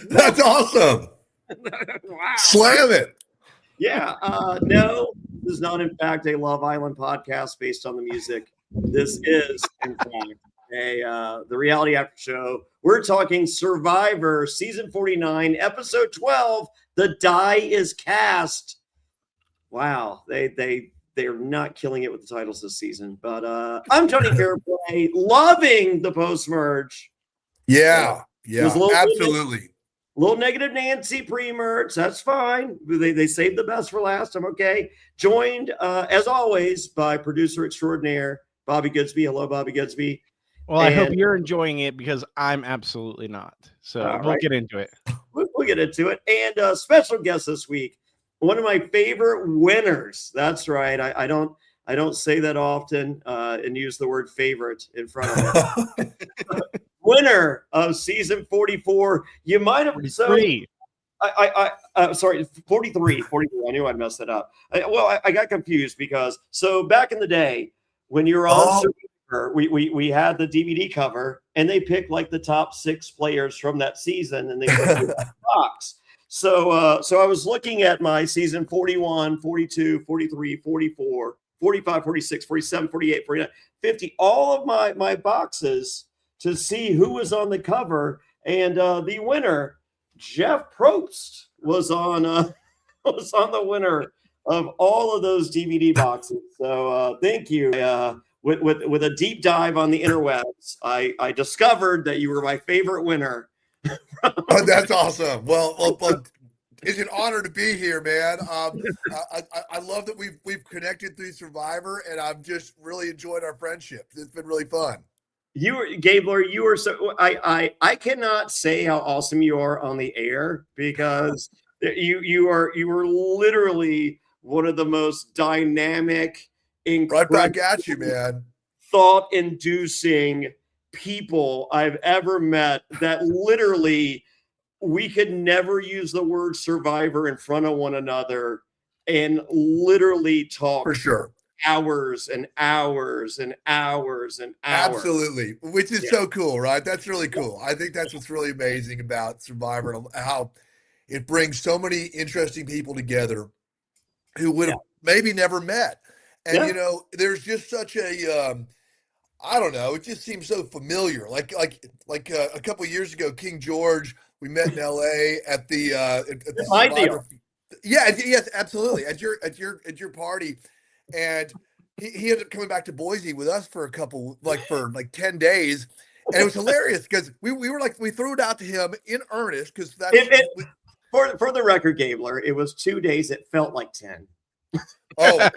That's awesome. Wow. Slam it. Yeah. No, this is not, in fact, a Love Island podcast based on the music. This is, in fact, the reality after show. We're talking Survivor season 49, episode 12. The die is cast. Wow, they're not killing it with the titles this season. But I'm Jonny Fairplay, loving the post merge. Yeah, Was a little absolutely. Little negative Nancy pre-merge. That's fine. They saved the best for last. I'm okay. Joined, as always, by producer extraordinaire Bobby Goodsby. Hello, Bobby Goodsby. Well, I hope you're enjoying it because I'm absolutely not. So we'll get into it. We'll get into it. And special guest this week, one of my favorite winners. That's right. I don't say that often and use the word favorite in front of it. Winner of season 44. You might have sorry, 43. I knew I'd mess that up. I got confused because back in the day when you were on Survivor, we had the DVD cover and they picked like the top 6 players from that season and they put it in the box. So I was looking at my season 41, 42, 43, 44, 45, 46, 47, 48, 49, 50, all of my boxes to see who was on the cover, and the winner, Jeff Probst, was on the winner of all of those DVD boxes. So thank you. With a deep dive on the interwebs, I discovered that you were my favorite winner. Oh, that's awesome. Well, it's an honor to be here, man. I love that we've connected through Survivor, and I've just really enjoyed our friendship. It's been really fun. Gabler, you are so I cannot say how awesome you are on the air because you are literally one of the most dynamic, right back at you, man, thought-inducing people I've ever met. That literally we could never use the word Survivor in front of one another and literally talk for sure. Hours and hours and hours and hours. Absolutely, which is so cool, right? That's really cool. I think that's what's really amazing about Survivor and how it brings so many interesting people together who would have maybe never met. And you know, there's just such a I don't know, it just seems so familiar. Like a couple of years ago, King George, we met in LA at the Survivor. Yes, absolutely. At your party. And he ended up coming back to Boise with us for for 10 days. And it was hilarious because we threw it out to him in earnest because that's for the record, Gabler, it was 2 days. It felt like 10. Oh,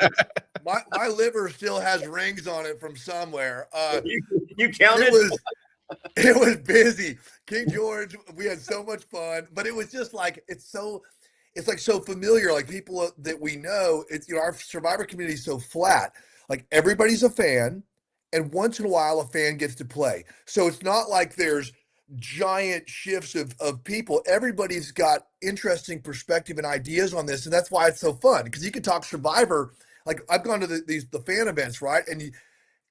my liver still has rings on it from somewhere. You counted? It was busy. King George, we had so much fun, but it was just like it's like so familiar, like people that we know. It's, you know, our Survivor community is so flat. Like everybody's a fan, and once in a while a fan gets to play. So it's not like there's giant shifts of people. Everybody's got interesting perspective and ideas on this, and that's why it's so fun. Because you can talk Survivor. Like I've gone to the fan events, right? And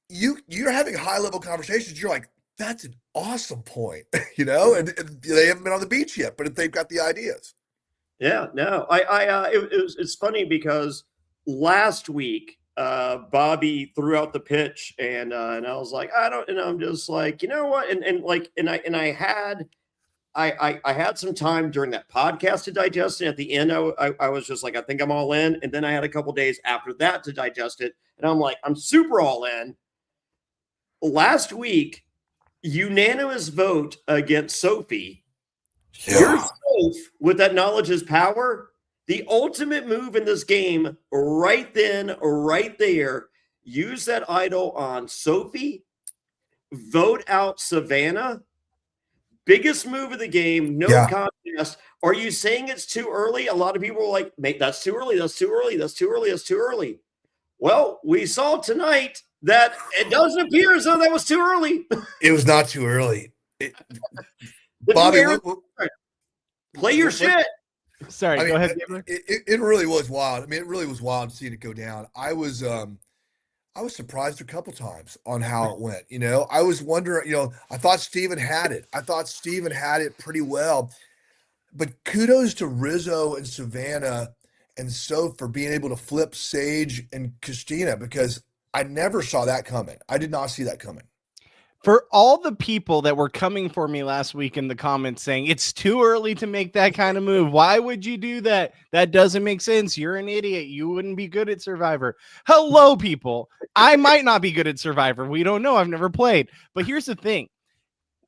you're having high level conversations. You're like, that's an awesome point, you know. And they haven't been on the beach yet, but they've got the ideas. Yeah, no, it's funny because last week Bobby threw out the pitch and I was like, I'm just like, you know what? I had some time during that podcast to digest it. At the end, I was just like, I think I'm all in. And then I had a couple days after that to digest it. And I'm like, I'm super all in. Last week, unanimous vote against Sophie. Yeah. You're safe with that knowledge is power. The ultimate move in this game, right then, right there, use that idol on Sophie, vote out Savannah. Biggest move of the game, no contest. Are you saying it's too early? A lot of people are like, mate, that's too early, that's too early, that's too early, that's too early. Well, we saw tonight that it doesn't appear as though that was too early. It was not too early. Bobby, play your shit. Sorry, go ahead. It really was wild. I mean, it really was wild seeing it go down. I was surprised a couple times on how it went. I was wondering, I thought Steven had it. I thought Steven had it pretty well. but kudos to Rizzo and Savannah and Soph for being able to flip Sage and Christina, because I never saw that coming. I did not see that coming. For all the people that were coming for me last week in the comments saying it's too early to make that kind of move, why would you do that? That doesn't make sense. You're an idiot. You wouldn't be good at Survivor. Hello, people. I might not be good at Survivor. We don't know. I've never played. But here's the thing.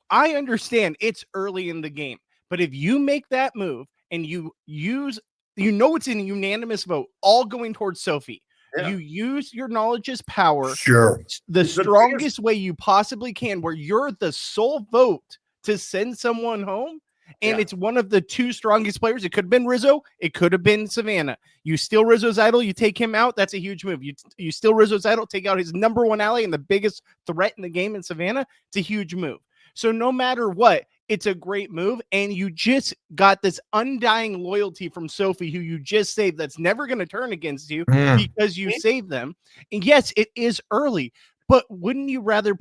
I understand it's early in the game, but if you make that move and you use, it's in a unanimous vote, all going towards Sophie. Yeah. You use your knowledge as power. Sure. The strongest way you possibly can, where you're the sole vote to send someone home. And it's one of the two strongest players. It could have been Rizzo. It could have been Savannah. You steal Rizzo's idol. You take him out. That's a huge move. You steal Rizzo's idol, take out his number one ally and the biggest threat in the game in Savannah. It's a huge move. So no matter what, it's a great move. And you just got this undying loyalty from Sophie, who you just saved, that's never going to turn against you because you saved them. And yes, it is early, but wouldn't you rather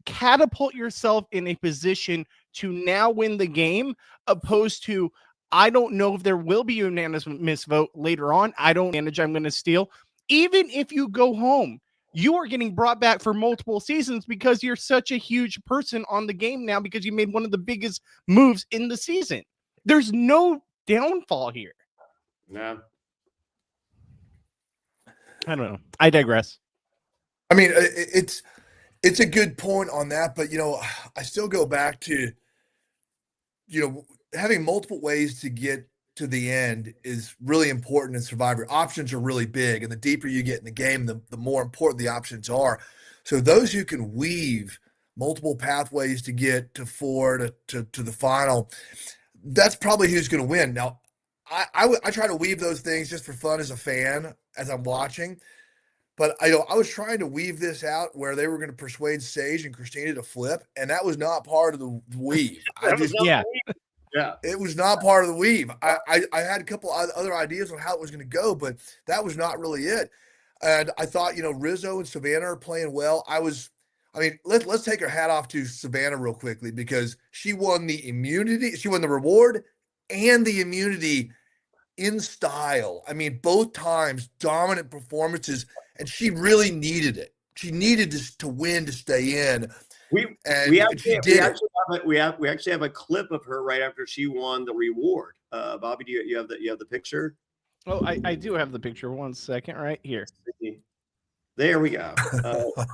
catapult yourself in a position to now win the game, opposed to, I don't know if there will be a unanimous vote later on. I don't manage, I'm going to steal. Even if you go home, you are getting brought back for multiple seasons because you're such a huge person on the game now, because you made one of the biggest moves in the season. There's no downfall here. No. I don't know. I digress. I mean, it's a good point on that, but, I still go back to, having multiple ways to get to the end is really important in Survivor. Options are really big, and the deeper you get in the game, the more important the options are. So those who can weave multiple pathways to get to 4 to the final, that's probably who's going to win. Now, I try to weave those things just for fun as a fan, as I'm watching. But I was trying to weave this out where they were going to persuade Sage and Christina to flip, and that was not part of the weave. It was not part of the weave. I had a couple other ideas on how it was going to go, but that was not really it. And I thought, Rizzo and Savannah are playing well. Let's take our hat off to Savannah real quickly, because she won the immunity. She won the reward and the immunity in style. I mean, both times, dominant performances, and she really needed it. She needed to win to stay in. We actually have a clip of her right after she won the reward. Bobby, do you have the picture? Oh, I do have the picture. 1 second, right here. There we go.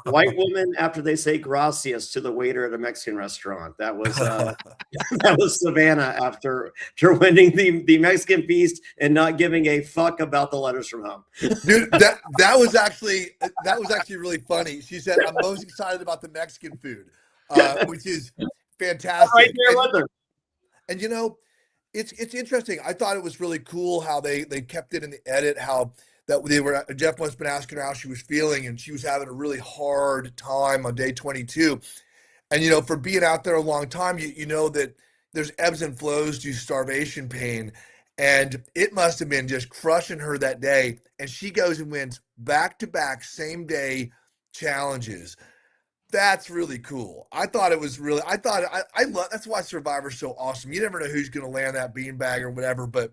White woman after they say gracias to the waiter at a Mexican restaurant. That was that was Savannah after winning the Mexican feast and not giving a fuck about the letters from home. Dude, that was actually really funny. She said, "I'm most excited about the Mexican food," which is fantastic. Right there with her. And it's interesting. I thought it was really cool how they kept it in the edit, how that Jeff must have been asking her how she was feeling, and she was having a really hard time on day 22. And for being out there a long time, you know that there's ebbs and flows to starvation pain, and it must have been just crushing her that day. And she goes and wins back-to-back same day challenges. That's really cool. I thought it was really. I love. That's why Survivor's so awesome. You never know who's going to land that beanbag or whatever, but.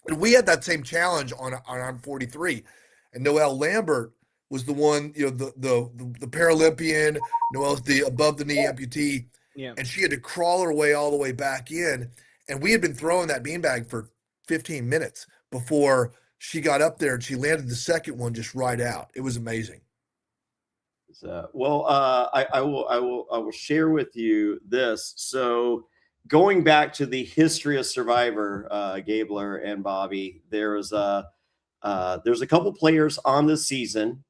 And we had that same challenge on 43, and Noelle Lambert was the one, the Paralympian. Noelle's the above the knee amputee, and she had to crawl her way all the way back in. And we had been throwing that beanbag for 15 minutes before she got up there, and she landed the second one just right out. It was amazing. I will share with you this. So. Going back to the history of Survivor, Gabler and Bobby, there's a couple players on this season,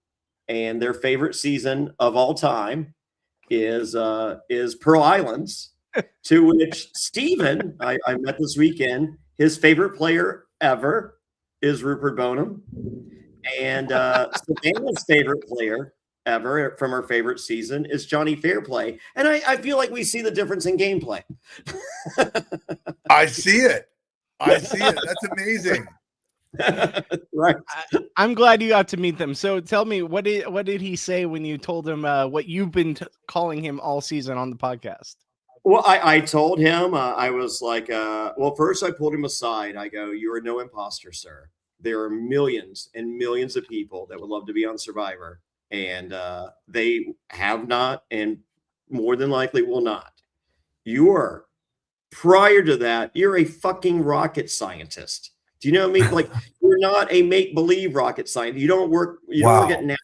and their favorite season of all time is Pearl Islands, to which Steven, I met this weekend, his favorite player ever is Rupert Boneham, and Savannah's favorite player ever from her favorite season is Jonny Fairplay. And I feel like we see the difference in gameplay. I see it. That's amazing. Right. I'm glad you got to meet them. So tell me, what did he say when you told him what you've been calling him all season on the podcast? Well, I told him, I was like, well, first I pulled him aside. I go, you are no imposter, sir. There are millions and millions of people that would love to be on Survivor, and they have not, and more than likely will not. You are, prior to that, you're a fucking rocket scientist. Do you know what I mean? Like, you're not a make-believe rocket scientist. You don't work at NASA.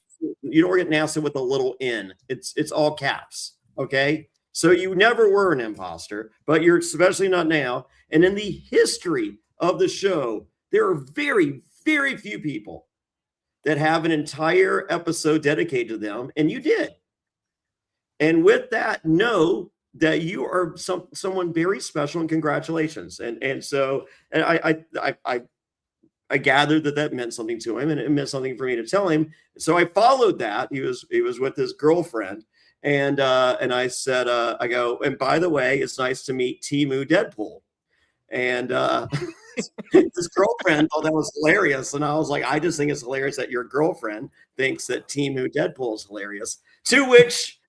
You don't work at NASA with a little N. It's all caps. Okay. So you never were an imposter, but you're especially not now. And in the history of the show, there are very, very few people that have an entire episode dedicated to them, and you did. And with that, know that you are someone very special, and congratulations. And so I gathered that meant something to him, and it meant something for me to tell him. So I followed that. He was with his girlfriend. And I said, I go, and by the way, it's nice to meet Timu Deadpool. And his girlfriend thought that was hilarious. And I was like, I just think it's hilarious that your girlfriend thinks that Timu Deadpool is hilarious. To which,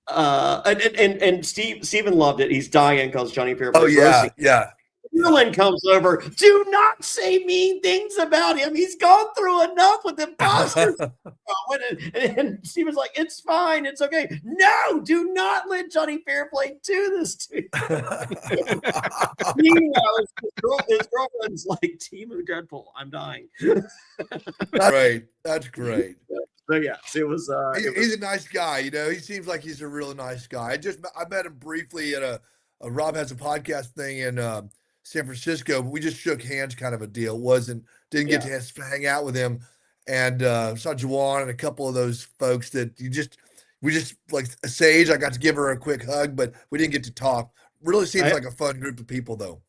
and Steven loved it. He's dying because Jonny Fairplay. Oh, yeah, yeah. Merlin comes over. Do not say mean things about him. He's gone through enough with imposters. And Steven's like, it's fine. It's okay. No, do not let Jonny Fairplay do this to you. Meanwhile, his girlfriend's like, Timu Deadpool, I'm dying. That's great. That's great. So yeah, it was. He's a nice guy. You know, he seems like he's a real nice guy. I met him briefly at a Rob Has a Podcast thing in San Francisco, but we just shook hands, kind of a deal. Didn't get to hang out with him, and saw Juwan and a couple of those folks that we just like Sage. I got to give her a quick hug, but we didn't get to talk. Really seems like a fun group of people, though.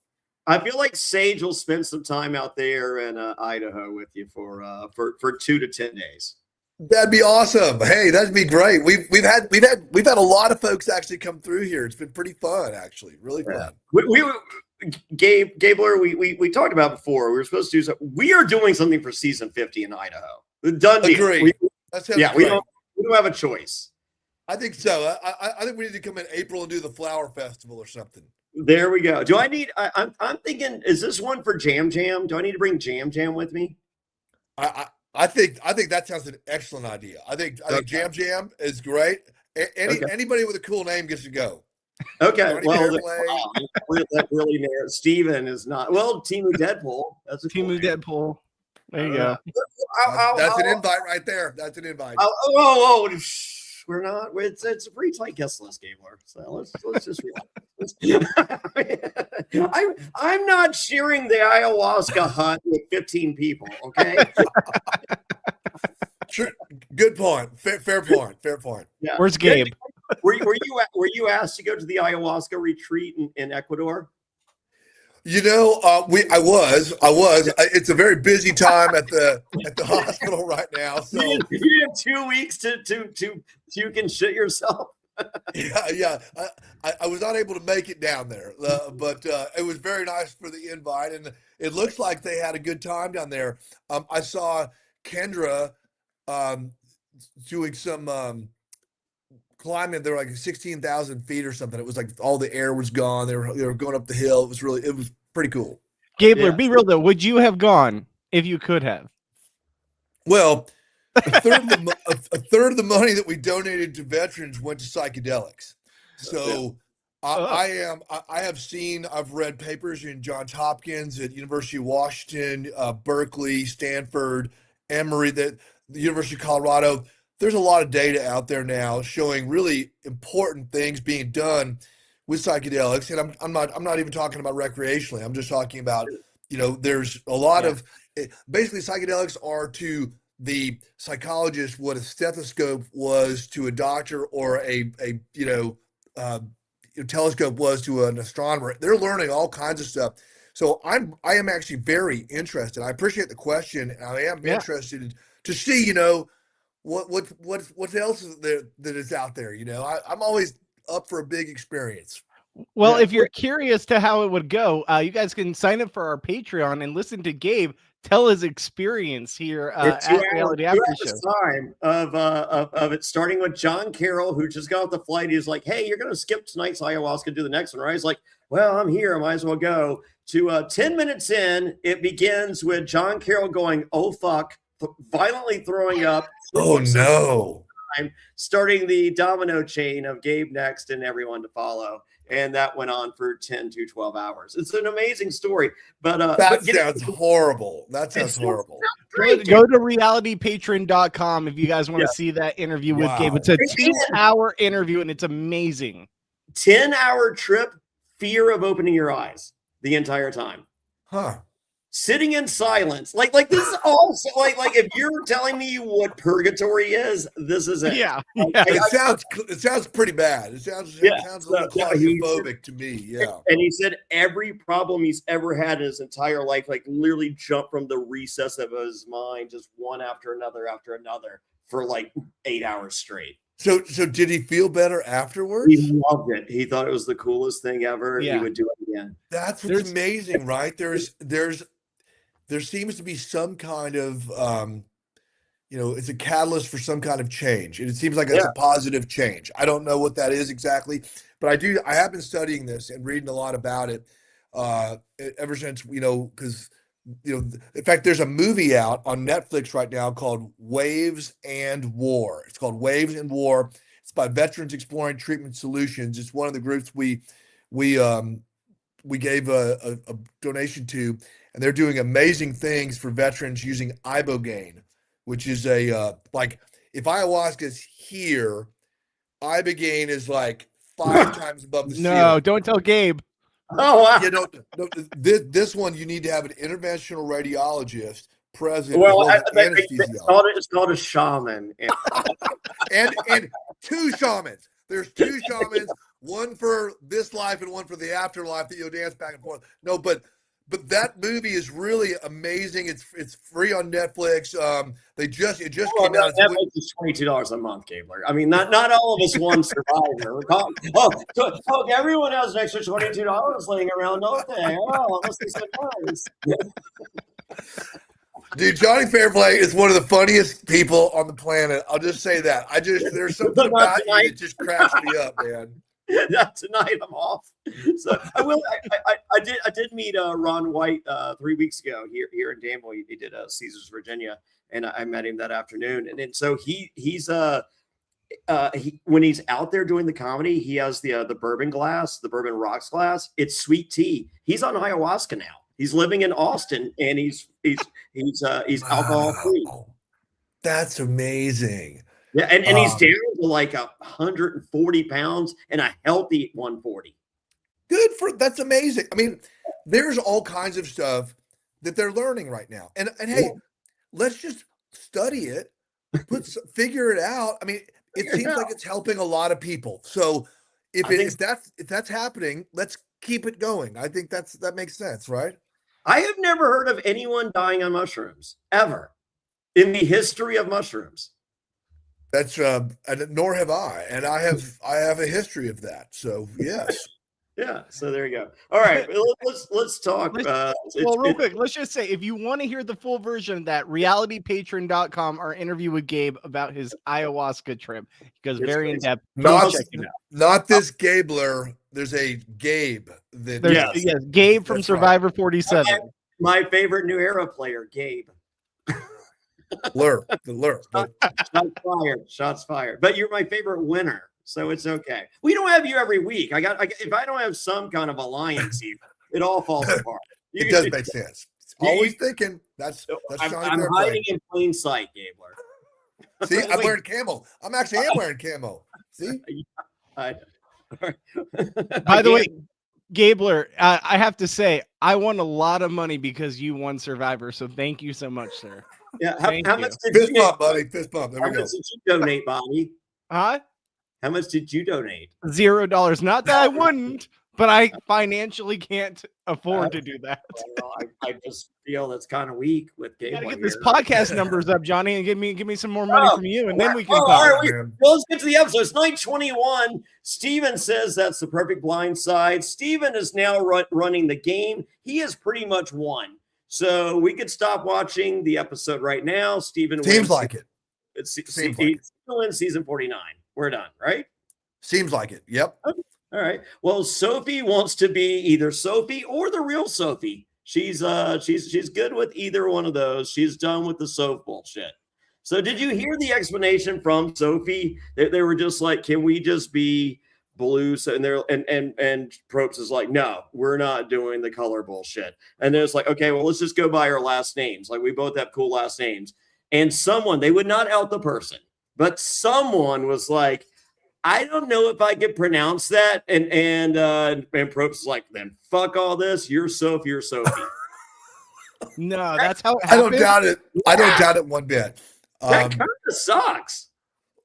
I feel like Sage will spend some time out there in Idaho with you for 2 to 10 days. That'd be awesome. Hey, that'd be great. We've had a lot of folks actually come through here. It's been pretty fun, actually. Really fun. Gabler, we talked about before. We were supposed to do something. We are doing something for season 50 in Idaho. Done deal. Agreed. We don't have a choice. I think so. I think we need to come in April and do the flower festival or something. There we go. Do I need? I'm thinking. Is this one for Jam Jam? Do I need to bring Jam Jam with me? I think that sounds an excellent idea. I think Jam Jam is great. Anybody with a cool name gets to go. Okay. That really narrows. Steven is not. Well, Timu Deadpool. That's a Timu Deadpool. There you go. That's an invite right there. That's an invite. We're not. It's a pretty tight guest list, Gabler. So let's just relax. I'm not sharing the ayahuasca hunt with 15 people. Okay. Sure. Good point. Fair point. Yeah. Where's Gabe? Were you asked to go to the ayahuasca retreat in Ecuador? You know, I was. It's a very busy time at the hospital right now. So you have 2 weeks to you can shit yourself. Yeah. I was not able to make it down there, but it was very nice for the invite, and it looks like they had a good time down there. I saw Kendra doing some climbing. They were like 16,000 feet or something. It was like all the air was gone. They were going up the hill. It was pretty cool. Gabler, be real though. Would you have gone if you could have? Well, a third of the money that we donated to veterans went to psychedelics. So I've read papers in Johns Hopkins, at University of Washington, Berkeley, Stanford, Emory, the University of Colorado. There's a lot of data out there now showing really important things being done with psychedelics, and I'm not even talking about recreationally. I'm just talking about, there's a lot of basically psychedelics are to the psychologist what a stethoscope was to a doctor or a telescope was to an astronomer. They're learning all kinds of stuff. So I am actually very interested. I appreciate the question, and I am interested to see, what else is there that is out there. I'm always up for a big experience. Well, if you're curious to how it would go, you guys can sign up for our Patreon and listen to Gabe tell his experience here at Reality After Show. Time of it starting with John Carroll, who just got off the flight. He's like, "Hey, you're gonna skip tonight's ayahuasca, do the next one, right?" He's like, "Well, I'm here. I might as well go." To 10 minutes in, it begins with John Carroll going, "Oh fuck," violently throwing up. Oh no! Starting the domino chain of Gabe next and everyone to follow. And that went on for 10 to 12 hours. It's an amazing story, but that sounds horrible. That sounds horrible. Go to realitypatron.com if you guys want to see that interview with Gabe. It's a 2-hour interview and it's amazing. 10-hour trip, fear of opening your eyes the entire time. Huh. Sitting in silence. Like this is all like if you're telling me what purgatory is, this is it. Yeah. It sounds pretty bad. It sounds a little claustrophobic to me. Yeah. And he said every problem he's ever had in his entire life, like literally jumped from the recess of his mind, just one after another for like 8 hours straight. So did he feel better afterwards? He loved it. He thought it was the coolest thing ever. Yeah. He would do it again. That's what's amazing, right? There seems to be some kind of, it's a catalyst for some kind of change. And it seems like it's a positive change. I don't know what that is exactly, but I have been studying this and reading a lot about it ever since, because, in fact, there's a movie out on Netflix right now called Waves and War. It's called Waves and War. It's by Veterans Exploring Treatment Solutions. It's one of the groups we gave a donation to. And they're doing amazing things for veterans using ibogaine, which is like if ayahuasca is here, ibogaine is like 5 times above the ceiling. No, don't tell Gabe. Oh, wow. This one you need to have an interventional radiologist present. Well, it's called a shaman, and 2 shamans. There's 2 shamans, one for this life and one for the afterlife that you'll dance back and forth. No, but that movie is really amazing. It's free on Netflix. It just came out. Netflix is $22 a month, Gabler. I mean, not all of us won Survivor. Everyone has an extra $22 laying around, don't they? Oh, unless they said nice. Dude, Jonny Fairplay is one of the funniest people on the planet. I'll just say that. There's something about you that just cracks me up, man. Tonight I'm off. So I did meet Ron White 3 weeks ago here in Danville. He did Caesars, Virginia, and I met him that afternoon. And so he's when he's out there doing the comedy, he has the bourbon glass, the bourbon rocks glass. It's sweet tea. He's on ayahuasca now. He's living in Austin, and he's alcohol free. That's amazing. Yeah, and he's down to like 140 pounds and a healthy 140. That's amazing. I mean, there's all kinds of stuff that they're learning right now. And hey, let's just study it, figure it out. I mean, it seems like it's helping a lot of people. So if that's happening, let's keep it going. I think that makes sense, right? I have never heard of anyone dying on mushrooms ever in the history of mushrooms. That's nor have I, and I have a history of that. So yes, yeah. So there you go. All right, let's talk. Real quick, let's just say if you want to hear the full version of that, realitypatron.com, our interview with Gabe about his ayahuasca trip, because very in depth. Not this Gabler. There's a Gabe. Yes, Gabe from Survivor 47. My favorite New Era player, Gabe. Lure. Shots fired. But you're my favorite winner, so it's okay. We don't have you every week. If I don't have some kind of alliance, it all falls apart. It does make sense. Always thinking. That's I'm hiding in plain sight, Gabler. See, I'm wearing camo. I'm wearing camo. See. By the way, Gabler, I have to say, I won a lot of money because you won Survivor. So thank you so much, sir. Yeah, how much did fist bump, buddy? Fist bump. There we go. How much did you donate, Bobby? Huh? How much did you donate? $0. Not that I wouldn't, but I financially can't afford to do that. Well, I just feel that's kind of weak with Gabe. Gotta get this podcast numbers up, Johnny, and give me some more money from you, and then we can talk. All right, well, let's get to the episode. It's 9:21. Steven says that's the perfect blind side. Steven is now running the game. He has pretty much won. So we could stop watching the episode right now. Steven Seems wins. like it. Seems like it. Still in season 49. We're done, right? Seems like it. Yep. Okay. All right. Well, Sophie wants to be either Sophie or the real Sophie. She's good with either one of those. She's done with the Soph bullshit. So did you hear the explanation from Sophie? They were just like, can we just be blue? So and they're and Probst is like, no, we're not doing the color bullshit. And then it's like, okay, well, let's just go by our last names. Like we both have cool last names. And someone, they would not out the person, but someone was like, I don't know if I could pronounce that. And Probst is like, then fuck all this. You're Sophie. You're Sophie. No, that's how it I don't happened. doubt it. I don't doubt it one bit. That kind of sucks.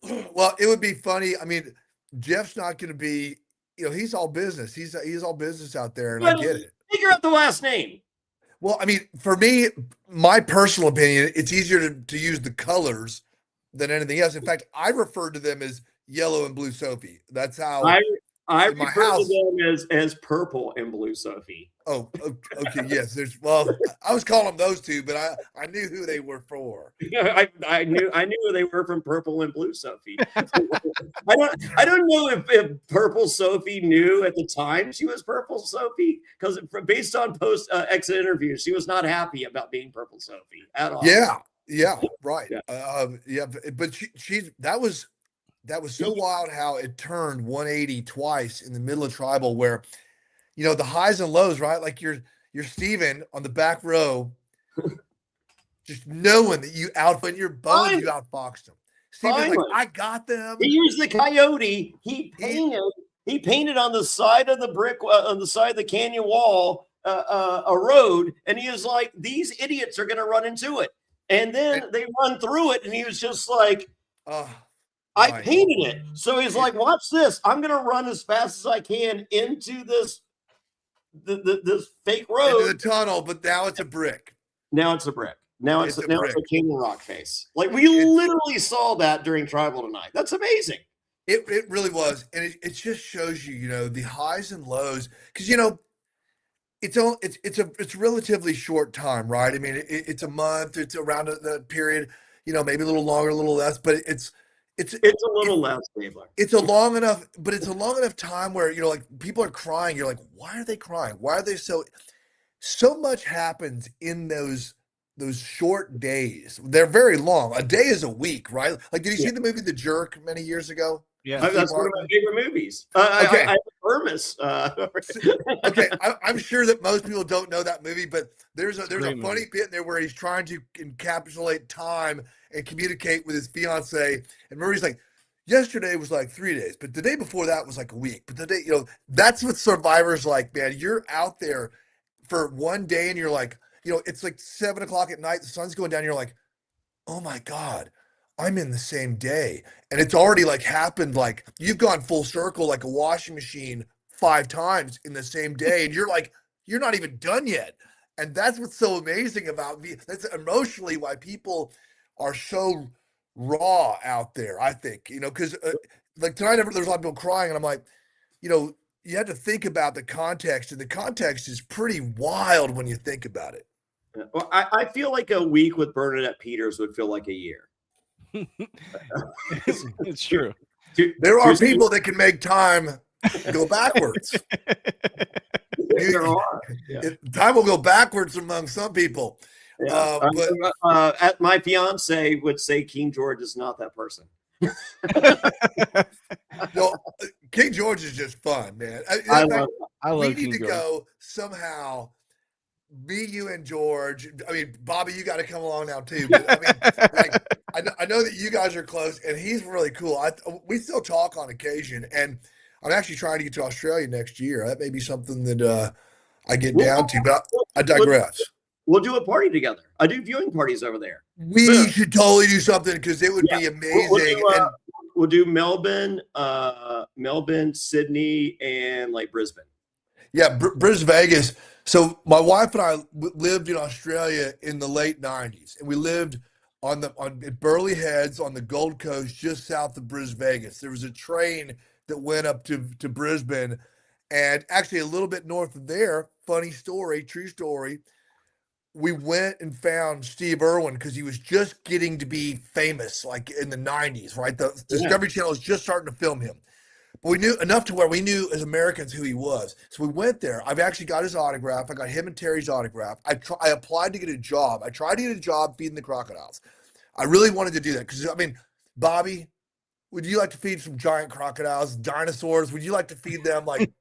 Well, it would be funny. I mean, Jeff's not going to be, he's all business. He's all business out there, and I get it. Figure out the last name. Well, I mean, for me, my personal opinion, it's easier to use the colors than anything else. In fact, I refer to them as yellow and blue Sophie. That's how I in my refer house. to them as purple and blue Sophie. Oh, okay, yes. I was calling them those two, but I knew who they were for. I knew who they were from Purple and Blue Sophie. I don't know if Purple Sophie knew at the time she was Purple Sophie, because based on post exit interviews, she was not happy about being Purple Sophie at all. Yeah, right. Yeah. But she's that was so wild how it turned 180 twice in the middle of Tribal, where the highs and lows, right? Like you're Steven on the back row, just knowing that you outfit your bones, you outfoxed him. Steven's like, I got them. He used the coyote. He painted on the side of the brick, on the side of the canyon wall, a road, and he was like, these idiots are going to run into it. And then they run through it, and he was just like, I painted it. So he's like, watch this. I'm going to run as fast as I can into this fake road. Into the tunnel, but now it's a brick. Now it's a brick. Now it's a Canyon Rock face. Like we literally saw that during Tribal tonight. That's amazing. It really was. And it just shows you, the highs and lows. Because, it's a relatively short time, right? I mean, it's a month. It's around the period, maybe a little longer, a little less, but it's a little less, Gabler. It's a long enough time where, like people are crying. You're like, why are they crying? Why are they so much happens in those short days. They're very long. A day is a week, right? Like, did you see the movie The Jerk many years ago? Yeah, that's one of my favorite movies. Okay. I Hermes. Okay, I'm sure that most people don't know that movie, but there's a funny bit in there where he's trying to encapsulate time and communicate with his fiance. And remember, he's like, yesterday was like 3 days, but the day before that was like a week. But the day, that's what Survivor's like, man. You're out there for one day, and you're like, it's like 7 o'clock at night. The sun's going down. And you're like, oh my God, I'm in the same day. And it's already like happened. Like you've gone full circle, like a washing machine 5 times in the same day. And you're like, you're not even done yet. And that's what's so amazing about me. That's emotionally why people are so raw out there, I think, because like tonight, there's a lot of people crying. And I'm like, you have to think about the context, and the context is pretty wild when you think about it. Well, I feel like a week with Bernadette Peters would feel like a year. It's true. There are people that can make time go backwards. There are. Yeah. Time will go backwards among some people. Yeah. My fiance would say King George is not that person. No, King George is just fun, man. I love we need King to George. go somehow. Me, you, and George. I mean, Bobby, you got to come along now too. But, I mean, I know that you guys are close, and he's really cool. We still talk on occasion, and I'm actually trying to get to Australia next year. That may be something that I get down to, but I digress. We'll do a party together. I do viewing parties over there. We should totally do something because it would be amazing. We'll do Melbourne, Sydney, and like Brisbane. Yeah, Brisbane, Vegas. So my wife and I lived in Australia in the late 90s, and we lived at Burleigh Heads on the Gold Coast, just south of Brisbane, Vegas. There was a train that went up to Brisbane, and actually a little bit north of there, funny story, true story, we went and found Steve Irwin because he was just getting to be famous, like in the 90s, right? The Discovery Channel was just starting to film him. But we knew enough to where we knew as Americans who he was. So we went there. I've actually got his autograph. I got him and Terry's autograph. I applied to get a job. I tried to get a job feeding the crocodiles. I really wanted to do that because, I mean, Bobby, would you like to feed some giant crocodiles, dinosaurs? Would you like to feed them like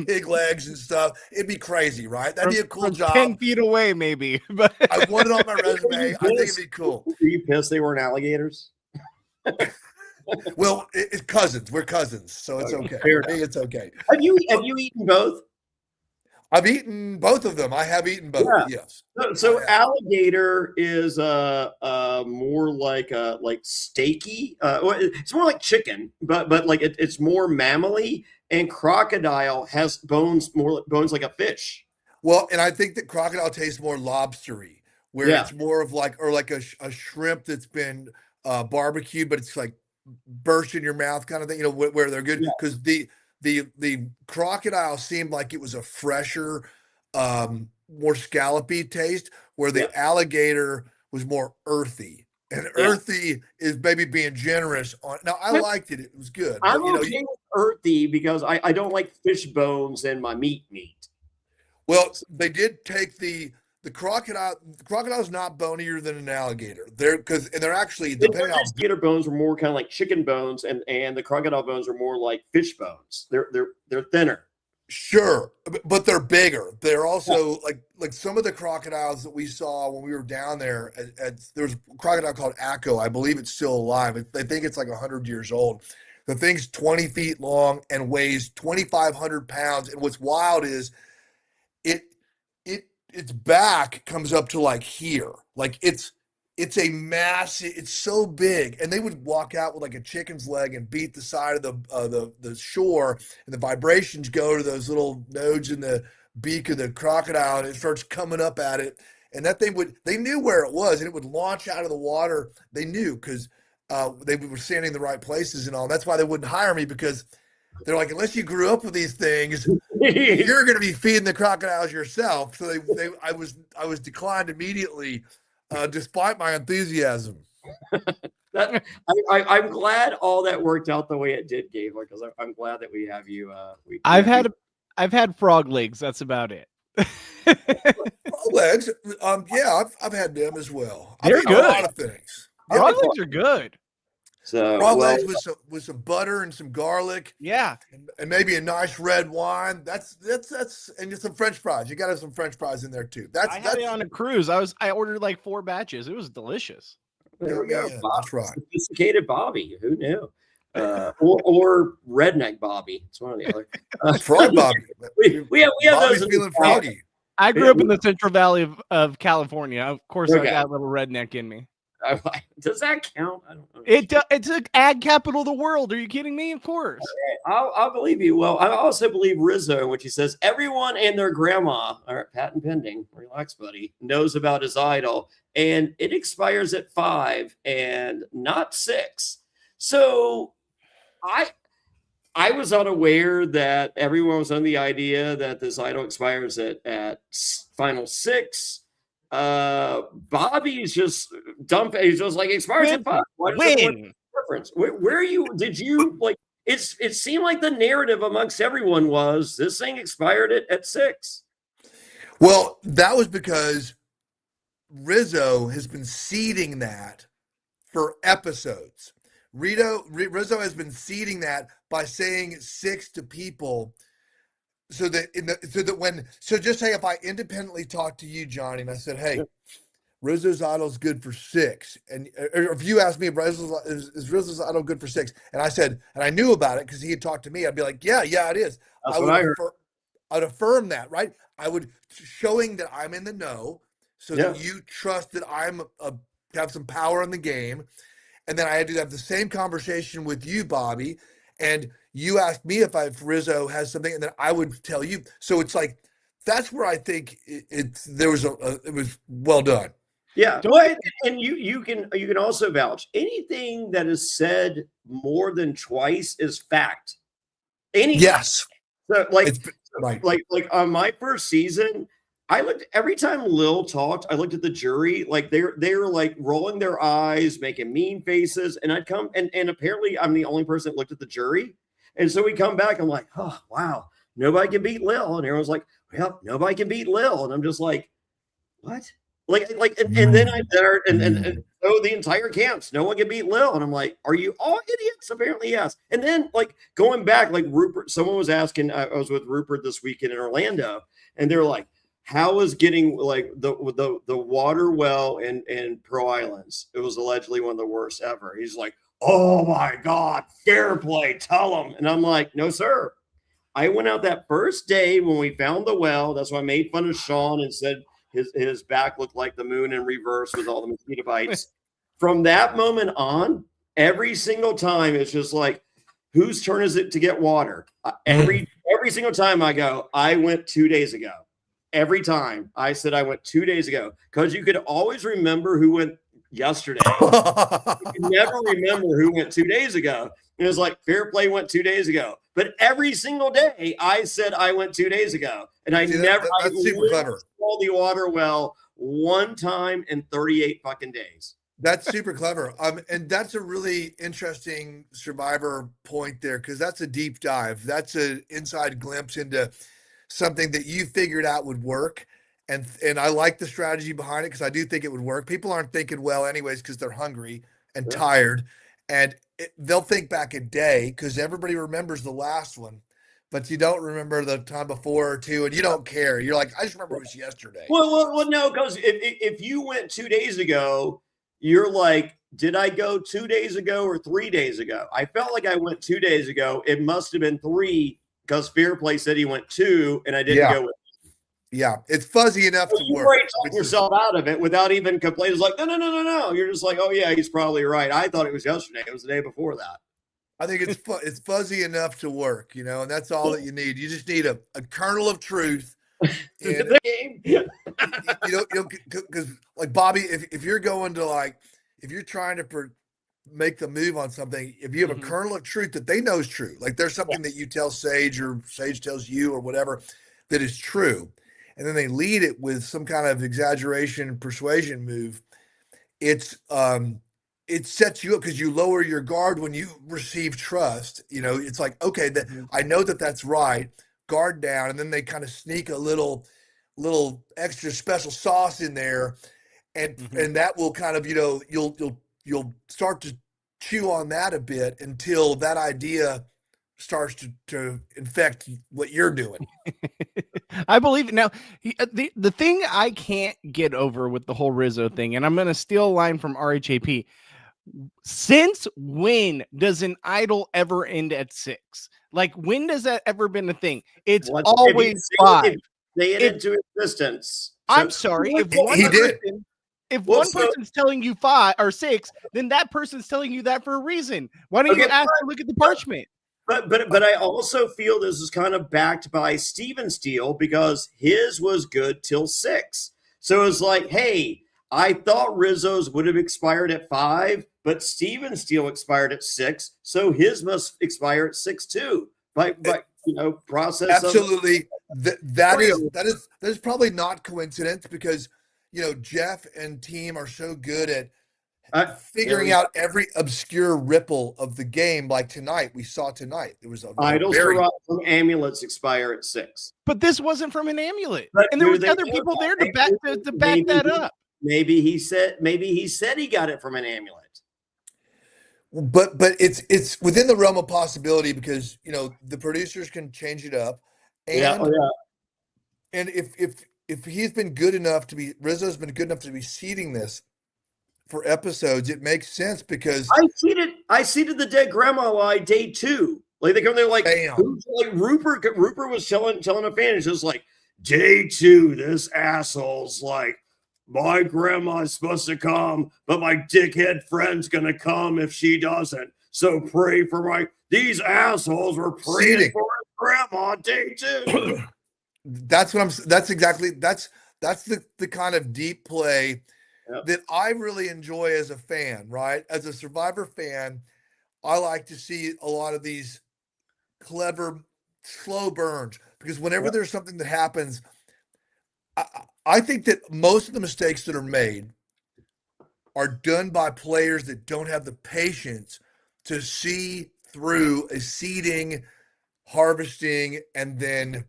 pig legs and stuff? It'd be crazy, right? That'd be a cool From job. 10 feet away, maybe. But I want it on my resume. I think it'd be cool. Were you pissed they weren't alligators? Well, it's cousins. We're cousins, so it's okay. Fair For me, it's okay. Have you eaten both? I've eaten both of them. I have eaten both. Yeah. Yes. So alligator is more like steaky. It's more like chicken, but like it's more mammally. And crocodile has bones like a fish. Well, and I think that crocodile tastes more lobstery, where it's more of like a shrimp that's been barbecued, but it's like burst in your mouth kind of thing. You know, where they're good because the crocodile seemed like it was a fresher, more scallopy taste, where the alligator was more earthy. And earthy is maybe being generous on. Now I liked it; it was good. I'm but, okay with earthy because I don't like fish bones in my meat. Well, they did take the crocodile. The crocodile's not bonier than an alligator. They're actually depending on alligator bones are more kind of like chicken bones, and the crocodile bones are more like fish bones. They're thinner. Sure, but they're bigger. They're also like some of the crocodiles that we saw when we were down there. There's a crocodile called Akko. I believe it's still alive. I think it's like 100 years old. The thing's 20 feet long and weighs 2,500 pounds. And what's wild is its back comes up to like here. Like it's a massive. It's so big, and they would walk out with like a chicken's leg and beat the side of the shore, and the vibrations go to those little nodes in the beak of the crocodile, and it starts coming up at it. And that thing they knew where it was, and it would launch out of the water. They knew because they were standing in the right places and all. That's why they wouldn't hire me, because they're like, unless you grew up with these things, you're going to be feeding the crocodiles yourself. So I was declined immediately, despite my enthusiasm. I'm glad all that worked out the way it did, Gabler, because I'm glad that we have you. I've had frog legs. That's about it. Frog legs, yeah, I've had them as well. They're I've good. A lot of things. Frog legs are good. So frog legs with some butter and some garlic. Yeah, and maybe a nice red wine. That's and just some French fries. You got to have some French fries in there too. I had it on a cruise. I ordered like 4 batches. It was delicious. There we go. That's right. Sophisticated Bobby. Who knew? Or redneck Bobby. It's one or the other. Frog Bobby. We have Bobby's those feeling froggy. I grew up in the Central Valley of California. Of course, I got a little redneck in me. Does that count? I don't know. It's an ag capital of the world. Are you kidding me? Of course. Okay. I'll believe you. Well, I also believe Rizzo, which he says everyone and their grandma, all right, patent pending, relax, buddy, knows about his idol, and it expires at 5 and not 6. So I was unaware that everyone was on the idea that this idol expires at final 6. Bobby's just dumping. He's just like expires at 5. Win. Where are you? Did you like? It seemed like the narrative amongst everyone was this thing expired at 6. Well, that was because Rizzo has been seeding that for episodes. Rizzo has been seeding that by saying 6 to people. So just say if I independently talked to you, Johnny, and I said, hey, Rizzo's idol is good for 6. And if you asked me if is Rizzo's idol good for 6, and I said, and I knew about it because he had talked to me, I'd be like, yeah, it is. I'd affirm that, right? I would, showing that I'm in the know, so that you trust that have some power in the game. And then I had to have the same conversation with you, Bobby, and you asked me if Rizzo has something, and then I would tell you. So it's like, that's where I think it was well done. Yeah, and you can also vouch. Anything that is said more than twice is fact. Anything. Yes. So like on my first season, I looked every time Lil talked, I looked at the jury, like they were like rolling their eyes, making mean faces. And I'd come and apparently I'm the only person that looked at the jury. And so we come back, I'm like, oh wow, nobody can beat Lil. And everyone's like, well, nobody can beat Lil. And I'm just like, what? And then I'm there, and so the entire camps, no one can beat Lil. And I'm like, are you all idiots? Apparently, yes. And then, like, going back, like, Rupert, someone was asking, I was with Rupert this weekend in Orlando, and they're like, how is getting, like, the water well in Pearl Islands? It was allegedly one of the worst ever. He's like, oh my God, Fairplay, tell him. And I'm like, no, sir. I went out that first day when we found the well. That's why I made fun of Sean and said, his back looked like the moon in reverse with all the mosquito bites. From that moment on, every single time it's just like, whose turn is it to get water? Every single time I go, I went 2 days ago. Every time I said I went 2 days ago, because you could always remember who went yesterday. You could never remember who went 2 days ago. It was like Fairplay went 2 days ago. But every single day I said I went 2 days ago. And I that's super clever. Saw the water well one time in 38 fucking days. That's super clever. And that's a really interesting Survivor point there, because that's a deep dive. That's an inside glimpse into something that you figured out would work. And I like the strategy behind it, because I do think it would work. People aren't thinking well anyways, because they're hungry and tired. And they'll think back a day, because everybody remembers the last one, but you don't remember the time before or two, and you don't care. You're like, I just remember it was yesterday. Well, no, because if you went 2 days ago, you're like, did I go 2 days ago or 3 days ago? I felt like I went 2 days ago. It must have been 3, because Fairplay said he went 2, and I didn't go with him. Yeah, it's fuzzy enough to work. You're talking yourself out of it without even complaining. It's like, no. You're just like, oh yeah, he's probably right. I thought it was yesterday. It was the day before that. I think it's fuzzy enough to work, and that's all that you need. You just need a kernel of truth. And because like Bobby, if you're going to if you're trying to make the move on something, if you have a kernel of truth that they know is true, like there's something that you tell Sage or Sage tells you or whatever that is true, and then they lead it with some kind of exaggeration persuasion move, it sets you up, because you lower your guard when you receive trust. It's like, okay, that I know that's right, guard down, and then they kind of sneak a little extra special sauce in there, and that will kind of, you'll start to chew on that a bit until that idea starts to infect what you're doing. I believe it. Now, the thing I can't get over with the whole Rizzo thing, and I'm going to steal a line from RHAP. Since when does an idol ever end at 6? Like, when does that ever been a thing? It's always 5. They get into existence. I'm sorry. If one person's telling you 5 or 6, then that person's telling you that for a reason. Why don't you ask to look at the parchment? But I also feel this is kind of backed by Steven Steele, because his was good till 6. So it's like, hey, I thought Rizzo's would have expired at 5, but Steven Steele expired at 6, so his must expire at 6 too. By process. Absolutely, that is probably not coincidence, because Jeff and team are so good at figuring out every obscure ripple of the game. Like tonight, we saw tonight there was a idols from amulets expire at 6, but this wasn't from an amulet, and there was other people there to back that up. Maybe he said he got it from an amulet. But it's within the realm of possibility, because the producers can change it up, and and if he's been good enough to be, Rizzo's been good enough to be seeding this for episodes, it makes sense, because I seeded the dead grandma lie day 2. Like they come there like Rupert was telling a fan, it's just like, day 2, this asshole's like, my grandma's supposed to come, but my dickhead friend's gonna come if she doesn't. So pray for these assholes were praying for his grandma day 2. That's the kind of deep play that I really enjoy as a fan, right? As a Survivor fan, I like to see a lot of these clever, slow burns, because whenever there's something that happens, I, I think that most of the mistakes that are made are done by players that don't have the patience to see through a seeding, harvesting, and then,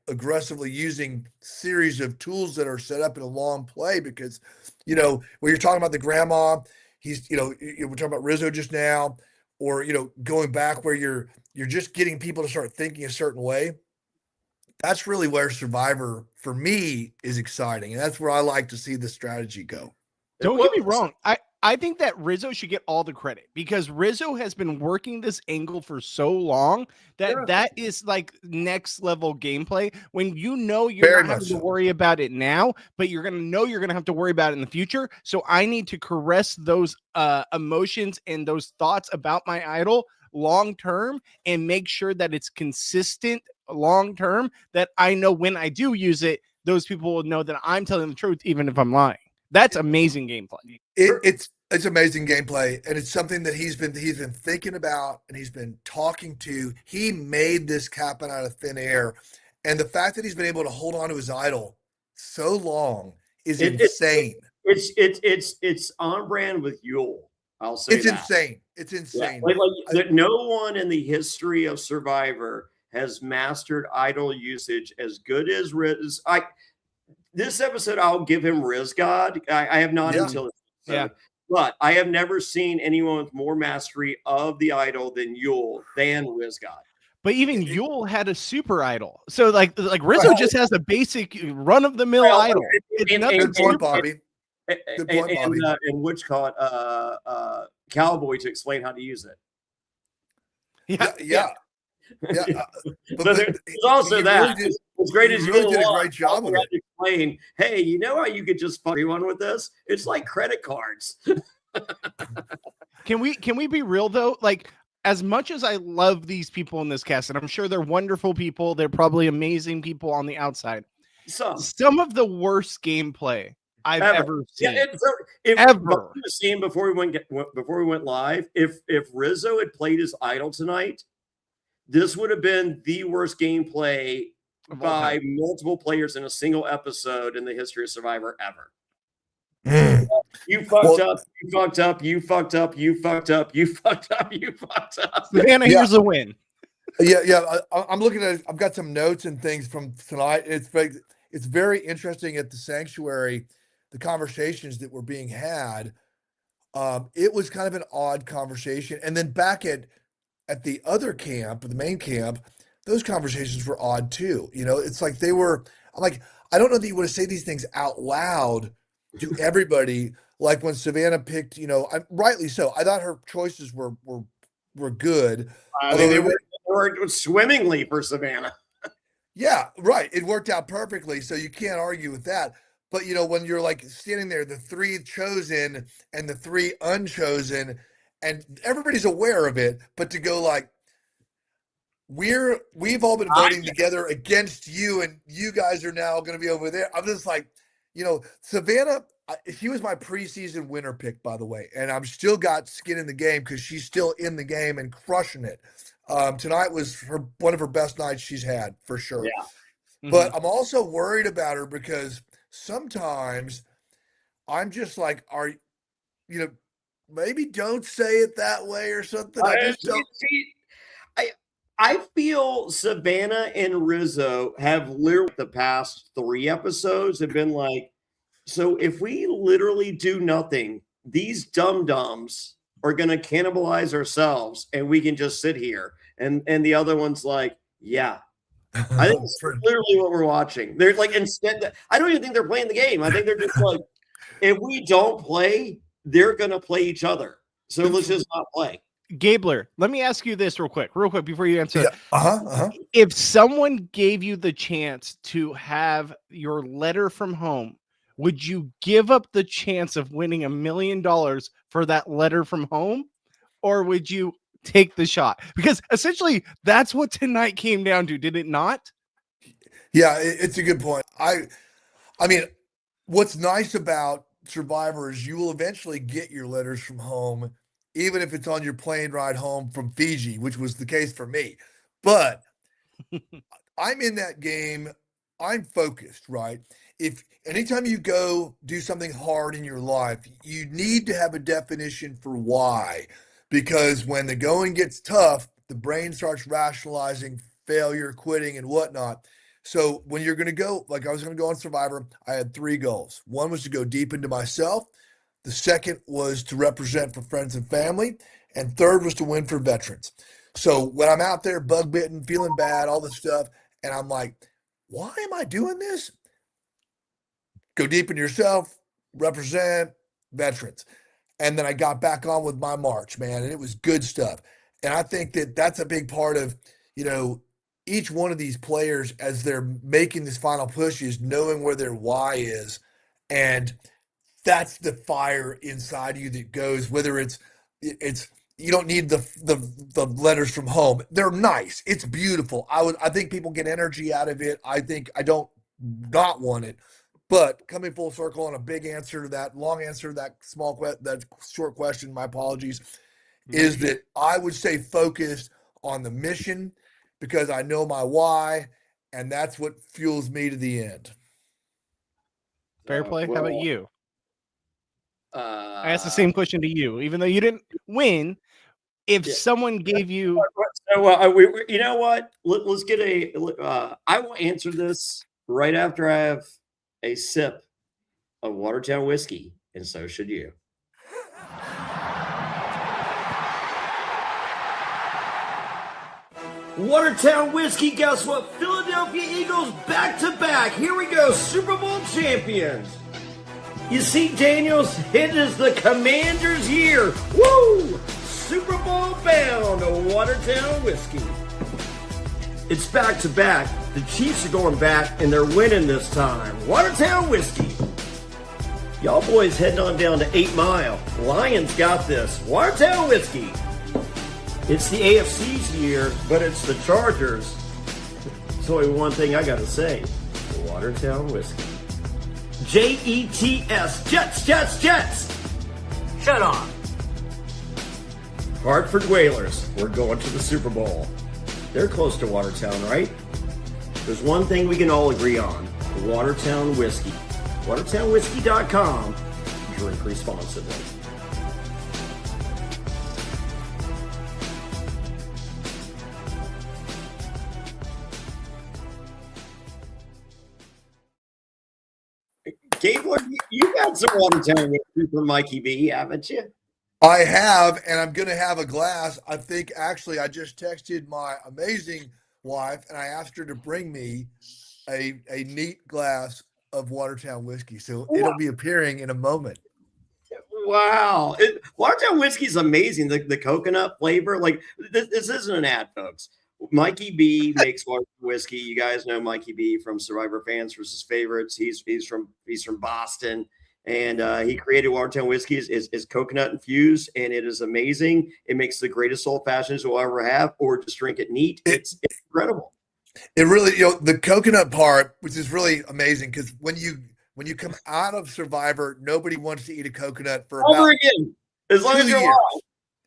aggressively using series of tools that are set up in a long play. Because, when you're talking about the grandma, we're talking about Rizzo just now, or, going back where you're just getting people to start thinking a certain way. That's really where Survivor for me is exciting. And that's where I like to see the strategy go. Don't get me wrong. I think that Rizzo should get all the credit because Rizzo has been working this angle for so long that is like next level gameplay when you're Very not much having to so. worry about it now, but you're going to have to worry about it in the future. So I need to caress those emotions and those thoughts about my idol long term and make sure that it's consistent long term, that I know when I do use it, those people will know that I'm telling the truth, even if I'm lying. That's amazing gameplay. It's amazing gameplay, and it's something that he's been thinking about and he's been talking to. He made this happen out of thin air, and the fact that he's been able to hold on to his idol so long is insane. It's on brand with Yule. I'll say It's that. insane. It's insane. That no one in the history of Survivor has mastered idol usage as good as Riz. This episode, I'll give him Riz God. I have not until this episode, but I have never seen anyone with more mastery of the idol than Yule than Riz God. But even Yule had a super idol, so like Rizzo just has a basic run of the mill idol. Good point, Bobby. Good point, Bobby. And Witch caught Cowboy to explain how to use it. Yeah. But there's also that. Really as great as really Yule did a was, great job of it. Explain, hey, you know how you could just fuck everyone with this? It's like credit cards. Can we be real though? Like, as much as I love these people in this cast, and I'm sure they're wonderful people, they're probably amazing people on the outside. Some of the worst gameplay I've ever seen. Ever seen before we went live. If Rizzo had played his idol tonight, this would have been the worst gameplay by multiple players in a single episode in the history of Survivor ever. You fucked up. You fucked up. You fucked up. You fucked up. You fucked up. You fucked up. Savannah, here's a win. Yeah. I'm looking at it. I've got some notes and things from tonight. It's very interesting at the sanctuary, the conversations that were being had. It was kind of an odd conversation. And then back at the other camp, the main camp, those conversations were odd too. It's like I'm like, I don't know that you want to say these things out loud to everybody. Like when Savannah picked, rightly so. I thought her choices were good. They worked swimmingly for Savannah. Yeah, right. It worked out perfectly. So you can't argue with that. But when you're like standing there, the three chosen and the three unchosen, and everybody's aware of it, but to go like, we've all been voting together against you, and you guys are now going to be over there. I'm just like, Savannah, she was my preseason winner pick, by the way, and I'm still got skin in the game because she's still in the game and crushing it. Tonight was one of her best nights she's had for sure. Yeah. Mm-hmm. But I'm also worried about her because sometimes I'm just like, maybe don't say it that way or something. I just don't. I feel Savannah and Rizzo have literally the past 3 episodes have been like, so if we literally do nothing, these dum-dums are going to cannibalize ourselves and we can just sit here. And the other one's like, yeah. I think it's literally what we're watching. They're like, instead, I don't even think they're playing the game. I think they're just like, if we don't play, they're going to play each other. So let's just not play. Gabler, let me ask you this real quick before you answer. Yeah. If someone gave you the chance to have your letter from home, would you give up the chance of winning $1 million for that letter from home? Or would you take the shot? Because essentially that's what tonight came down to, did it not? Yeah, it's a good point. I mean, what's nice about Survivor is you will eventually get your letters from home, even if it's on your plane ride home from Fiji, which was the case for me. But I'm in that game I'm focused, right? If anytime you go do something hard in your life, you need to have a definition for why. Because when the going gets tough, the brain starts rationalizing failure, quitting, and whatnot. So when you're going to go, like I was going to go on Survivor, I had 3 goals. One was to go deep into myself. The second was to represent for friends and family. And third was to win for veterans. So when I'm out there bug bitten, feeling bad, all this stuff, and I'm like, why am I doing this? Go deep in yourself, represent veterans. And then I got back on with my march, man, and it was good stuff. And I think that that's a big part of, you know, each one of these players as they're making this final push is knowing where their why is. And that's the fire inside you that goes, whether it's you don't need the letters from home. They're nice. It's beautiful. I think people get energy out of it. I think I don't not want it. But coming full circle on a big answer to that, long answer to that that short question, my apologies, is that I would say focused on the mission because I know my why, and that's what fuels me to the end. Fairplay. How about you? I asked the same question to you, even though you didn't win. If someone gave you, so you know what? Let's get I will answer this right after I have a sip of Watertown whiskey, and so should you. Watertown whiskey, guess what? Philadelphia Eagles back to back. Here we go, Super Bowl champions. You see, Daniels, it is the Commanders' year. Woo! Super Bowl bound Watertown whiskey. It's back to back. The Chiefs are going back, and they're winning this time. Watertown whiskey. Y'all boys heading on down to 8 Mile. Lions got this. Watertown whiskey. It's the AFC's year, but it's the Chargers. There's only one thing I got to say. Watertown whiskey. Jets. Jets. Shut up. Hartford Whalers. We're going to the Super Bowl. They're close to Watertown, right? There's one thing we can all agree on. Watertown whiskey. WatertownWhiskey.com. Drink responsibly. Gabler, you got some Watertown whiskey from Mikey B, haven't you? I have, and I'm going to have a glass. I think actually I just texted my amazing wife, and I asked her to bring me a neat glass of Watertown whiskey. So it'll be appearing in a moment. Wow. Watertown whiskey is amazing. The coconut flavor. Like, this isn't an ad, folks. Mikey B makes Watertown whiskey. You guys know Mikey B from Survivor Fans versus Favorites. He's from Boston. And he created Watertown whiskey. Is coconut infused, and it is amazing. It makes the greatest old fashions we'll ever have, or just drink it neat. It's incredible. It really, the coconut part, which is really amazing, because when you come out of Survivor, nobody wants to eat a coconut for about again, as long as you're alive.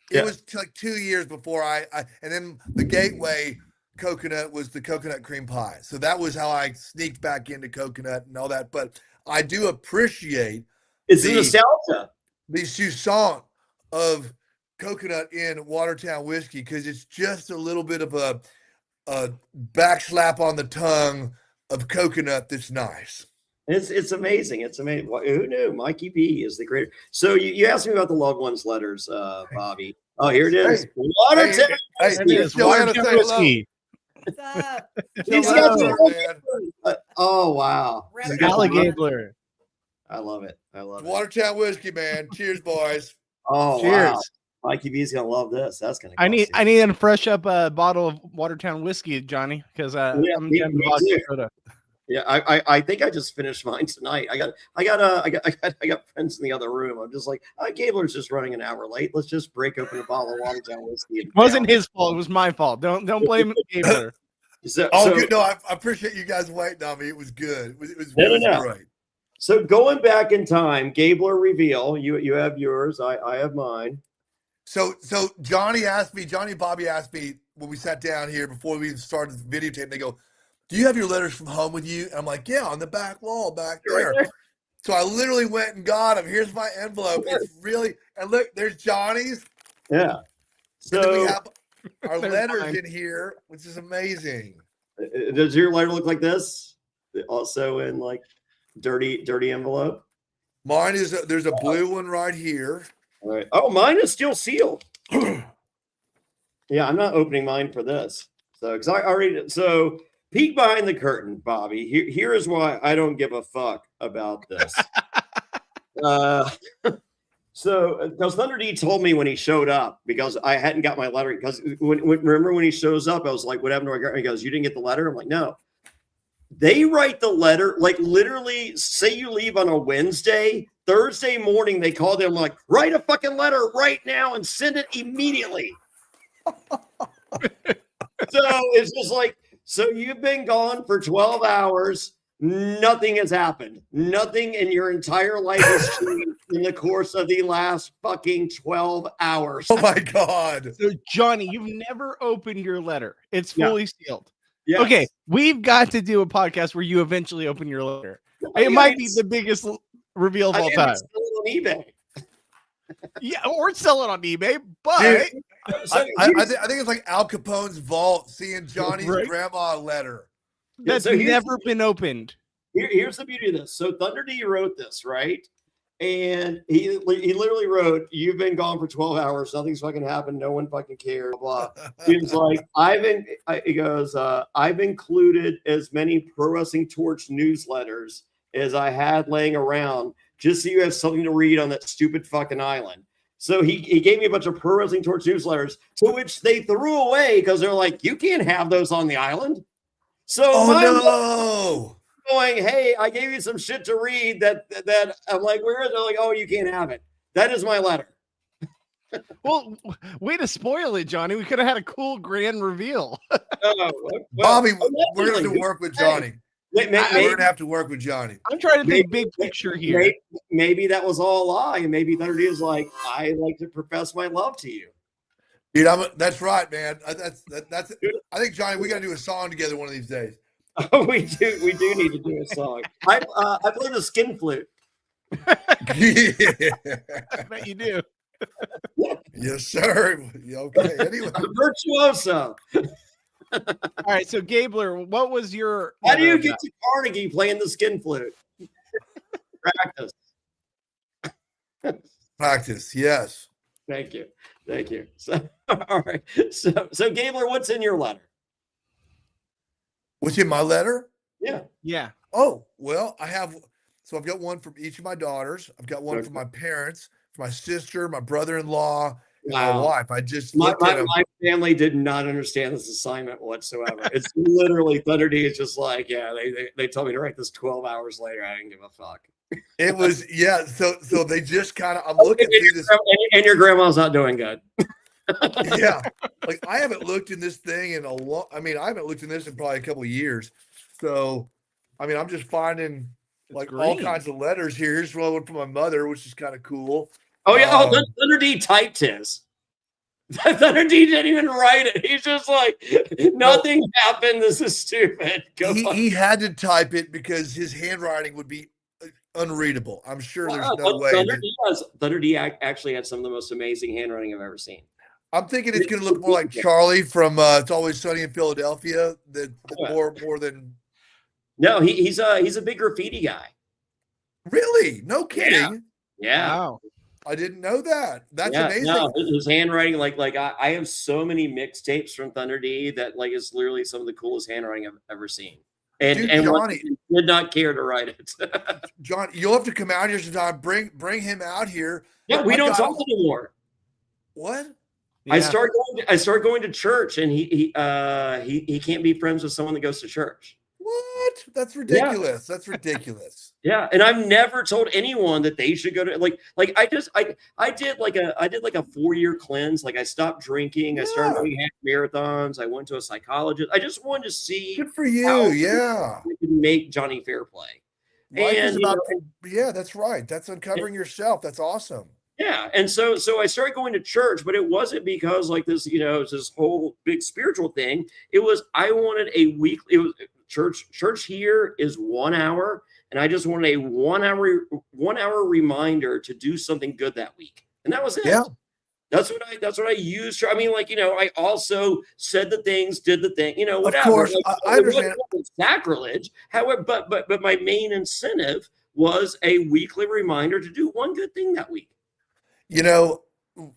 It was like 2 years before I and then the gateway coconut was the coconut cream pie. So that was how I sneaked back into coconut and all that. But I do appreciate the nostalgia, the sousson of coconut in Watertown whiskey, because it's just a little bit of a back slap on the tongue of coconut that's nice. It's amazing. It's amazing. Who knew? Mikey B is the great. So you asked me about the loved ones letters, Bobby. Oh, here it is. Watertown. Watertown whiskey. What's up? Oh, wow. Alligator. I love it. Watertown whiskey, man. Cheers, boys. Oh, cheers. Wow. Mikey B's gonna love this. That's gonna. I need to fresh up a bottle of Watertown whiskey, Johnny, because I'm getting vodka soda. Yeah, I think I just finished mine tonight. I got friends in the other room. I'm just like, Gabler's just running an hour late. Let's just break open a bottle of Watertown whiskey. It wasn't his fault. It was my fault. Don't blame Gabler. Good. No, I appreciate you guys waiting on me. It was good. It was great. So going back in time, Gabler reveal. You have yours. I have mine. So Johnny Bobby asked me when we sat down here before we even started the videotape. They go, do you have your letters from home with you? And I'm like, yeah, on the back wall back Right there. there. So I literally went and got them. Here's my envelope. It's really, and look, there's Johnny's. Yeah. And then we So have our There's letters mine. in here, which is amazing. does your letter look like this? Also in like dirty envelope? Mine is, there's a blue one right here. All right. Oh, mine is still sealed. Yeah, I'm not opening mine for this. So, because I already, so peek behind the curtain, Bobby. Here is why I don't give a fuck about this. So, because Thunder D told me when he showed up, because I hadn't got my letter, because remember when he shows up, I was like, what happened to my, he goes, you didn't get the letter? I'm like, no. They write the letter, like literally, say you leave on a Wednesday, Thursday morning, they call them like, write a fucking letter right now and send it immediately. So it's just like, so you've been gone for 12 hours. Nothing has happened. Nothing in your entire life has changed in the course of the last fucking 12 hours. Oh my God. So, Johnny, you've never opened your letter. It's Yeah. fully sealed. Yes. Okay, we've got to do a podcast where you eventually open your letter. I It mean, might be the biggest reveal of I all mean, time. it's still on eBay. Yeah, or sell it on eBay, but Dude, So I here's- think it's like Al Capone's vault, seeing Johnny's Right. grandma letter. that's so here's- never been opened. here's the beauty of this. So Thunder D wrote this, right? And he literally wrote, you've been gone for 12 hours. Nothing's fucking happened. No one fucking cares. Blah, blah. He was like, he goes, I've included as many Pro Wrestling Torch newsletters as I had laying around, just so you have something to read on that stupid fucking island. So he gave me a bunch of Pro Wrestling Torch newsletters, to which they threw away because they're like, you can't have those on the island. So my Oh going, hey, I gave you some shit to read that I'm like, where is it? They're like, oh, you can't have it. That is my letter. Well, way to spoil it, Johnny. We could have had a cool grand reveal. Oh, no. well, Bobby, we're allegedly. going to have to work with Johnny. We're Maybe, going to have to work with Johnny. I'm trying to think Maybe- big picture here. maybe that was all a lie. And maybe Thunder D is like, I like to profess my love to you. Dude, that's right, man. That's I think, Johnny, we got to do a song together one of these days. Oh, we do need to do a song. I play the skin flute. Yeah. I bet you do. Yes, sir. Yeah, okay. Anyway, Virtuoso. All right, so Gabler, what was your? How do you get to Carnegie playing the skin flute? Practice. practice. Yes. Thank you. So, all right. So Gabler, what's in your letter? What's in my letter? Yeah. Yeah. Oh, well, I've got one from each of my daughters. I've got one Okay. from my parents, from my sister, my brother-in-law, and my Wow. wife. I just My looked at them. family did not understand this assignment whatsoever. It's literally Thunder D is just like, yeah, they told me to write this 12 hours later. I didn't give a fuck. It was, yeah. So they just kind of, I'm looking through this. And your grandma's not doing good. Yeah. Like I haven't looked in this thing in a long, I haven't looked in this in probably a couple of years. So, I'm just finding like all green. kinds of letters here. Here's one from my mother, which is kind of cool. Oh, yeah. Thunder D typed his. Thunder D didn't even write it. He's just like, nothing happened. This is stupid. Go fuck. He had to type it because his handwriting would be unreadable. I'm sure there's no way. Thunder D actually had some of the most amazing handwriting I've ever seen. I'm thinking it's going to look more like Charlie from It's Always Sunny in Philadelphia. More than. No, he's a big graffiti guy. Really? No kidding. Yeah. Wow. I didn't know that. That's amazing. No, his handwriting, like I have so many mixtapes from Thunder D that like is literally some of the coolest handwriting I've ever seen. And Dude, and Johnny, did not care to write it. John, you'll have to come out here sometime. Bring him out here. Yeah, we I've don't got- talk anymore. What? Yeah. I start going to church, and he can't be friends with someone that goes to church. What? That's ridiculous. That's ridiculous. Yeah, and I've never told anyone that they should go to like I did like a 4-year cleanse. Like I stopped drinking. I started doing half marathons. I went to a psychologist. I just wanted to see Good for you. how Yeah. I could make Jonny Fairplay. Life is And, about, yeah, that's right. That's uncovering yourself. That's awesome. Yeah, and so I started going to church, but it wasn't because like this, it's this whole big spiritual thing. It was I wanted a week. church here is 1 hour, and I just wanted a 1 hour reminder to do something good that week, and that was it. Yeah. That's what I used. I mean, like, I also said the things, did the thing, whatever. Of course, like, I understand. It wasn't sacrilege. However, but my main incentive was a weekly reminder to do one good thing that week.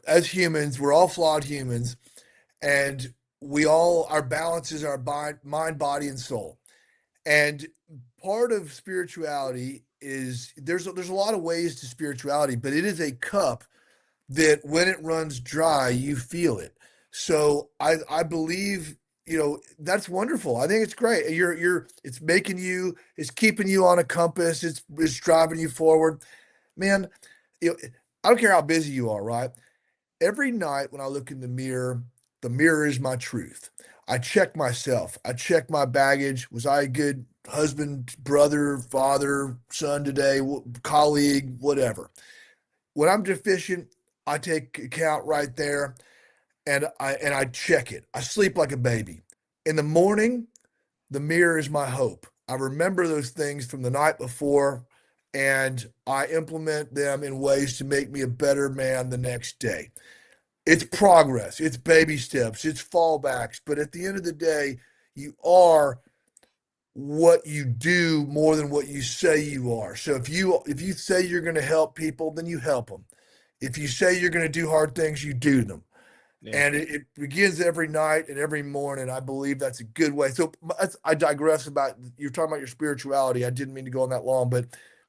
As humans, we're all flawed humans, and our balance is our mind, body, and soul. And part of spirituality is there's a lot of ways to spirituality, but it is a cup that when it runs dry, you feel it. So I believe, that's wonderful. I think it's great. It's it's keeping you on a compass. It's driving you forward, man. I don't care how busy you are, right? Every night when I look in the mirror is my truth. I check myself. I check my baggage. Was I a good husband, brother, father, son today, colleague, whatever? When I'm deficient, I take account right there, and I check it. I sleep like a baby. In the morning, the mirror is my hope. I remember those things from the night before, and I implement them in ways to make me a better man the next day. It's progress, it's baby steps, it's fallbacks, but at the end of the day, you are what you do more than what you say you are. So if you say you're going to help people, then you help them. If you say you're going to do hard things, you do them. Yeah. And it begins every night and every morning. I believe that's a good way. So I digress you're talking about your spirituality. I didn't mean to go on that long, but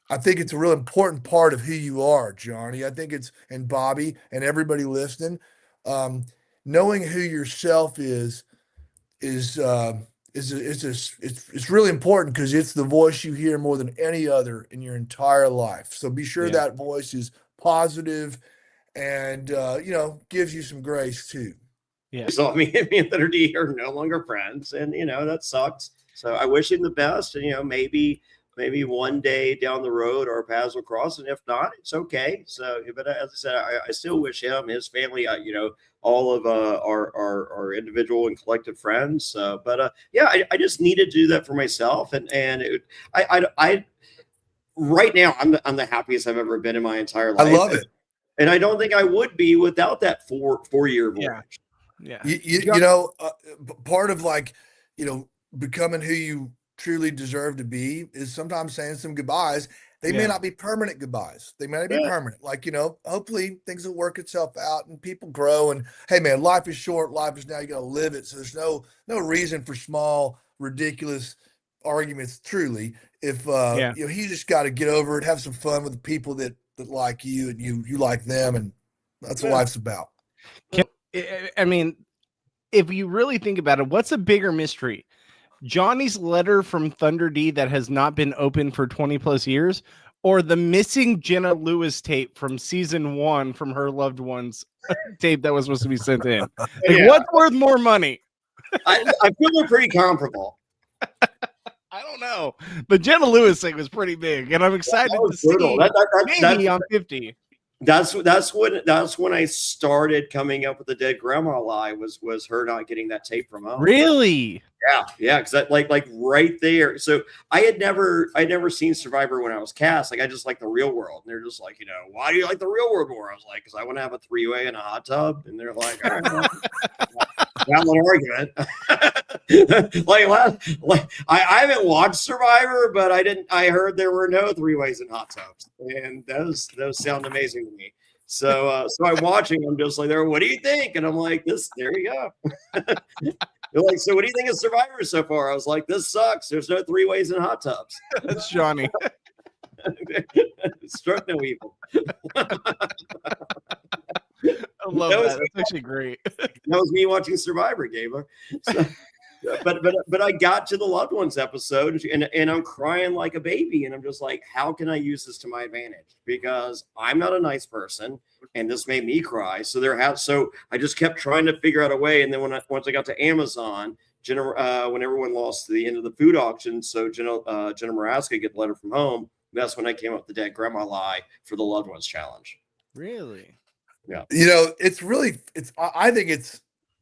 I think it's a real important part of who you are, Johnny. I think and Bobby and everybody listening, knowing who yourself is really important, because it's the voice you hear more than any other in your entire life. So be sure that voice is positive and gives you some grace too. Yeah. So me and Leonard are no longer friends, and that sucks. So I wish him the best, and maybe one day down the road our paths will cross, and if not, it's okay. So, but as I said, I still wish him, his family, all of our individual and collective friends. But I just needed to do that for myself, and I right now I'm the happiest I've ever been in my entire life. I love it, and I don't think I would be without that 4-year voyage. Yeah. Part of becoming who you truly deserve to be is sometimes saying some goodbyes. They may not be permanent goodbyes. They may not be permanent. Hopefully things will work itself out and people grow. And hey, man, life is short. Life is now. You got to live it. So there's no reason for small, ridiculous arguments. Truly, if you just got to get over it, have some fun with the people that like you and you like them, and that's what life's about. I mean, if you really think about it, what's a bigger mystery? Johnny's letter from Thunder D that has not been opened for 20 plus years, or the missing Jenna Lewis tape from season 1 from her loved one's tape that was supposed to be sent in? What's worth more money? I feel they're pretty comparable. I don't know. The Jenna Lewis thing was pretty big, and I'm excited to see maybe on 50. That's when I started coming up with the dead grandma lie was her not getting that tape from home. Really? Yeah, because that like right there. So I had never seen Survivor when I was cast. I just like the Real World, and they're just like, why do you like the Real World more? I was like, because I want to have a 3-way and a hot tub, and they're like, all right, that argument. I haven't watched Survivor, but I heard there were no 3-ways and hot tubs, and those sound amazing to me. So I'm watching. I'm just like, what do you think? And I'm like, there you go. They're like, so what do you think of Survivor so far? I was like, this sucks. There's no 3-ways and hot tubs. That's Johnny. Struck no evil. I love that. That's actually great. That was me watching Survivor, Gabler. So, but I got to the loved ones episode, and I'm crying like a baby, and I'm just like, how can I use this to my advantage? Because I'm not a nice person, and this made me cry. So I just kept trying to figure out a way, and then once I got to Amazon, when everyone lost to the end of the food auction, so Jenna Maraska get the letter from home. That's when I came up with the dead grandma lie for the loved ones challenge. Really? Yeah. I think it's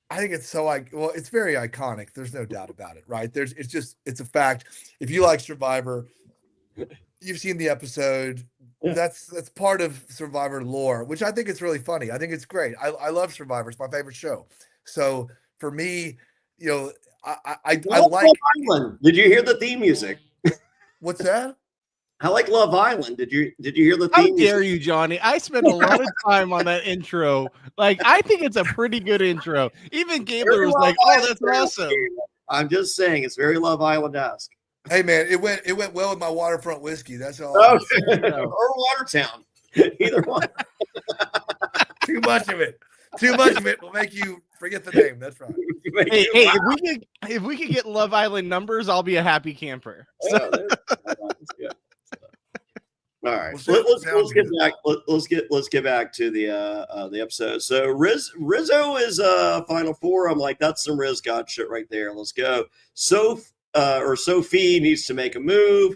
I think it's so well, it's very iconic. There's no doubt about it, right? It's a fact. If you like Survivor, you've seen the episode. Yeah. That's part of Survivor lore, which I think is really funny. I think it's great. I love Survivor. It's my favorite show. So for me, you know, I Love like. Love Island. Did you hear the theme music? What's that? I like Love Island. Did you hear the How theme dare music? you, Johnny? I spent a lot of time on that intro. Like, I think it's a pretty good intro. Even Gabler Very was Love like, "Oh, Island. that's awesome." I'm just saying, it's very Love Island-esque. Hey man, it went well with my waterfront whiskey. That's all. Oh, know. or Watertown. Either one. Too much of it. Too much of it will make you forget the name. That's right. Hey, if we could get Love Island numbers, I'll be a happy camper. So, yeah. All right, Well, let's get back. Let's get back to the episode. So Rizzo is Final Four. I'm like, that's some Riz God shit right there. Let's go. Sophie needs to make a move.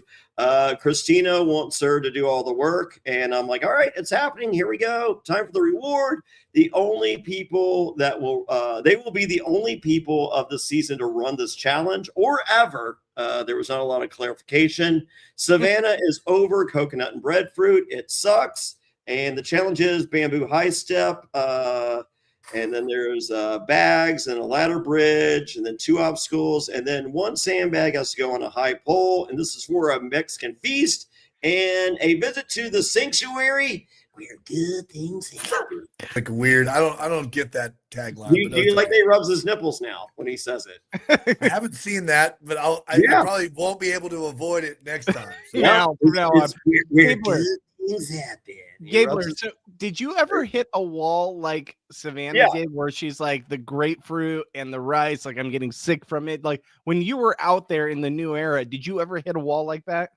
Christina wants her to do all the work, and I'm like, all right, it's happening. Here we go. Time for the reward. The only people that will they will be the only people of the season to run this challenge or ever. There was not a lot of clarification. Savannah is over coconut and breadfruit. It sucks. And the challenge is bamboo high step. And then there's bags and a ladder bridge and then 2 obstacles. And then 1 sandbag has to go on a high pole. And this is for a Mexican feast and a visit to the sanctuary where good things happen. Like weird. I don't get that tagline. Do you like that he rubs his nipples now when he says it? I haven't seen that, but I probably won't be able to avoid it next time. So. From now on. Where Gabler. good things happen. He Gabler, rubs his- so did you ever hit a wall like Savannah Yeah. did, where she's like the grapefruit and the rice, like I'm getting sick from it? Like when you were out there in the new era, did you ever hit a wall like that?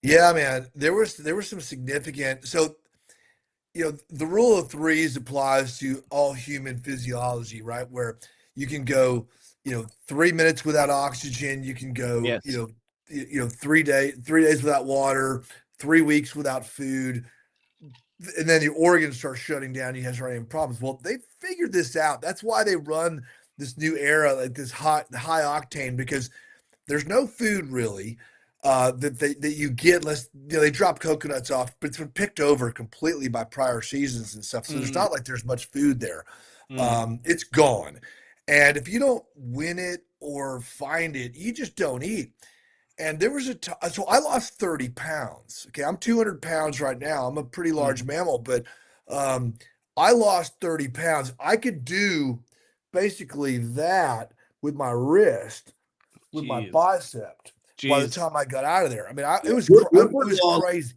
Yeah, man. There was some significant. So, you know, the rule of threes applies to all human physiology, right? Where you can go, 3 minutes without oxygen. You can go, Yes. 3 days without water, 3 weeks without food, and then your organs start shutting down. You start having problems. Well, they figured this out. That's why they run this new era, like this high octane, because there's no food really that you get unless they drop coconuts off, but it's been picked over completely by prior seasons and stuff. So It's not like there's much food there. It's gone. And if you don't win it or find it, you just don't eat. And there was so I lost 30 pounds. Okay. I'm 200 pounds right now. I'm a pretty large mammal, but I lost 30 pounds. I could do basically that with my wrist, with my Jeez. bicep. By the Jeez. time I got out of there, I mean, it was Rupert crazy.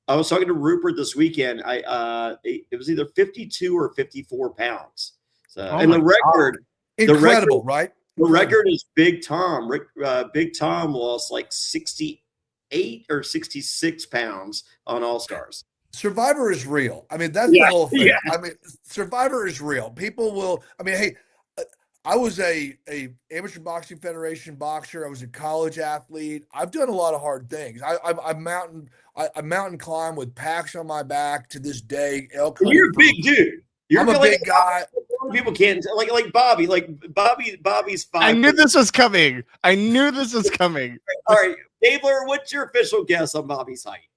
I was talking to Rupert this weekend. It was either 52 or 54 pounds. So, and my the record, Incredible, right? the record is Big Tom. Big Tom lost like 68 or 66 pounds on All Stars. Survivor is real. I mean, that's the whole thing. Yeah. I mean, Survivor is real. People will. I mean, hey, I was a amateur boxing federation boxer. I was a college athlete. I've done a lot of hard things. I mountain climb with packs on my back to this day. Elk hunting You're a big dude. I'm a big guy. People can't like Bobby. Bobby's 5. I knew this was coming. I knew this was coming. All right, Gabler, what's your official guess on Bobby's height?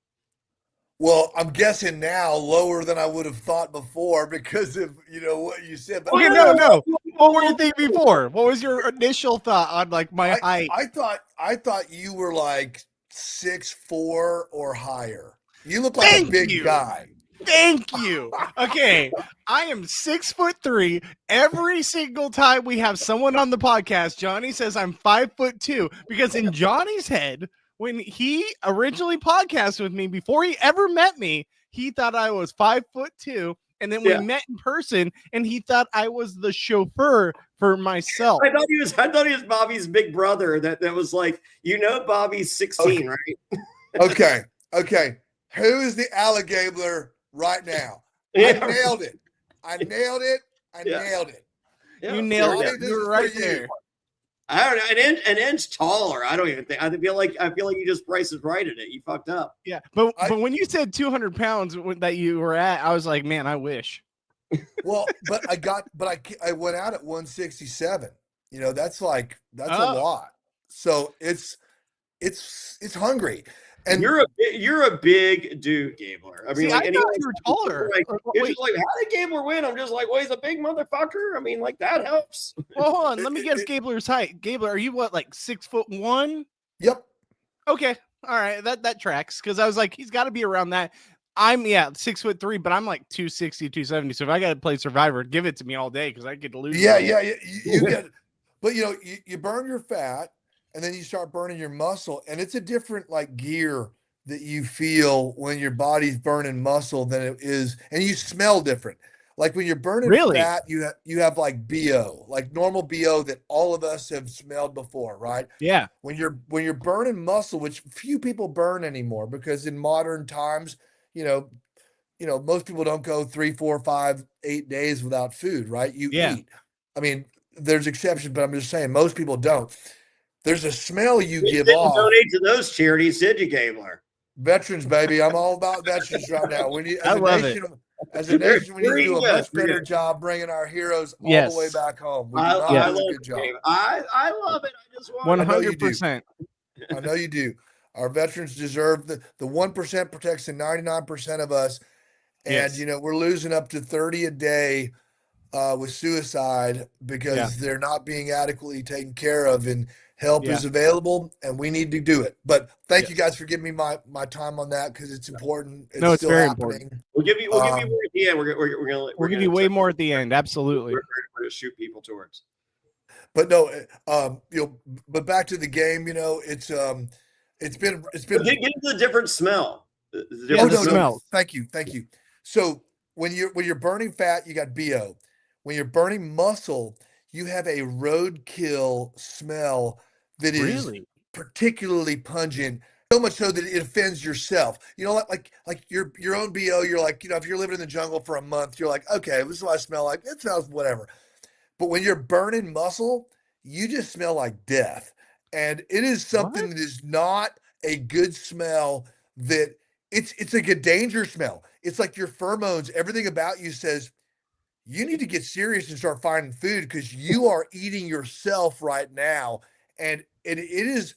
Well, I'm guessing now lower than I would have thought before because of what you said. But Okay, no. What were you thinking before? What was your initial thought on like my height? I thought you were like 6'4" or higher. You look like Thank a big you. guy. Thank you. Okay, I am 6'3". Every single time we have someone on the podcast, Johnny says I'm 5'2", because in Johnny's head, when he originally podcasted with me before he ever met me, he thought I was 5'2", and then we met in person, and he thought I was the chauffeur for myself. I thought he was Bobby's big brother. That was like, Bobby's 16, right? Okay. Who is the alligabler right now? Yeah. I nailed it. I nailed it. Yeah. You nailed Johnny, it. this You is were right for you. there. I don't know, an inch taller. I don't even think. I feel like you just Price is Right at it. You fucked up. Yeah, but when you said 200 pounds that you were at, I was like, man, I wish. Well, I went out at 167. You know, that's a Oh, lot. So it's hungry. And You're a big dude, Gabler. I mean, see, I like thought anyone, you were taller. like it's Wait, just like, how did Gabler win? I'm just like, well, he's a big motherfucker. I mean, like that helps. well, hold on. Let me it- guess it- Gabler's height. Gabler, are you what, like 6'1"? yep. Okay. All right. That tracks. Cause I was like, he's got to be around that. I'm 6'3", but I'm like 260, 270. So if I got to play Survivor, give it to me all day because I could lose. Yeah, yeah, you get, but you burn your fat and then you start burning your muscle, and it's a different like gear that you feel when your body's burning muscle than it is, and you smell different. Like when you're burning Really? fat, you have like BO, like normal BO that all of us have smelled before, right? Yeah. When you're burning muscle, which few people burn anymore because in modern times, you know, most people don't go 3, 4, 5, 8 days without food, right? You Yeah. eat. I mean, there's exceptions, but I'm just saying most people don't. There's a smell you You give didn't off. donate to those charities, did you, Gabler? Veterans, baby. I'm all about veterans right now. We need, I love it. as a nation, we need There to you do a go. much better job bringing our heroes all Yes. the way back home. We I do not Yes. do a love good it, job. Gabe. I love it. I just want. I know you do. 100%. I know you do. Our veterans deserve the 1% protects the 99% of us. And Yes. we're losing up to 30 a day with suicide because Yeah. they're not being adequately taken care of, and help Yeah. is available and we need to do it. But thank you Yes. gugoing to give me my time on that because it's important. It's No, it's still very happening. important. We'll give you more at the end. We'll give you way more at the end. Absolutely. We're going to shoot people towards. But no, but back to the game, it's been Get into the different smell. The Yeah, different the smell. smell. Thank you. So when you're burning fat, you got BO. When you're burning muscle, you have a roadkill smell that is Really? particularly pungent. So much so that it offends yourself. Like your own BO. You're like, if you're living in the jungle for a month, you're like, okay, this is what I smell like. It smells whatever. But when you're burning muscle, you just smell like death. And it is something What? that is not a good smell, that it's like a danger smell. It's like your pheromones, everything about you says you need to get serious and start finding food because you are eating yourself right now. And it is,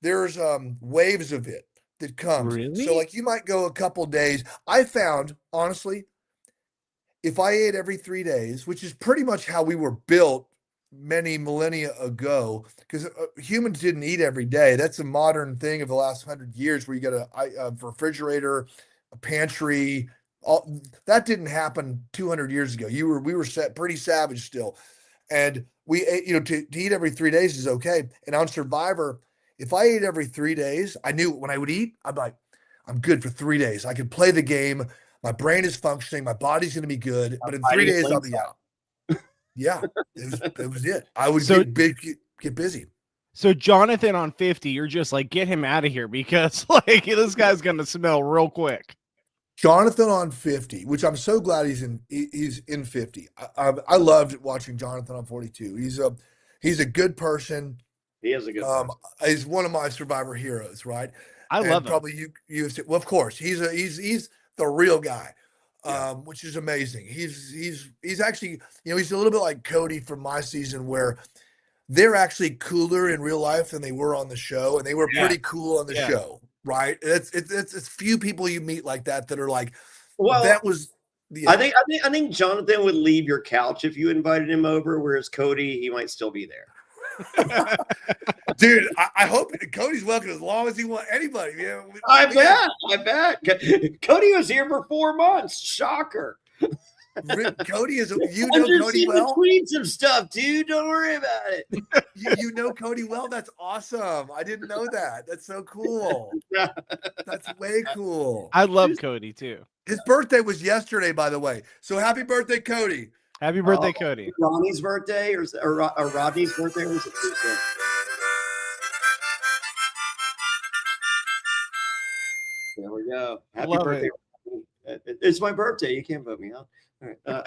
there's waves of it that comes. So Really? like you might go a couple days. I found, honestly, if I ate every 3 days, which is pretty much how we were built many millennia ago, because humans didn't eat every day. That's a modern thing of the last 100 years, where you got a refrigerator, a pantry. All that didn't happen 200 years ago. We were pretty savage still, and we ate. To eat every 3 days is okay. And on Survivor, if I ate every 3 days, I knew when I would eat, I'm like, I'm good for 3 days. I can play the game. My brain is functioning. My body's going to be good. But in 3 days, I'll be out. Yeah, it was it. I would get busy. So Jonathan on 50, you're just like, get him out of here because like this guy's going to smell real quick. Jonathan on 50, which I'm so glad he's in 50. I loved watching Jonathan on 42. He's a good person. He is a good person. He's one of my Survivor heroes, right? I love him. Probably you well, of course, he's the real guy. Yeah. Which is amazing. He's actually, he's a little bit like Cody from my season, where they're actually cooler in real life than they were on the show, and they were pretty cool on the show, right? It's few people you meet like that are like, well, that was. I think Jonathan would leave your couch if you invited him over, whereas Cody, he might still be there. Dude, I hope Cody's welcome as long as he wants anybody. Yeah, I bet. Cody was here for 4 months. Shocker. Cody is, I'm Cody well. Tweet some stuff, dude. Don't worry about it. You know Cody well. That's awesome. I didn't know that. That's so cool. That's way cool. I love Cody too. His birthday was yesterday, by the way. So happy birthday, Cody. Happy birthday, Cody. Ronnie's birthday or Rodney's birthday was it Tuesday? There we go. Happy Love birthday. It's my birthday. You can't vote me out. All right.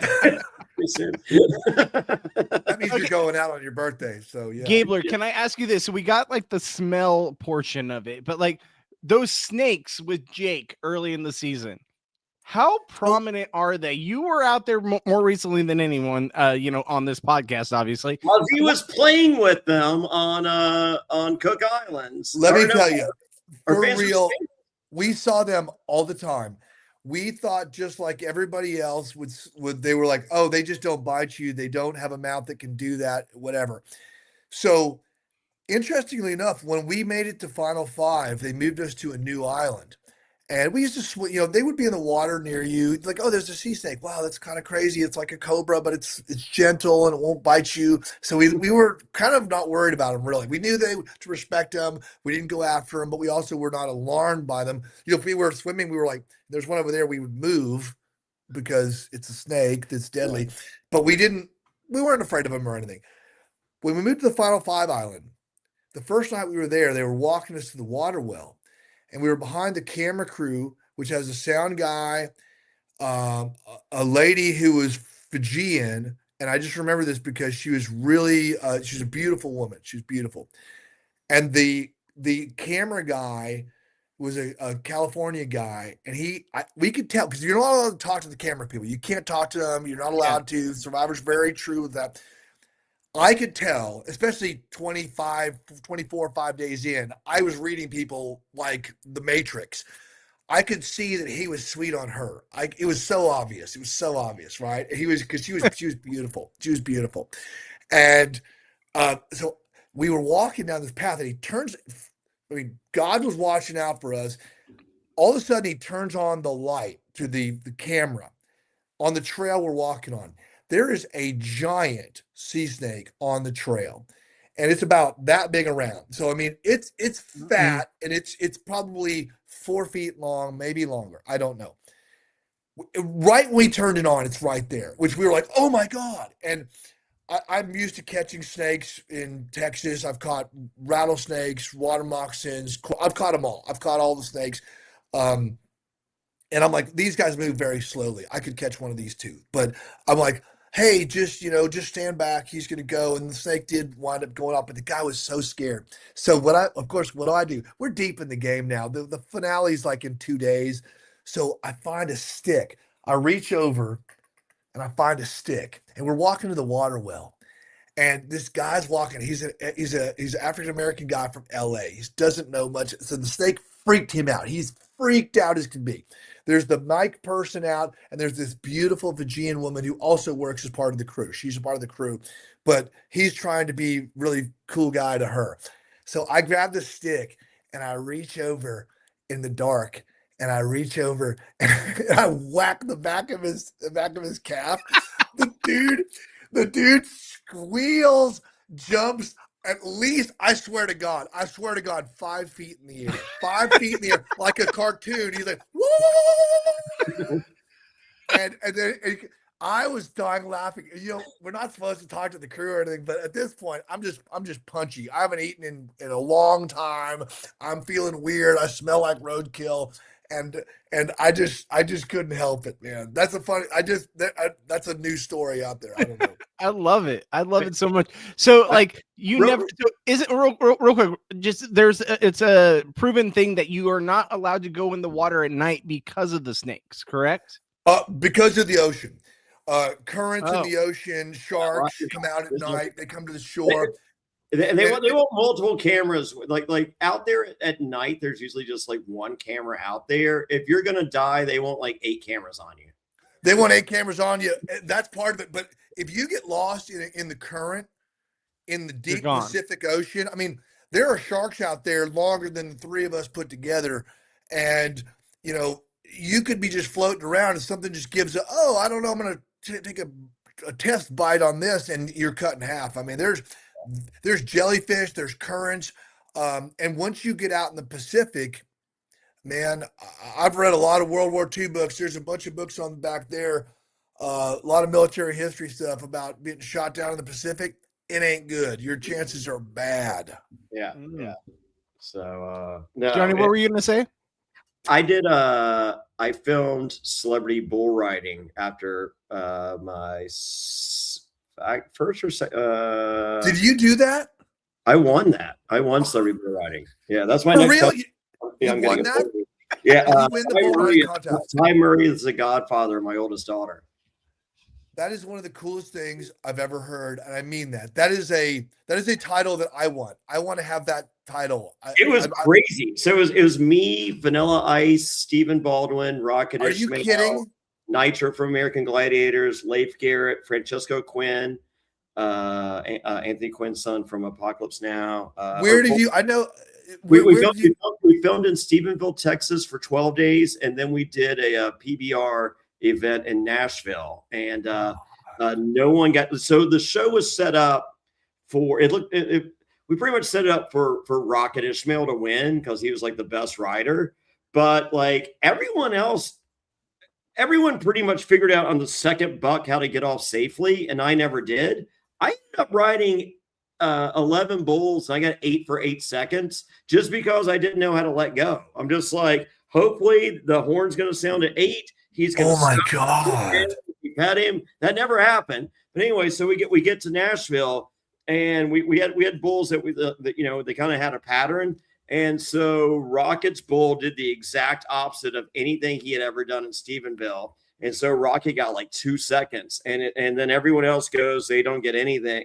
That means you're going out on your birthday. So yeah. Gabler, can I ask you this? So we got like the smell portion of it, but like those snakes with Jake early in the season, How prominent are they? You were out there more recently than anyone, on this podcast, obviously. Well, he was playing with them on Cook Islands. Let me tell you, for fans real, we saw them all the time. We thought just like everybody else would they were like, oh, they just don't bite you. They don't have a mouth that can do that, whatever. So interestingly enough, when we made it to Final Five, they moved us to a new island. And we used to swim, they would be in the water near you. Like, oh, there's a sea snake. Wow, that's kind of crazy. It's like a cobra, but it's gentle and it won't bite you. So we were kind of not worried about them, really. We knew to respect them. We didn't go after them, but we also were not alarmed by them. If we were swimming, we were like, there's one over there, we would move because it's a snake that's deadly. But we weren't afraid of them or anything. When we moved to the Final Five Island, the first night we were there, they were walking us to the water well. And we were behind the camera crew, which has a sound guy, a lady who was Fijian. And I just remember this because she was really, she's a beautiful woman. She was beautiful. And the camera guy was a California guy. And we could tell, because you're not allowed to talk to the camera people. You can't talk to them. You're not allowed to. Survivor's very true with that. I could tell, especially 24 or 5 days in, I was reading people like the Matrix. I could see that he was sweet on her. It was so obvious. It was so obvious, right? Because she was beautiful. She was beautiful. And so we were walking down this path and he turns, God was watching out for us. All of a sudden he turns on the light to the camera on the trail we're walking on. There is a giant sea snake on the trail, and it's about that big around. So it's fat, and it's probably 4 feet long, maybe longer. I don't know. Right when we turned it on, it's right there, which we were like, oh my God. And I'm used to catching snakes in Texas. I've caught rattlesnakes, water moccasins. I've caught them all. I've caught all the snakes. And I'm like, these guys move very slowly. I could catch one of these too. But I'm like, hey, just stand back. He's going to go. And the snake did wind up going up, but the guy was so scared. So what do I do? We're deep in the game now. The finale's like in 2 days. So I find a stick. I reach over and I find a stick, and we're walking to the water well. And this guy's walking. He's an African-American guy from LA. He doesn't know much. So the snake freaked him out. He's freaked out as can be. There's the mic person out, and there's this beautiful Fijian woman who also works as part of the crew. She's a part of the crew, but he's trying to be really cool guy to her. So I grab the stick and I reach over in the dark, and I reach over and I whack the back of his calf. The dude squeals, jumps. At least, I swear to God, 5 feet in the air. 5 feet in the air, like a cartoon. He's like, whoa! And then I was dying laughing. We're not supposed to talk to the crew or anything, but at this point, I'm just punchy. I haven't eaten in a long time. I'm feeling weird. I smell like roadkill. And I just couldn't help it, man. That's that's a new story out there. I don't know. I love it. I love it so much. So is it real quick? Just it's a proven thing that you are not allowed to go in the water at night because of the snakes, correct? Because of the ocean. Currents in the ocean, sharks come out at night. They come to the shore. They want multiple cameras. Like out there at night, there's usually just like one camera out there. If you're gonna die, they want like 8 cameras on you. They want 8 cameras on you. That's part of it. But if you get lost in the current, in the deep Pacific Ocean, there are sharks out there longer than the 3 of us put together, and you could be just floating around and something just gives I don't know, I'm gonna take a test bite on this, and you're cut in half. There's jellyfish, there's currents, and once you get out in the Pacific, man, I've read a lot of World War II books. There's a bunch of books on the back there, a lot of military history stuff about getting shot down in the Pacific. It ain't good. Your chances are bad. Yeah. So, Johnny, what were you gonna say? I did. I filmed celebrity bull riding after my first or second. Did you do that? I won that. I won celebrity bull riding. Yeah, that's my For next. real? Yeah, You won that? Yeah, Did he win the bull riding contest? Ty Murray is the godfather of my oldest daughter. That is one of the coolest things I've ever heard, and I mean that. That is a title that I want. I want to have that title. It was crazy. So it was me, Vanilla Ice, Stephen Baldwin, Rocket Are you Ishmael, kidding? Nitro from American Gladiators, Leif Garrett, Francesco Quinn, Anthony Quinn's son from Apocalypse Now. Where did you? I know. We filmed in Stephenville, Texas for 12 days, and then we did a PBR event in Nashville, and no one got. So the show was set up for it. We pretty much set it up for Rocket Ishmael to win because he was like the best rider, but like everyone pretty much figured out on the second buck how to get off safely, and I never did. I ended up riding 11 bulls, and I got 8 for 8 seconds just because I didn't know how to let go. I'm just like, hopefully the horn's going to sound at 8. He's going to. Oh my God. We had him. That never happened. But anyway, so we get to Nashville, and we had bulls that they kind of had a pattern. And so Rocket's bull did the exact opposite of anything he had ever done in Stephenville. And so Rocket got like 2 seconds, and then everyone else goes, they don't get anything.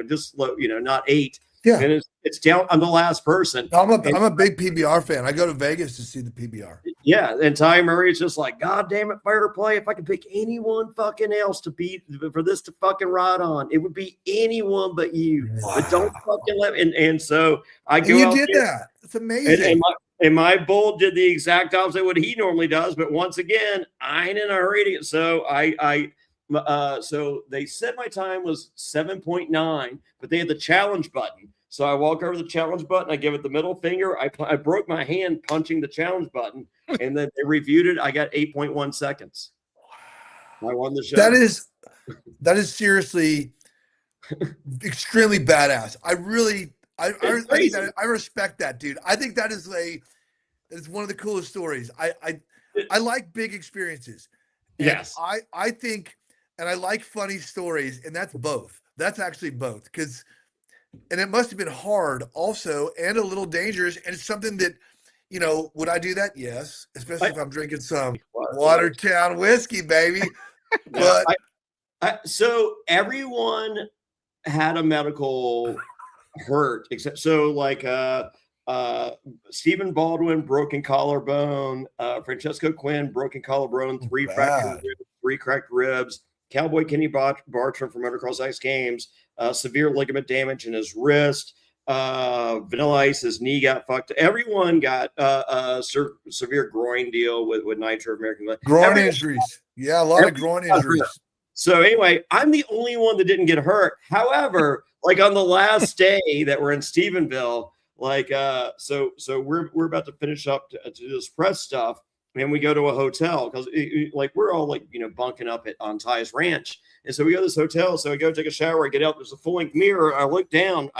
Just not 8. Yeah. And it's down. I'm the last person. I'm a big PBR fan. I go to Vegas to see the PBR. Yeah. And Ty Murray is just like, God damn it, Fairplay. If I could pick anyone fucking else to beat for this to fucking ride on, it would be anyone but you. Wow. But don't fucking let me. And so I go. You did that. It's amazing. And my bull did the exact opposite of what he normally does. But once again, I ain't in a hurry to get. So so they said my time was 7.9, but they had the challenge button. So I walk over to the challenge button. I give it the middle finger. I broke my hand punching the challenge button, and then they reviewed it. I got 8.1 seconds. I won the show. That is seriously extremely badass. I respect that, dude. I think that is one of the coolest stories. I like big experiences. And yes. I think, and I like funny stories, and that's both. That's actually both, and it must have been hard also, and a little dangerous. And it's something that, would I do that? Yes, especially if I'm drinking some Watertown whiskey, baby. But so everyone had a medical hurt except Stephen Baldwin, broken collarbone, Francesco Quinn, broken collarbone, 3 fractured ribs, 3 cracked ribs, Cowboy Kenny Bartram from Motocross Ice Games, severe ligament damage in his wrist, Vanilla Ice, his knee got fucked. Everyone got severe groin deal with Nitro American groin injuries. Yeah, a lot of groin injuries. So anyway, I'm the only one that didn't get hurt. However, like on the last day that we're in Stephenville, so we're about to finish up to do this press stuff, and we go to a hotel because we're all bunking up on Ty's ranch, and so we go to this hotel. So I go take a shower, I get out. There's a full length mirror. I look down.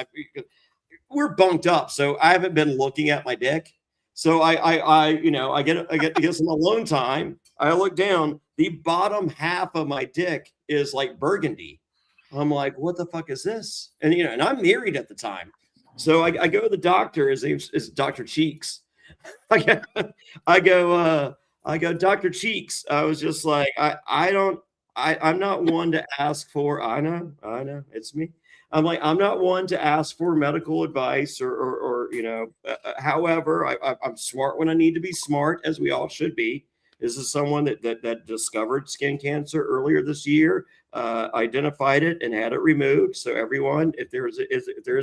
We're bunked up, so I haven't been looking at my dick. So I get some alone time. I look down. The bottom half of my dick is like burgundy. I'm like, what the fuck is this? And and I'm married at the time. So I go to the doctor. His name is Dr. Cheeks. I go, Dr. Cheeks. I was just like, I'm not one to ask for. I know, it's me. I'm like, I'm not one to ask for medical advice or however, I'm smart when I need to be smart, as we all should be. This is someone that discovered skin cancer earlier this year, identified it, and had it removed. So everyone, if there is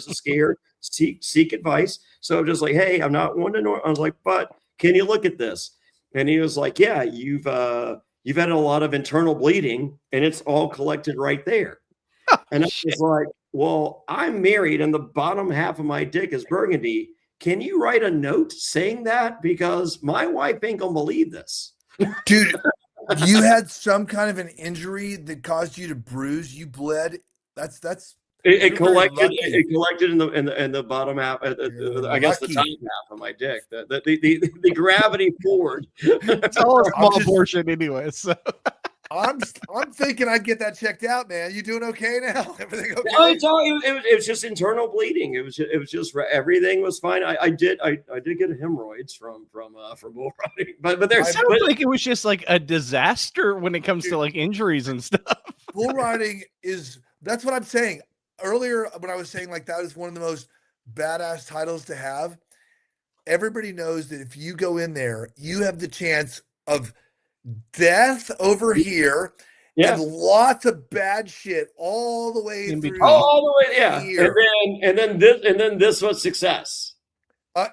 a scare, seek advice. So I'm just like, hey, I'm not one to know. I was like, but can you look at this? And he was like, yeah, you've had a lot of internal bleeding, and it's all collected right there. And I was like, well, I'm married, and the bottom half of my dick is burgundy. Can you write a note saying that? Because my wife ain't gonna believe this. Dude, you had some kind of an injury that caused you to bruise. You bled. It collected in the bottom half. I guess the top half of my dick. The gravity forward. It's all a small portion anyway. So. I'm thinking I'd get that checked out, man. You doing okay now? Everything okay? No, it was just internal bleeding. It was just everything was fine. I did get hemorrhoids from bull riding, but there's It sounds like it was just like a disaster when it comes to like injuries and stuff. Bull riding that's what I'm saying. Earlier when I was saying like that is one of the most badass titles to have. Everybody knows that if you go in there, you have the chance of death over here. Yeah. And lots of bad shit all the way In through. between. all the way, yeah. Here. And then this was success.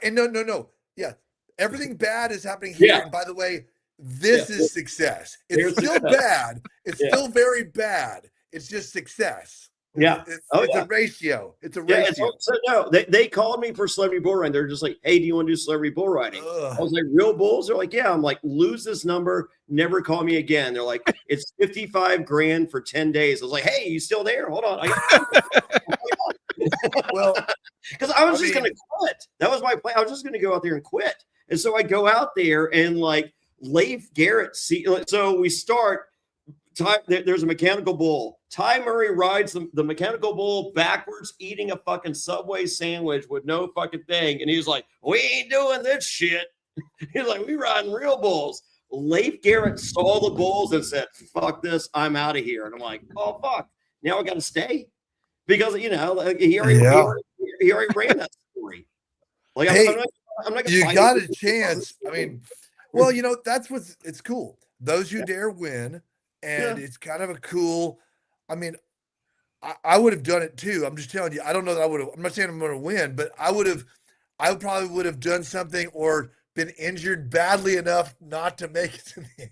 And no. Yeah. Everything bad is happening here. Yeah. And by the way, this is success. It's Here's still success. bad. It's still very bad. It's just success. Yeah. It's Yeah. a ratio. It's a Yeah, ratio. so no, they called me for celebrity bull riding. They're just like, hey, do you want to do celebrity bull riding? Ugh. I was like, real bulls? They're like, yeah. I'm like, lose this number, never call me again. They're like, it's 55 grand for 10 days. I was like, hey, you still there? Hold on. Well, because I was just going to quit. That was my plan. I was just going to go out there and quit. And so I go out there and like Leif Garrett. So we start. There's a mechanical bull. Ty Murray rides the mechanical bull backwards, eating a fucking Subway sandwich with no fucking thing. And he's like, we ain't doing this shit. He's like, we riding real bulls. Leif Garrett saw the bulls and said, fuck this, I'm out of here. And I'm like, oh, fuck. Now I got to stay? Because, he already ran that story. Like, hey, I'm not you got a chance. I mean, well, that's it's cool. Those who dare win. And it's kind of a cool, I mean, I would have done it too. I'm just telling you, I don't know that I'm not saying I'm going to win, but I probably would have done something or been injured badly enough not to make it to the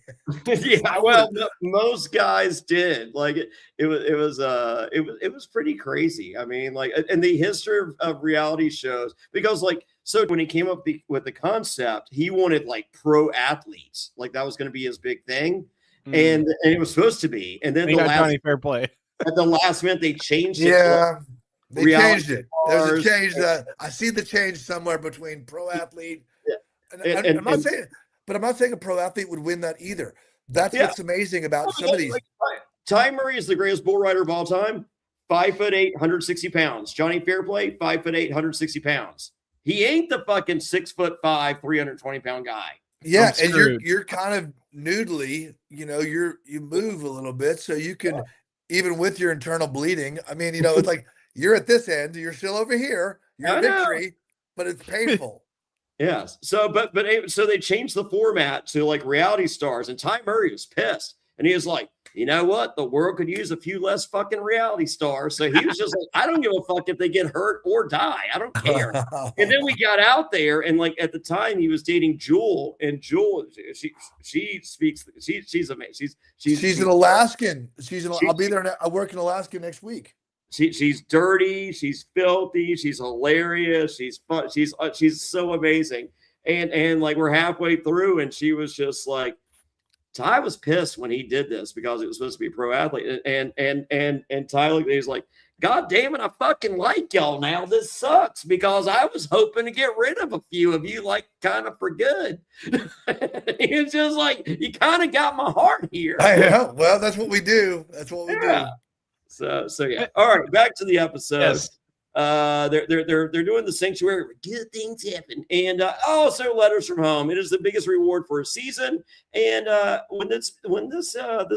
end. Yeah, well, most guys did. Like it was pretty crazy. I mean, like, in the history of reality shows, because like, so when he came up with the concept, he wanted like pro athletes, like that was going to be his big thing. And it was supposed to be, and then the last Jonny Fairplay. At the last minute they changed it. Yeah, they changed it. There's a change. I see the change somewhere between pro athlete. Yeah. And I'm not saying a pro athlete would win that either. That's what's amazing about some of these. Like, Ty Murray is the greatest bull rider of all time. 5'8", 160 pounds. Jonny Fairplay, 5'8", 160 pounds. He ain't the fucking 6'5", 320 pound guy. Yeah, and you're kind of noodly, you move a little bit, so you can, even with your internal bleeding. I mean, it's like you're at this end, you're still over here, you're victory, but it's painful. Yes. So, so they changed the format to like reality stars, and Ty Murray was pissed, and he was like, you know what? The world could use a few less fucking reality stars. So he was just like, I don't give a fuck if they get hurt or die. I don't care. And then we got out there, and like at the time he was dating Jewel, and Jewel, she speaks. She's amazing. She's an Alaskan. I'll be there. I work in Alaska next week. She's dirty. She's filthy. She's hilarious. She's fun. She's so amazing. And like we're halfway through, and she was just like, Ty was pissed when he did this because it was supposed to be pro athlete, and Ty looked, he's like, God damn it, I fucking like y'all now. This sucks because I was hoping to get rid of a few of you, like kind of for good. It's just like, you kind of got my heart here. I know. Well, that's what we do. That's what we do. So yeah. All right, back to the episode. Yes. They're doing the sanctuary where good things happen, and also letters from home. It is the biggest reward for a season. And when this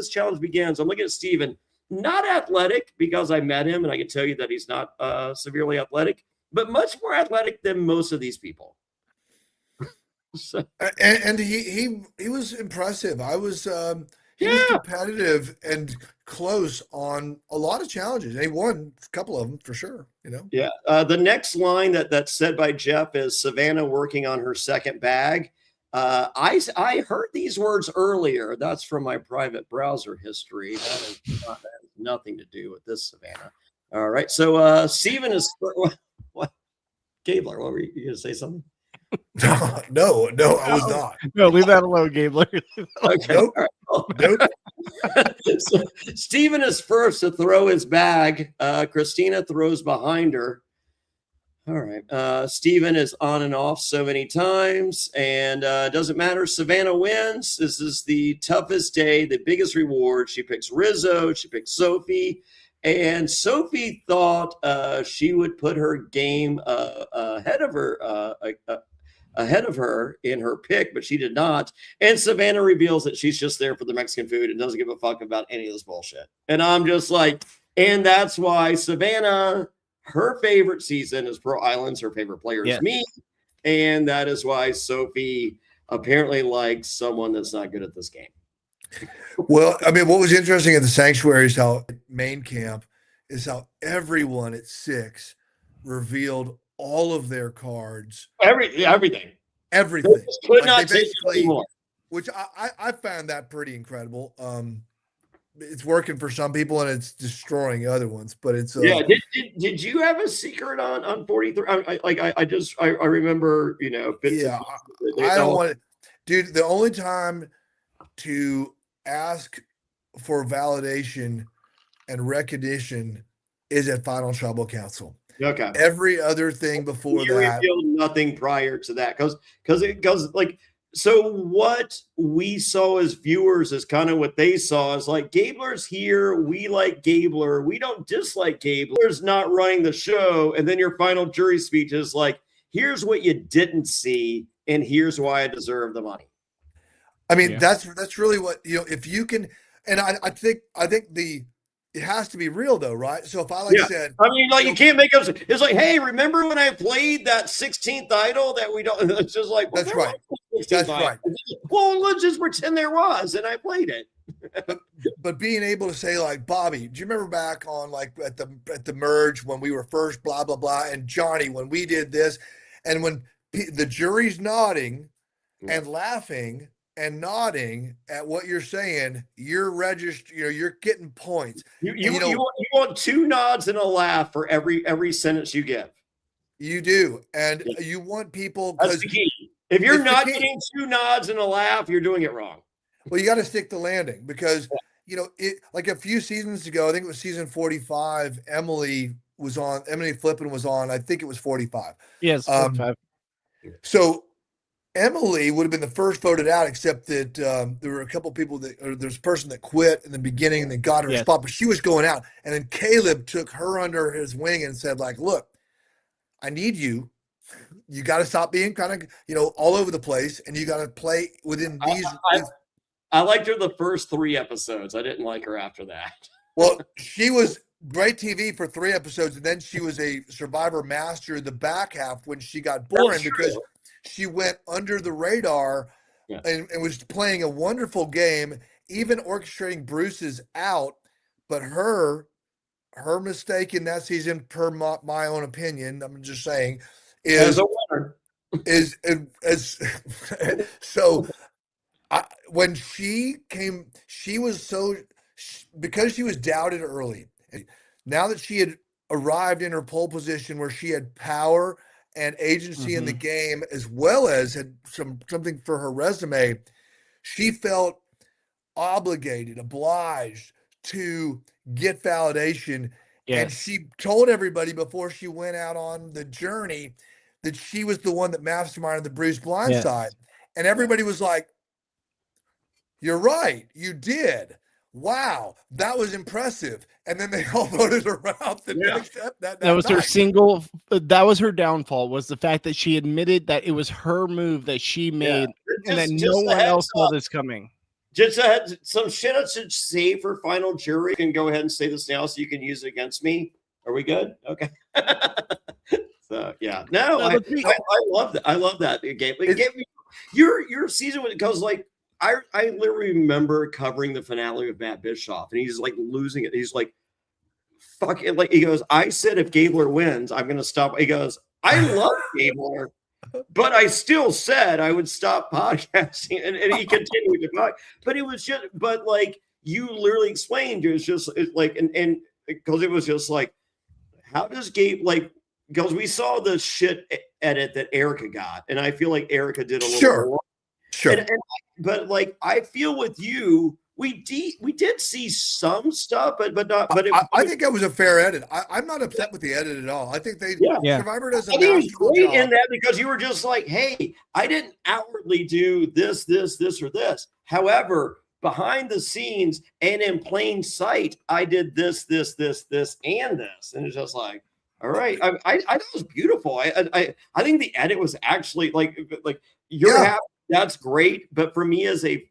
challenge begins, I'm looking at Steven, not athletic because I met him and I can tell you that he's not severely athletic, but much more athletic than most of these people. So. And he was impressive. He was competitive and close on a lot of challenges. He won a couple of them for sure, Yeah. The next line that's said by Jeff is Savannah working on her second bag. I heard these words earlier. That's from my private browser history. That has nothing to do with this, Savannah. All right. So Steven is what? Gabler, what were you going to say something? No, I was not. No, leave that alone, Gabler. Okay. Nope. Nope. So Steven is first to throw his bag. Christina throws behind her. All right. Steven is on and off so many times, and doesn't matter. Savannah wins. This is the toughest day, the biggest reward. She picks Rizzo. She picks Sophie. And Sophie thought she would put her game ahead of her in her pick, but she did not. And Savannah reveals that she's just there for the Mexican food and doesn't give a fuck about any of this bullshit. And I'm just like, and that's why Savannah, her favorite season is Pearl Islands. Her favorite player is me. And that is why Sophie apparently likes someone that's not good at this game. Well, I mean, what was interesting at the sanctuary is how main camp is how everyone at 6 revealed all of their cards. Everything. Could not take anymore. Which I found that pretty incredible. It's working for some people and it's destroying other ones, but it's Did you have a secret on 43? I remember, yeah. I don't want to, dude. The only time to ask for validation and recognition is at Final Tribal Council. Okay. Every other thing before that, revealed nothing prior to that, because it goes like. So what we saw as viewers is kind of what they saw is like, Gabler's here. We like Gabler. We don't dislike Gabler. Gabler's not running the show. And then your final jury speech is like, here's what you didn't see. And here's why I deserve the money. I mean, that's really what, if you can, and I think it has to be real though, right? So if I said, I mean, like you can't make up. It's like, hey, remember when I played that 16th idol that we don't? It's just like, that's right. That's right. Well, let's just pretend there was, and I played it. but being able to say like, Bobby, do you remember back on like at the merge when we were first, blah blah blah, and Johnny when we did this, and when the jury's nodding and laughing and nodding at what you're saying, you're registered. You're getting points. You want 2 nods and a laugh for every sentence you give. You do, and you want people. That's the key. If you're not getting 2 nods and a laugh, you're doing it wrong. Well, you got to stick the landing because it like a few seasons ago, I think it was season 45. Emily Flippin was on. I think it was 45. Yes, 45. So Emily would have been the first voted out, except that there were a couple people there's a person that quit in the beginning and they got her spot, but she was going out. And then Caleb took her under his wing and said, like, look, I need you. You got to stop being kind of, all over the place, and you got to play within these. I liked her the first 3 episodes. I didn't like her after that. Well, she was great TV for 3 episodes, and then she was a Survivor master the back half when she got boring because she went under the radar and was playing a wonderful game, even orchestrating Bruce's out. But her mistake in that season, per my own opinion, I'm just saying, is a winner. So when she came, she was because she was doubted early. Now that she had arrived in her pole position where she had power and agency in the game, as well as had something for her resume, she felt obliged to get validation. Yes. And she told everybody before she went out on the journey that she was the one that masterminded the Bruce blindside. And everybody was like, you're right, you did. Wow, that was impressive. And then they all voted her out the next step. That was her that was her downfall, was the fact that she admitted that it was her move that she made and that no one else saw this coming. Just some shit I should say for final jury. You can go ahead and say this now so you can use it against me. Are we good? Okay. So yeah. No, I love that. I love that game. It gave me your season when it goes like I literally remember covering the finale with Matt Bischoff, and he's like losing it. He's like, fuck it. Like he goes, I said if Gabler wins, I'm gonna stop. He goes, I love Gabler, but I still said I would stop podcasting, and he continued to talk. But it was just, but like you literally explained, it was just like, and because it was just like, how does Gabe like? Because we saw the shit edit that Erica got, and I feel like Erica did a little more. Sure. But like I feel with you, we did see some stuff, but not. But I think that was a fair edit. I'm not upset with the edit at all. I think Survivor does a I think it was masterful great job in that because you were just like, hey, I didn't outwardly do this, or this. However, behind the scenes and in plain sight, I did this, and this, and it's just like, all right. I thought it was beautiful. I think the edit was actually like you're happy. That's great. But for me as a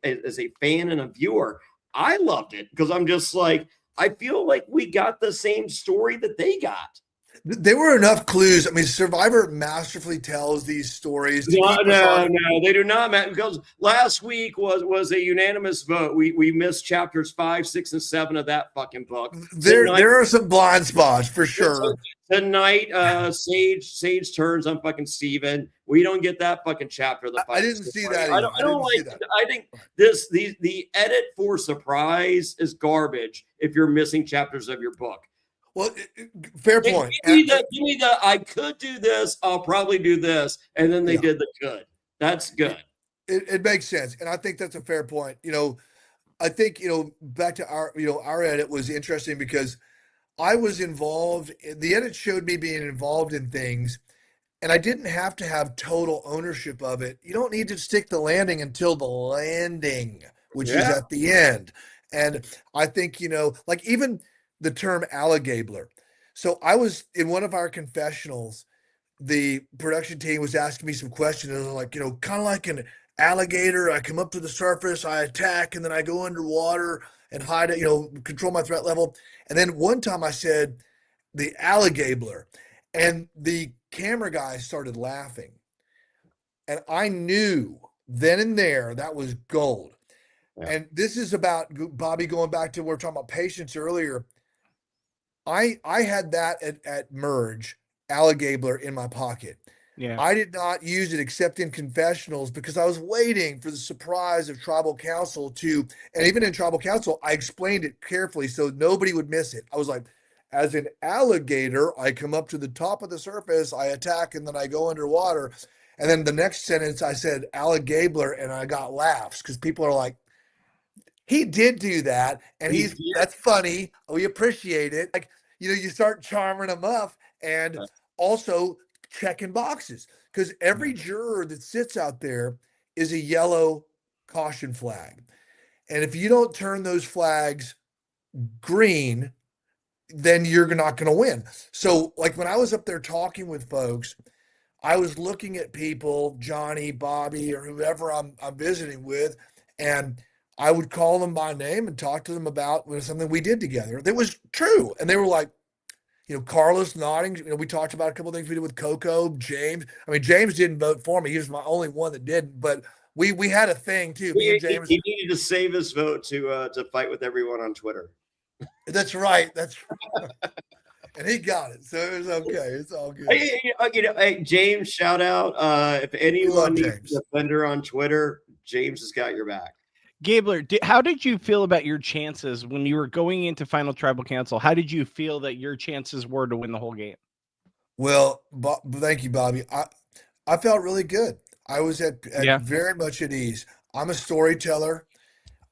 fan and a viewer, I loved it because I'm just like, I feel like we got the same story that they got. There were enough clues. I mean, Survivor masterfully tells these stories. No, they do not, Matt. Because last week was a unanimous vote. We missed chapters 5, 6, and 7 of that fucking book. There are some blind spots for sure. Tonight, Sage turns on fucking Steven. We don't get that fucking chapter. I didn't see that. I don't like that. I think the edit for surprise is garbage if you're missing chapters of your book. Well, fair point. Give me the I could do this, I'll probably do this, and then they did the good. That's good. It makes sense. And I think that's a fair point. I think, back to our edit was interesting because I was involved. The edit showed me being involved in things, and I didn't have to have total ownership of it. You don't need to stick the landing until the landing, which is at the end. And I think, like even the term alligabler. So I was in one of our confessionals, the production team was asking me some questions. And like, kind of like an alligator, I come up to the surface, I attack, and then I go underwater and hide it, control my threat level. And then one time I said the alligabler, and the camera guy started laughing. And I knew then and there that was gold. Yeah. And this is about Bobby going back to, we were talking about patience earlier. I had that at Merge, alligabler in my pocket. Yeah. I did not use it except in confessionals because I was waiting for the surprise of Tribal Council and even in Tribal Council, I explained it carefully so nobody would miss it. I was like, as an alligator, I come up to the top of the surface, I attack, and then I go underwater. And then the next sentence I said alligabler, and I got laughs because people are like, he did do that, and that's funny. We appreciate it. Like, you start charming them up and also checking boxes because every juror that sits out there is a yellow caution flag. And if you don't turn those flags green, then you're not going to win. So like when I was up there talking with folks, I was looking at people, Johnny, Bobby, or whoever I'm visiting with, and I would call them by name and talk to them about something we did together that was true. And they were like, Carlos nodding. We talked about a couple of things we did with Coco, James. I mean, James didn't vote for me. He was my only one that didn't. But we had a thing too. Me and James. He needed to save his vote to fight with everyone on Twitter. That's right. And he got it, so it was okay. It's all good. Hey, James, shout out. If anyone needs a defender on Twitter, James has got your back. Gabler, how did you feel about your chances when you were going into Final Tribal Council? How did you feel that your chances were to win the whole game? Well, thank you, Bobby. I felt really good. I was very much at ease. I'm a storyteller.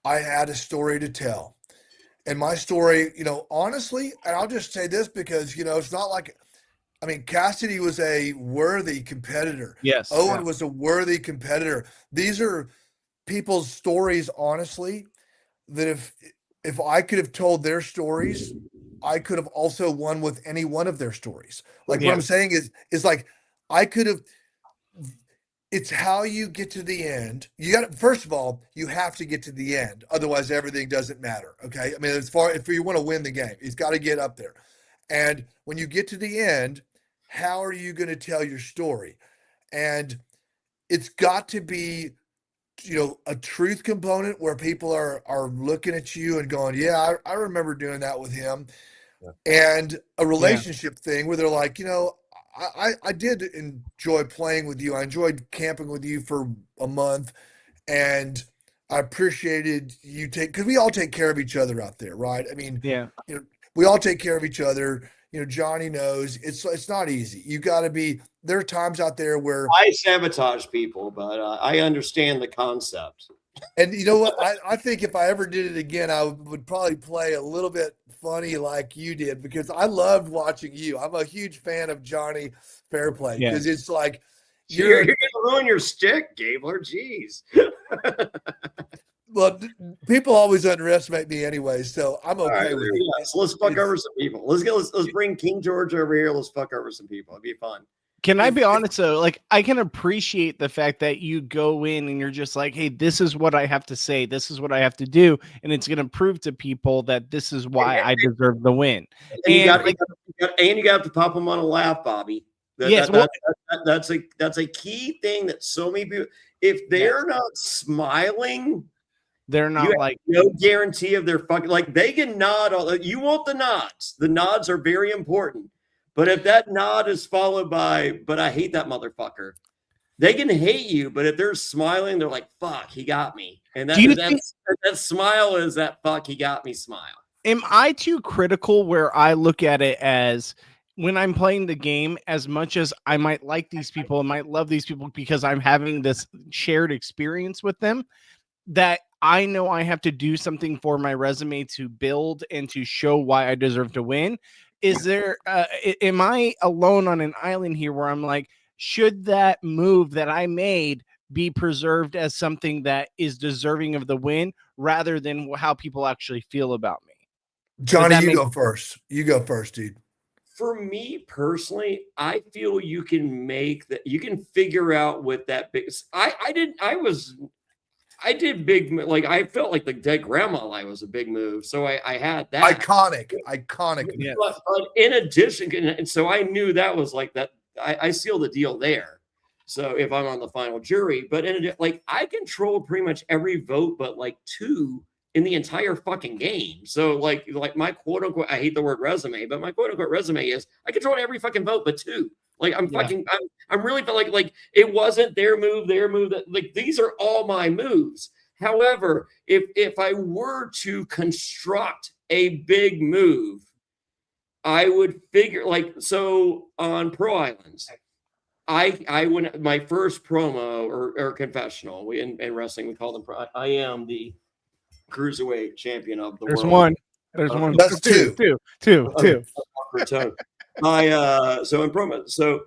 I had a story to tell. And my story, honestly, and I'll just say this because, it's not like, Cassidy was a worthy competitor. Yes. Owen was a worthy competitor. These are people's stories, honestly, that if I could have told their stories, I could have also won with any one of their stories. Like what I'm saying is like, I could have, it's how you get to the end. First of all, you have to get to the end. Otherwise everything doesn't matter. Okay. If you want to win the game, it's got to get up there. And when you get to the end, how are you going to tell your story? And it's got to be, a truth component where people are looking at you and going, yeah, I remember doing that with him. Yeah. And a relationship thing where they're like, I did enjoy playing with you. I enjoyed camping with you for a month, and I appreciated you because we all take care of each other out there, right? We all take care of each other. Johnny knows it's not easy. You got to be. There are times out there where I sabotage people, but I understand the concept. And you know what? I think if I ever did it again, I would probably play a little bit funny like you did because I loved watching you. I'm a huge fan of Johnny Fairplay Yeah. because it's like You're gonna ruin your stick, Gabler. Jeez. well, people always underestimate me anyway, so I'm okay with it. So let's fuck over some people. Let's bring King George over here. Let's fuck over some people. It'd be fun. Can I be honest though? Like, I can appreciate the fact that you go in and you're just like, hey, this is what I have to say. This is what I have to do. And it's going to prove to people that this is why I deserve the win. And you got to pop them on a laugh, Bobby. That's a key thing that so many people, if they're not smiling, they're not like no guarantee of their fucking, like they can nod. You want the nods. The nods are very important. But if that nod is followed by, but I hate that motherfucker, they can hate you. But if they're smiling, they're like, fuck, he got me. And that smile is that fuck, he got me smile. Am I too critical where I look at it as when I'm playing the game, as much as I might like these people, I might love these people because I'm having this shared experience with them, that I know I have to do something for my resume to build and to show why I deserve to win? Is there, am I alone on an island here where I'm like, should that move that I made be preserved as something that is deserving of the win rather than how people actually feel about me? Johnny, you go first. You go first, dude. For me personally, I feel you can make that. You can figure out what that big. I did big, like I felt like the dead grandma line was a big move. So I had that iconic. Yeah. But in addition, and so I knew that was like that. I sealed the deal there. So if I'm on the final jury, but like I controlled pretty much every vote, but like 2 in the entire fucking game. So like my quote unquote, I hate the word resume, but my quote unquote resume is I controlled every fucking vote but 2. Like I'm really felt like it wasn't their move, that like these are all my moves. However, if I were to construct a big move, I would figure like so on Pro Islands. I went my first promo or confessional. In wrestling we call them I am the cruiserweight champion of the world. There's one. That's two. So in promo, so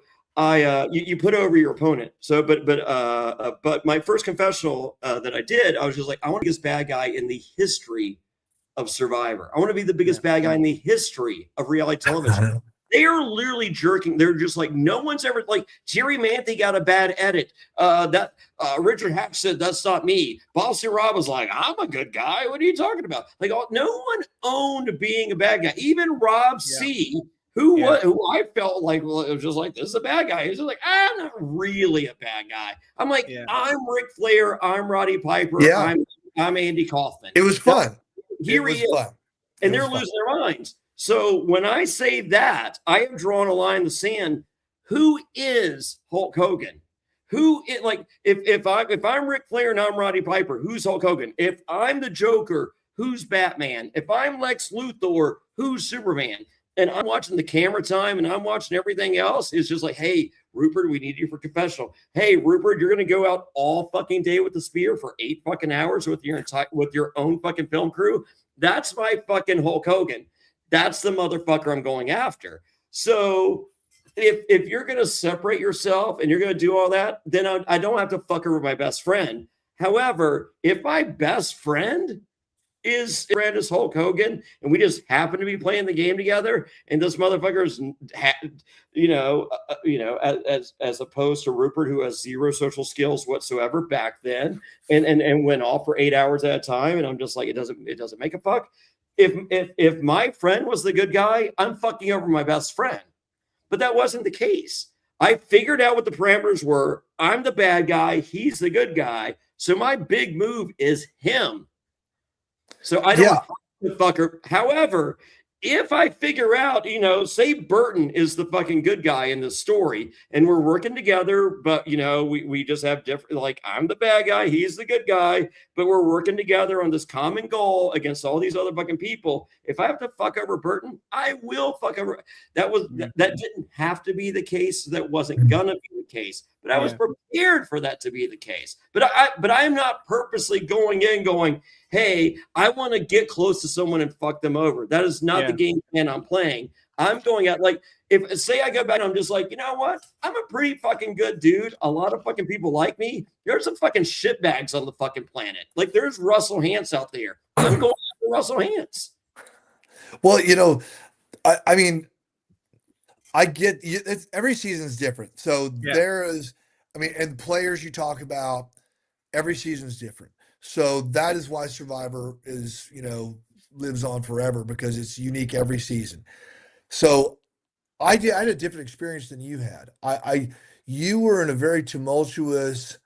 you put over your opponent. So but my first confessional that I did, I was just like, I want to be the biggest bad guy in the history of Survivor. I want to be the biggest bad guy in the history of reality television. They are literally jerking. They're just like, no one's ever like Jerry Manthe got a bad edit. Richard Hatch said, that's not me. Bossy Rob was like, I'm a good guy. What are you talking about? Like, no one owned being a bad guy. Even Rob C., who I felt like, well, it was just like, this is a bad guy. He's like, I'm not really a bad guy. I'm like, I'm Ric Flair. I'm Roddy Piper. Yeah. I'm Andy Kaufman. It was fun. Here he is. And they're losing their minds. So when I say that, I have drawn a line in the sand. Who is Hulk Hogan? If I'm Ric Flair and I'm Roddy Piper, who's Hulk Hogan? If I'm the Joker, who's Batman? If I'm Lex Luthor, who's Superman? And I'm watching the camera time and I'm watching everything else. It's just like, hey, Rupert, we need you for confessional. Hey, Rupert, you're going to go out all fucking day with the spear for 8 fucking hours with your own fucking film crew. That's my fucking Hulk Hogan. That's the motherfucker I'm going after. So if you're going to separate yourself and you're going to do all that, then I don't have to fuck over my best friend. However, if my best friend is Hulk Hogan and we just happen to be playing the game together and this motherfucker's, as opposed to Rupert, who has 0 social skills whatsoever back then and went off for 8 hours at a time. And I'm just like, it doesn't make a fuck. If my friend was the good guy, I'm fucking over my best friend. But that wasn't the case. I figured out what the parameters were. I'm the bad guy. He's the good guy. So my big move is him. So I don't the fucker. However, if I figure out, say Burton is the fucking good guy in this story and we're working together, but we just have different, like I'm the bad guy, he's the good guy, but we're working together on this common goal against all these other fucking people. If I have to fuck over Burton, I will fuck over. That didn't have to be the case. That wasn't gonna be the case. but I was prepared for that to be the case. But I am not purposely going in going, hey, I want to get close to someone and fuck them over. That is not the game plan I'm playing. I'm going out like, if say I go back and I'm just like, you know what? I'm a pretty fucking good dude. A lot of fucking people like me. There's some fucking shitbags on the fucking planet. Like there's Russell Hantz out there. I'm going after Russell Hantz. Well, you know, I mean, I get it's, every season's different. So there is, I mean, and players you talk about, every season's different. So that is why Survivor is, you know, lives on forever, because it's unique every season. So I had a different experience than you had. You were in a very tumultuous,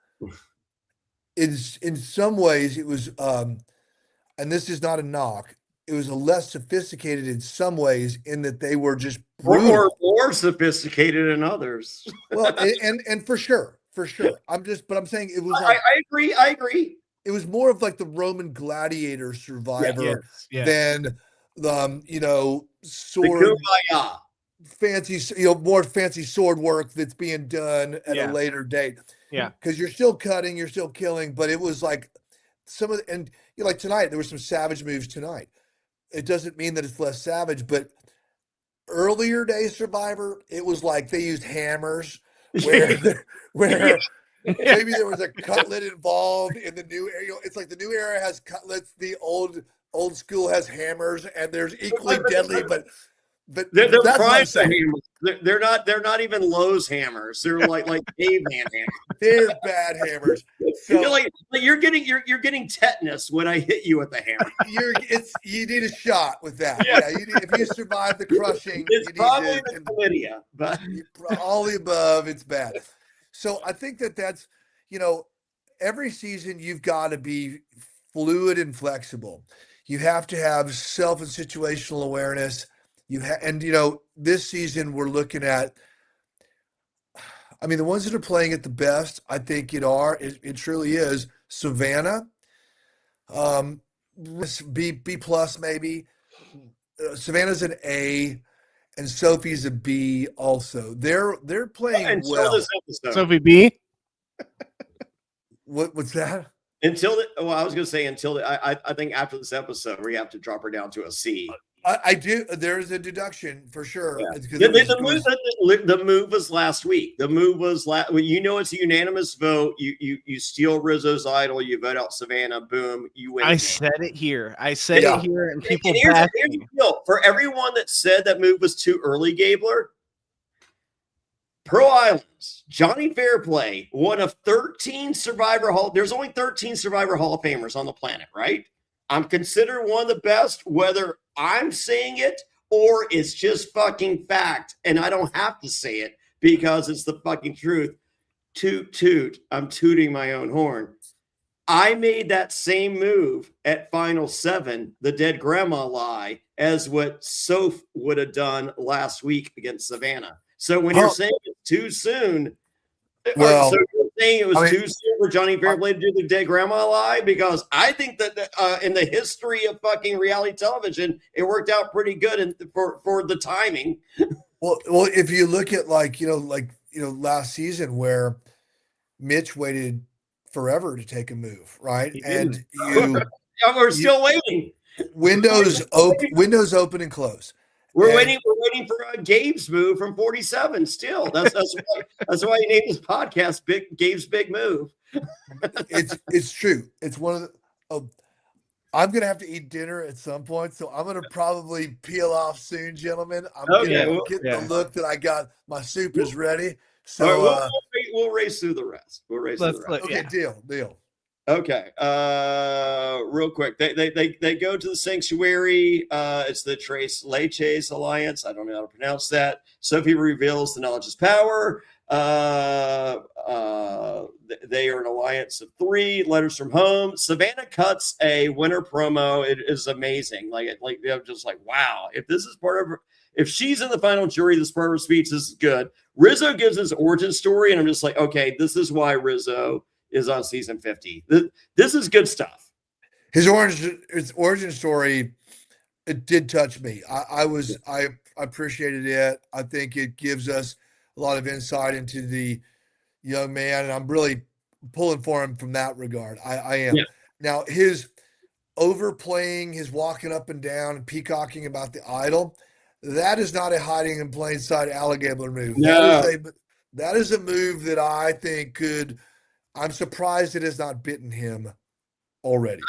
in some ways it was, and this is not a knock, it was a less sophisticated in some ways, in that they were just brutal. Or more sophisticated in others. Well, and for sure. But I'm saying it was like, I agree. It was more of like the Roman gladiator Survivor than the, you know, sword fancy, you know, more fancy sword work that's being done at a later date. Yeah. Because you're still cutting, you're still killing, but it was like some of the, and you know, like tonight, there were some savage moves tonight. It doesn't mean that it's less savage, but earlier day Survivor, it was like they used hammers where maybe there was a cutlet involved. In the new era, you know, it's like the new era has cutlets, the old school has hammers, and there's equally deadly, but they're prime hammers. They're not even Lowe's hammers. They're like caveman hammers. They're bad hammers. So you're getting tetanus when I hit you with the hammer. You need a shot with that. Yeah, if you survive the crushing, it's probably the chlamydia, but all the above, it's bad. So I think that's, you know, every season you've got to be fluid and flexible. You have to have self and situational awareness. And you know, this season we're looking at, I mean, the ones that are playing it the best, I think it truly is Savannah, B plus maybe. Savannah's an A, and Sophie's a B also. They're playing well. Sophie B. What's that? I was going to say I think after this episode we have to drop her down to a C. I do. There's a deduction for sure. Yeah. The move was last week. The move was you know, it's a unanimous vote. You steal Rizzo's idol. You vote out Savannah. Boom. You win. I said it here, and people here's the deal. For everyone that said that move was too early, Gabler, Pearl Islands, Jonny Fairplay, one of 13 Survivor Hall. There's only 13 Survivor Hall of Famers on the planet, right? I'm considered one of the best, whether I'm saying it or it's just fucking fact, and I don't have to say it because it's the fucking truth. Toot, toot. I'm tooting my own horn. I made that same move at Final 7, the dead grandma lie, as what Soph would have done last week against Savannah. So when you're saying it's too soon, so you're saying it was too soon for Jonny Fairplay to do the dead grandma lie? Because I think that in the history of fucking reality television, it worked out pretty good for the timing. Well, if you look at last season where Mitch waited forever to take a move, right? And we're still waiting. Windows open and close. We're waiting for Gabe's move from 47 still. That's why he named his podcast Gabe's Big Move. It's true. It's one of the I'm gonna have to eat dinner at some point, so I'm gonna probably peel off soon, gentlemen. I'm getting the look that I got. My soup is ready. So right, we'll race through the rest. Okay, deal. Okay. Real quick. They go to the sanctuary. It's the Tres Leches Alliance. I don't know how to pronounce that. Sophie reveals the knowledge is power. They are an alliance of 3. Letters from home. Savannah cuts a winter promo. It is amazing. Like they're just like, wow, if she's in the final jury, this part of her speech is good. Rizzo gives his origin story, and I'm just like, okay, this is why Rizzo is on season 50. This is good stuff. His origin story, it did touch me. I appreciated it. I think it gives us a lot of insight into the young man, and I'm really pulling for him from that regard. I am. Yeah. Now, his overplaying, his walking up and down and peacocking about the idol, that is not a hiding in plain sight Gabler move. No. That is a move that I think could. I'm surprised it has not bitten him already.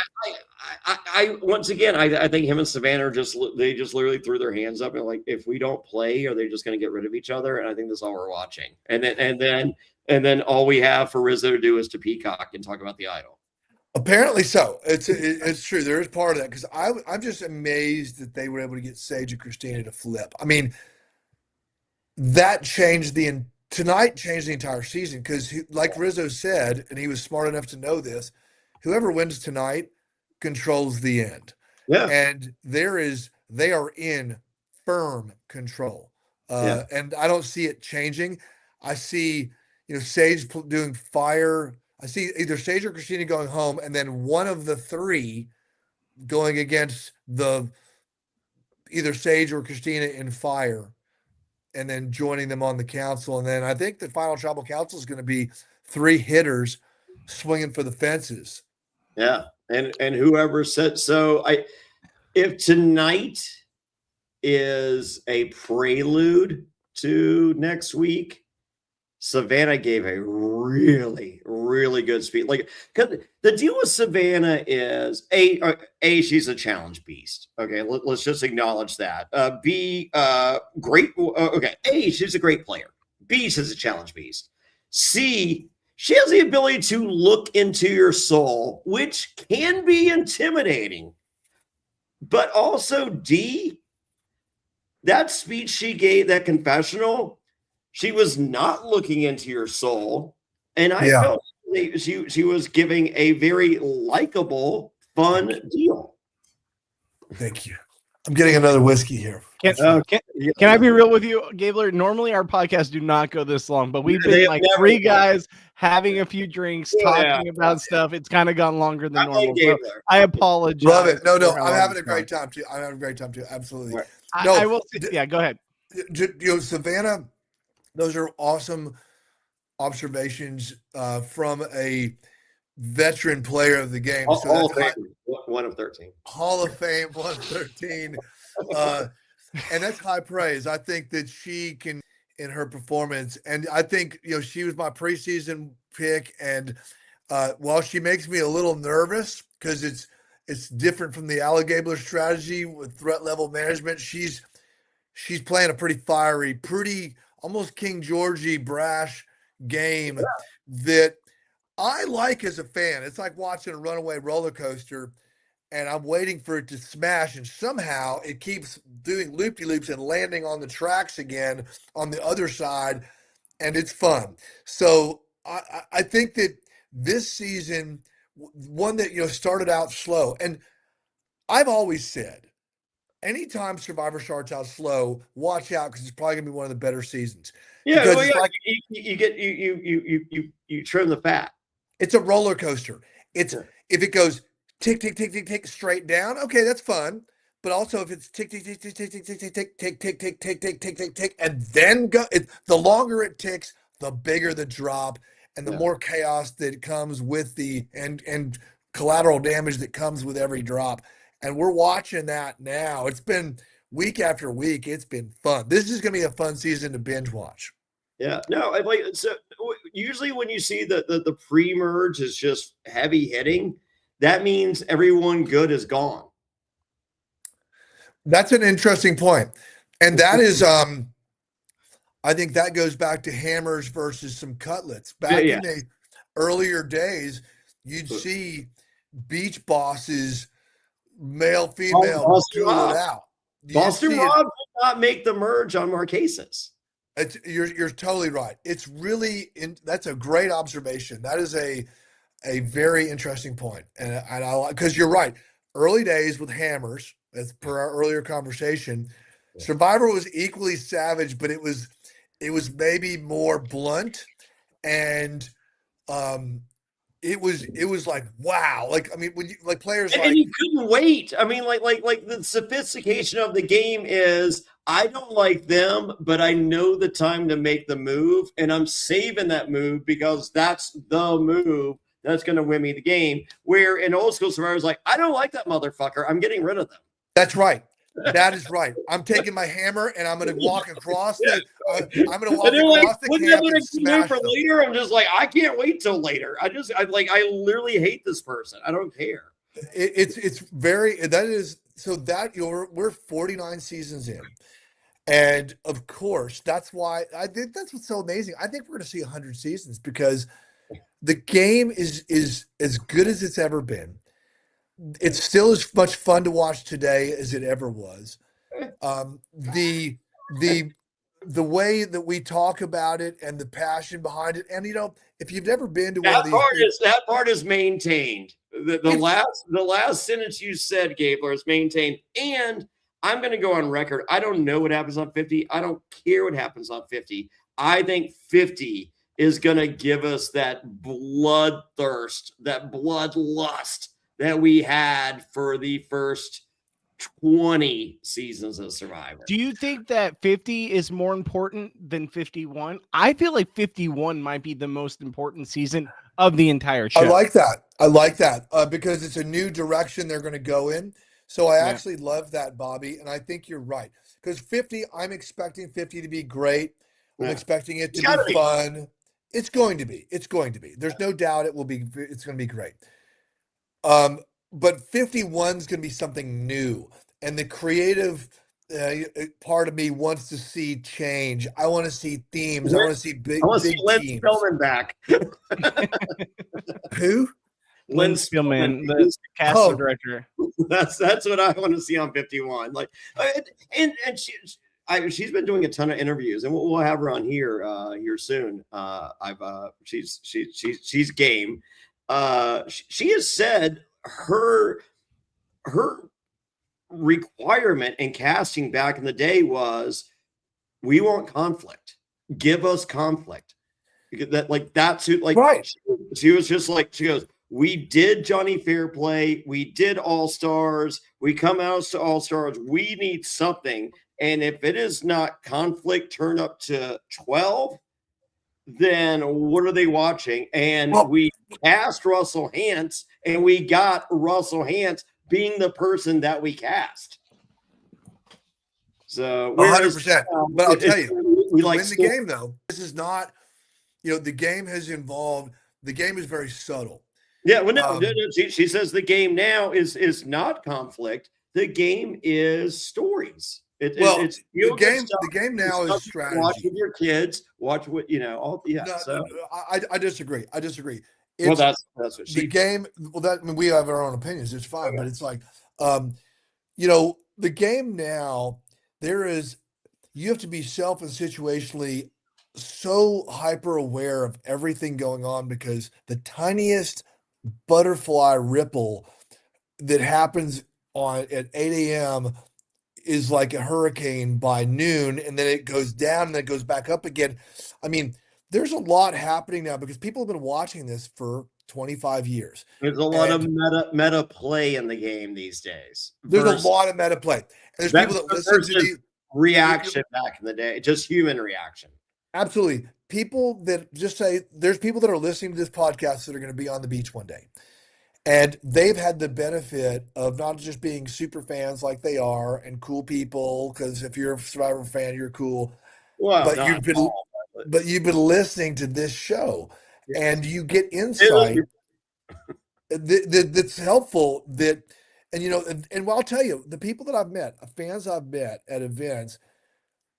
I once again, I think him and Savannah are they just literally threw their hands up and like, if we don't play, are they just going to get rid of each other? And I think that's all we're watching. And then all we have for Rizzo to do is to peacock and talk about the idol. Apparently so. It's true. There is part of that because I'm just amazed that they were able to get Sage and Christina to flip. I mean, that changed tonight changed the entire season because, like Rizzo said, and he was smart enough to know this, whoever wins tonight controls the end. Yeah. And they are in firm control. And I don't see it changing. I see, Sage doing fire. I see either Sage or Christina going home, and then one of the three going against either Sage or Christina in fire, and then joining them on the council. And then I think the final tribal council is going to be 3 hitters swinging for the fences. Yeah. And whoever said so, if tonight is a prelude to next week, Savannah gave a really, really good speech. Like, cause the deal with Savannah is a she's a challenge beast. Okay, let's just acknowledge that. B, great. Okay, A, she's a great player. B, she's a challenge beast. C, she has the ability to look into your soul, which can be intimidating. But also D, that speech she gave, that confessional, she was not looking into your soul. And I felt she was giving a very likable, fun deal. Thank you. I'm getting another whiskey here. Can I be real with you, Gabler? Normally our podcasts do not go this long, but we've been like 3 guys having a few drinks, talking about stuff. It's kind of gone longer than normal. So I apologize. Love it. No, I'm having a great time too. Absolutely. Right. No, I will. Yeah, go ahead. Savannah, those are awesome observations from a veteran player of the game. Hall of Fame, 1 of 13. Hall of Fame, 1 of 13. And that's high praise. I think that she can in her performance. And I think, she was my preseason pick. And while she makes me a little nervous because it's different from the Gabler strategy with threat level management, she's playing a pretty fiery, pretty almost King Georgie brash game that I like as a fan. It's like watching a runaway roller coaster and I'm waiting for it to smash, and somehow it keeps doing loop-de-loops and landing on the tracks again on the other side, and it's fun. So I think that this season, one that started out slow, and I've always said, anytime Survivor starts out slow, watch out because it's probably gonna be one of the better seasons. Yeah, you trim the fat. It's a roller coaster. If it goes tick, tick, tick, tick, tick, straight down, okay, that's fun. But also if it's tick, tick, tick, tick, tick, tick, tick, tick, tick, tick, tick, tick, tick, tick, tick, tick, tick, and then the longer it ticks, the bigger the drop, and the more chaos that comes with and collateral damage that comes with every drop. And we're watching that now. It's been week after week. It's been fun. This is going to be a fun season to binge watch. Yeah, no, so usually when you see the pre-merge is just heavy hitting, that means everyone good is gone. That's an interesting point. And that is, I think that goes back to hammers versus some cutlets. Back in the earlier days, you'd see beach bosses, male, female, duel it out. Boston Rob did not make the merge on Marquesas. You're totally right. It's really that's a great observation. That is a very interesting point. And I because you're right. Early days with hammers, as per our earlier conversation, Survivor was equally savage, but it was maybe more blunt and it was like, wow. Like, I mean, when you like players And like you couldn't wait. I mean, like the sophistication of the game is I don't like them, but I know the time to make the move, and I'm saving that move because that's the move that's going to win me the game. Where in old school Survivor, like, I don't like that motherfucker. I'm getting rid of them. that's right. That is right. I'm taking my hammer and I'm going to walk across the. I'm going to walk across the camp and smash for them. later. I'm just like, I can't wait till later. I literally hate this person. I don't care. It's very that is so that we're 49 seasons in, and of course that's why I think that's what's so amazing. I think we're going to see 100 seasons because the game is as good as it's ever been. It's still as much fun to watch today as it ever was. The way that we talk about it and the passion behind it, and if you've never been to one of these, that part is maintained. The last sentence you said, Gabler, is maintained. And I'm going to go on record. I don't know what happens on 50. I don't care what happens on 50. I think 50 is going to give us that bloodthirst, that bloodlust that we had for the first 20 seasons of Survivor. Do you think that 50 is more important than 51? I feel like 51 might be the most important season of the entire show. I like that because it's a new direction they're going to go in. So I actually love that, Bobby, and I think you're right. Because 50, I'm expecting 50 to be great. I'm expecting it to be fun. It's going to be. There's no doubt it's going to be great. But 51 is going to be something new, and the creative part of me wants to see change. I want to see themes. I want to see big teams. Spillman back. Who? Lynn Spielman, the casting director. That's what I want to see on 51. Like, and she's been doing a ton of interviews, and we'll have her on here soon. She's game. She has said her requirement in casting back in the day was, we want conflict. Give us conflict. That's who, right. She was just like, she goes, we did Jonny Fairplay, we did All Stars, we come out to All Stars, we need something. And if it is not conflict turned up to 12, then what are they watching? And we cast Russell Hantz, and we got Russell Hantz being the person that we cast. So 100%. But I'll tell you, we win the game though. This is not, the game has involved. The game is very subtle. Yeah, well, she says the game now is not conflict. The game is stories. It's the game now is strategy. Watch with your kids. Watch what I disagree. Well, that's what she. The game. Well, we have our own opinions. It's fine, but it's like, the game now. You have to be self and situationally so hyper aware of everything going on, because the tiniest butterfly ripple that happens at 8 a.m. is like a hurricane by noon, and then it goes down and then it goes back up again. I mean, there's a lot happening now because people have been watching this for 25 years. There's a lot of meta play in the game these days. There's a lot of meta play. And there's people that listen to the reaction back in the day, just human reaction. Absolutely. People that just say, there's people that are listening to this podcast that are going to be on the beach one day. And they've had the benefit of not just being super fans like they are and cool people, because if you're a Survivor fan, you're cool. Well, but you've been listening to this show, and you get insight that's helpful. And I'll tell you, the people that I've met, fans I've met at events,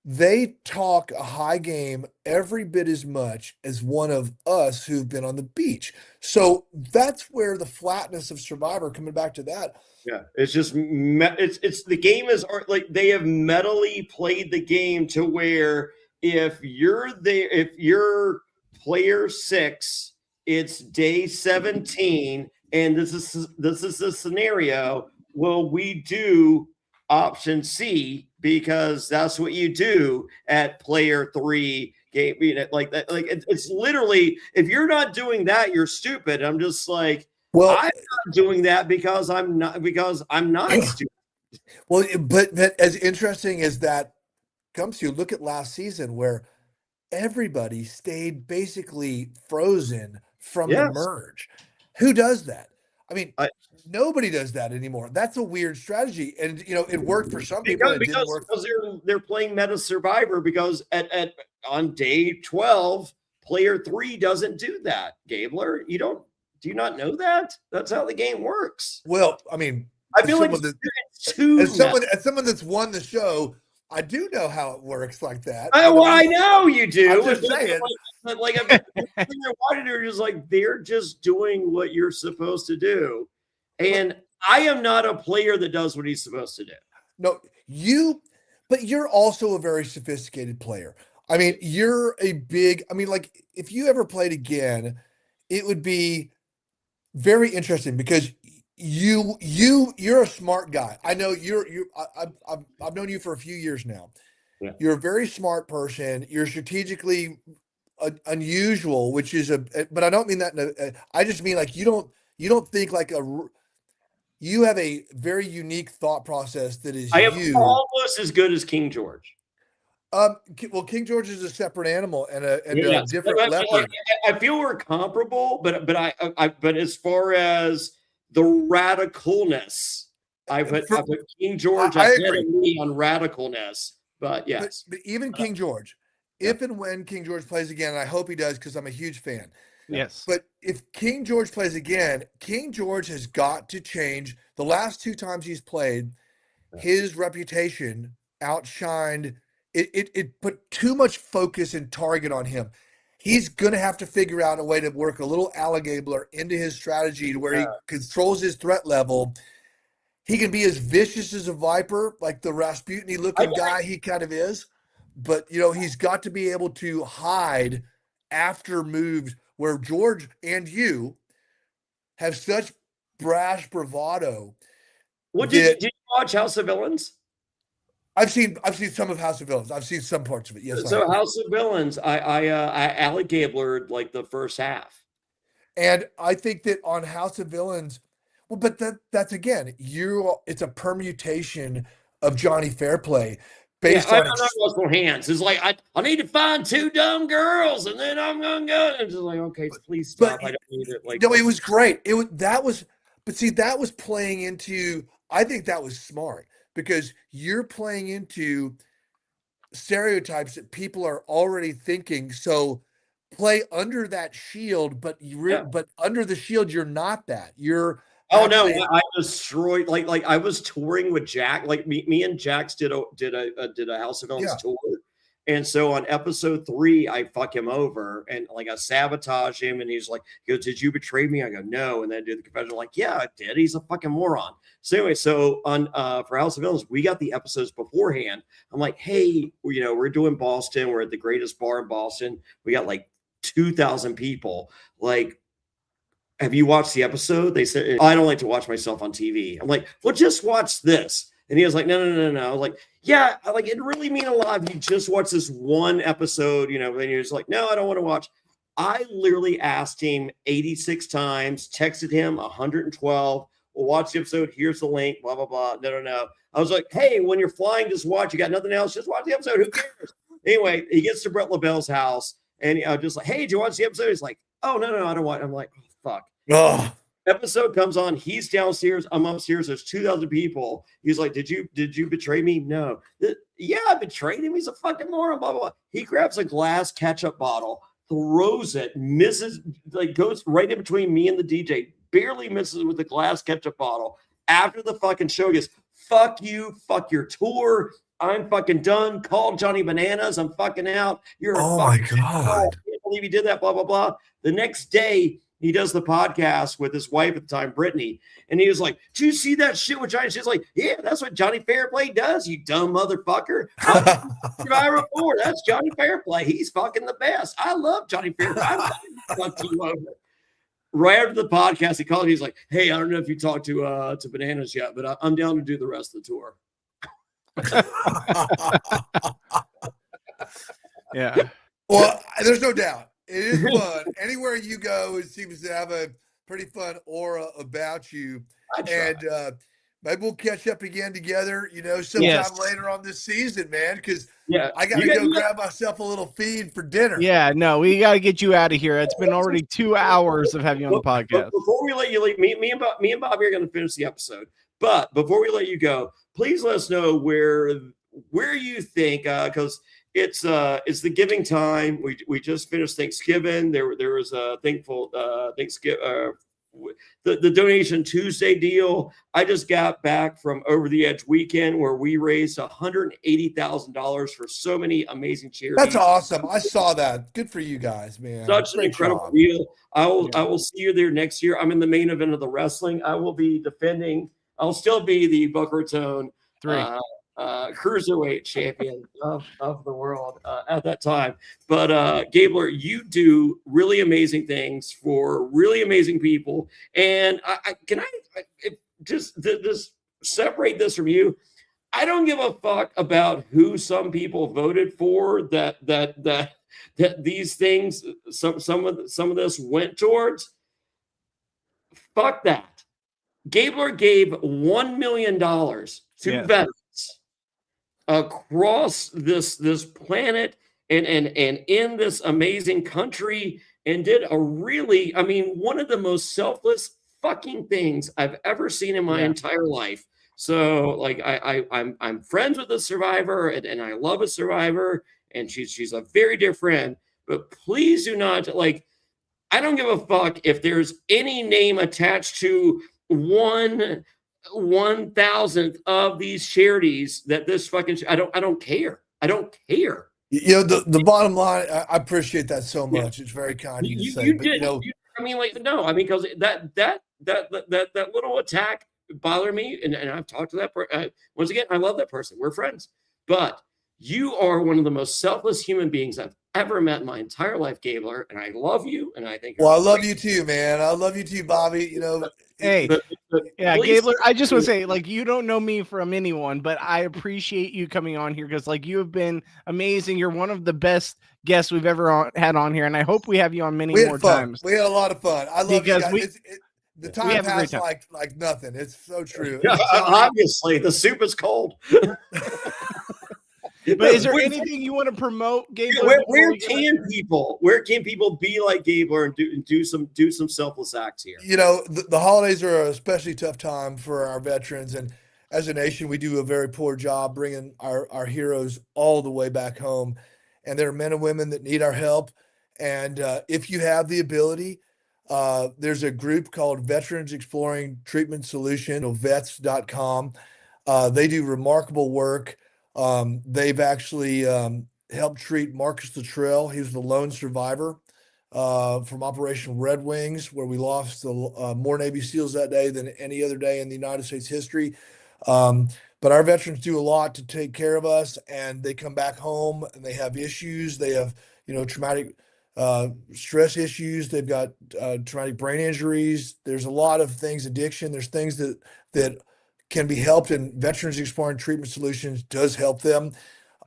they talk a high game every bit as much as one of us who've been on the beach. So that's where the flatness of Survivor, coming back to that. Yeah, it's just it's the game is like they have mentally played the game to where if you're player 6, it's day 17, and this is the scenario. Well, we do option C because that's what you do at player 3. game, like that. Like it's literally, if you're not doing that, you're stupid. I'm just like, Well, I'm not doing that because I'm not stupid. well, but as interesting as that comes to, look at last season where everybody stayed basically frozen from the Yes. merge. Who does that? I mean, I- nobody does that anymore. That's a weird strategy, and it worked for some people. And it didn't work. Because they're playing Meta Survivor because at on day 12, player 3 doesn't do that. Gabler, do you not know that? That's how the game works. Well, I mean, I feel like as someone that's won the show, I do know how it works like that. I know you do. I'm just saying. Like they're just like, they're just doing what you're supposed to do. And I am not a player that does what he's supposed to do. No, but you're also a very sophisticated player. I mean, like if you ever played again, it would be very interesting because you're a smart guy. I know I've known you for a few years now. Yeah. You're a very smart person. You're strategically unusual, which is but I don't mean that. I just mean like you don't think like you have a very unique thought process that is. I am almost as good as King George. Well, King George is a separate animal and a different leopard. I feel we're comparable, but as far as the radicalness, I put King George ahead of me on radicalness. But yes, but even King George, if and when King George plays again, and I hope he does because I'm a huge fan. Yes. But if King George plays again, King George has got to change. The last 2 times he's played, his reputation outshined. It put too much focus and target on him. He's going to have to figure out a way to work a little alligabler into his strategy to where he controls his threat level. He can be as vicious as a viper, like the Rasputin looking guy he kind of is. But, he's got to be able to hide after moves where George and you have such brash bravado. Did you watch House of Villains? I've seen some of House of Villains. I've seen some parts of it. Yes. So House of Villains, I Alec Gabler like the first half. And I think that on House of Villains, well, but that's again, it's a permutation of Jonny Fairplay based on multiple hands. It's like I need to find 2 dumb girls, and then I'm gonna go. And just like, okay, please stop. I don't need it. Like, no, it was great. That was playing into. I think that was smart because you're playing into stereotypes that people are already thinking. So play under that shield, but but under the shield, you're not that. You're. Oh no! I destroyed like I was touring with Jack. Like me and Jax did a House of Villains tour, and so on episode 3, I fuck him over and like I sabotage him, and he goes, "Did you betray me?" I go, "No," and then I do the confession like, "Yeah, I did." He's a fucking moron. So anyway, on for House of Villains, we got the episodes beforehand. I'm like, "Hey, we're doing Boston. We're at the greatest bar in Boston. We got like 2,000 people. Like, have you watched the episode?" They said, "I don't like to watch myself on TV." I'm like, "Well, just watch this." And he was like, no. I was like, "Yeah, like it really mean a lot if you just watch this one episode, And he was like, "No, I don't want to watch." I literally asked him 86 times, texted him 112. "We'll watch the episode. Here's the link, blah, blah, blah." No. I was like, "Hey, when you're flying, just watch. You got nothing else. Just watch the episode. Who cares?" Anyway, he gets to Brett LaBelle's house and I was just like, "Hey, did you watch the episode?" He's like, "Oh, no, I don't want." I'm like, "Oh, fuck." Oh. Episode comes on. He's downstairs. I'm upstairs. There's 2,000 people. He's like, "Did you betray me?" "No." "Yeah, I betrayed him. He's a fucking moron." Blah, blah, blah. He grabs a glass ketchup bottle, throws it, misses, like goes right in between me and the DJ, barely misses with the glass ketchup bottle. After the fucking show, goes, "Fuck you, fuck your tour. I'm fucking done. Call Johnny Bananas. I'm fucking out. You're a my fucking God. I can't believe he did that, blah, blah, blah." The next day, he does the podcast with his wife at the time, Brittany. And he was like, "Do you see that shit with Johnny?" She's like, "Yeah, that's what Jonny Fairplay does, you dumb motherfucker. Survivor 4, that's Jonny Fairplay. He's fucking the best. I love Jonny Fairplay. I'm fuck you over." Right after the podcast, he called. He's like, "Hey, I don't know if you talked to Bananas yet, but I'm down to do the rest of the tour." Yeah. Well, there's no doubt. It is fun. Anywhere you go, it seems to have a pretty fun aura about you. I try. And maybe we'll catch up again together, sometime Yes. later on this season, man, because Yeah, I got to go grab myself a little feed for dinner. Yeah, no, we got to get you out of here. It's been already 2 hours of having you on the But podcast. before we let you leave, me and Bobby are going to finish the episode. But before we let you go, please let us know where you think, because it's the giving time. We just finished Thanksgiving. There was a thankful Thanksgiving. The Donation Tuesday deal. I just got back from Over the Edge weekend where we raised $180,000 for so many amazing charities. That's awesome. I saw that. Good for you guys, man. Such an incredible deal. I will see you there next year. I'm in the main event of the wrestling. I will be defending. I'll still be the Boca Raton cruiserweight champion of the world at that time. But Gabler, you do really amazing things for really amazing people. And I just separate this from you. I don't give a fuck about who some people voted for that these things, some of this went towards. Fuck that. Gabler gave $1 million to veterans across this planet and in this amazing country, and did a really, one of the most selfless fucking things I've ever seen in my entire life. So like I'm friends with a survivor, and I love a survivor, and she's a very dear friend. But please do not, I don't give a fuck if there's any name attached to 1/1000th of these charities that this fucking I don't care. I don't care. The bottom line, I appreciate that so much. It's very kind of you to say. Because that little attack bothered me, and I've talked to that person. Once again, I love that person. We're friends. But you are one of the most selfless human beings I've ever met in my entire life, Gabler, and I love you, and I think I love you too, man. I love you too, Bobby. Hey, Gabler, I just want to say, you don't know me from anyone, but I appreciate you coming on here because, you have been amazing. You're one of the best guests we've ever had on here, and I hope we have you on many more times. We had a lot of fun. I love you guys. The time passed like nothing. It's so true. Yeah, obviously, the soup is cold. But is there anything you want to promote, Gabler? Where can people be like Gabler and do some selfless acts here? The holidays are an especially tough time for our veterans, and as a nation, we do a very poor job bringing our heroes all the way back home. And there are men and women that need our help. And if you have the ability, there's a group called Veterans Exploring Treatment Solution, vets.com. They do remarkable work. They've actually helped treat Marcus Luttrell. He was the lone survivor from Operation Red Wings, where we lost more Navy SEALs that day than any other day in the United States history. But our veterans do a lot to take care of us, and they come back home and they have issues. They have, traumatic stress issues. They've got traumatic brain injuries. There's a lot of things, addiction. There's things that can be helped, and Veterans Exploring Treatment Solutions does help them.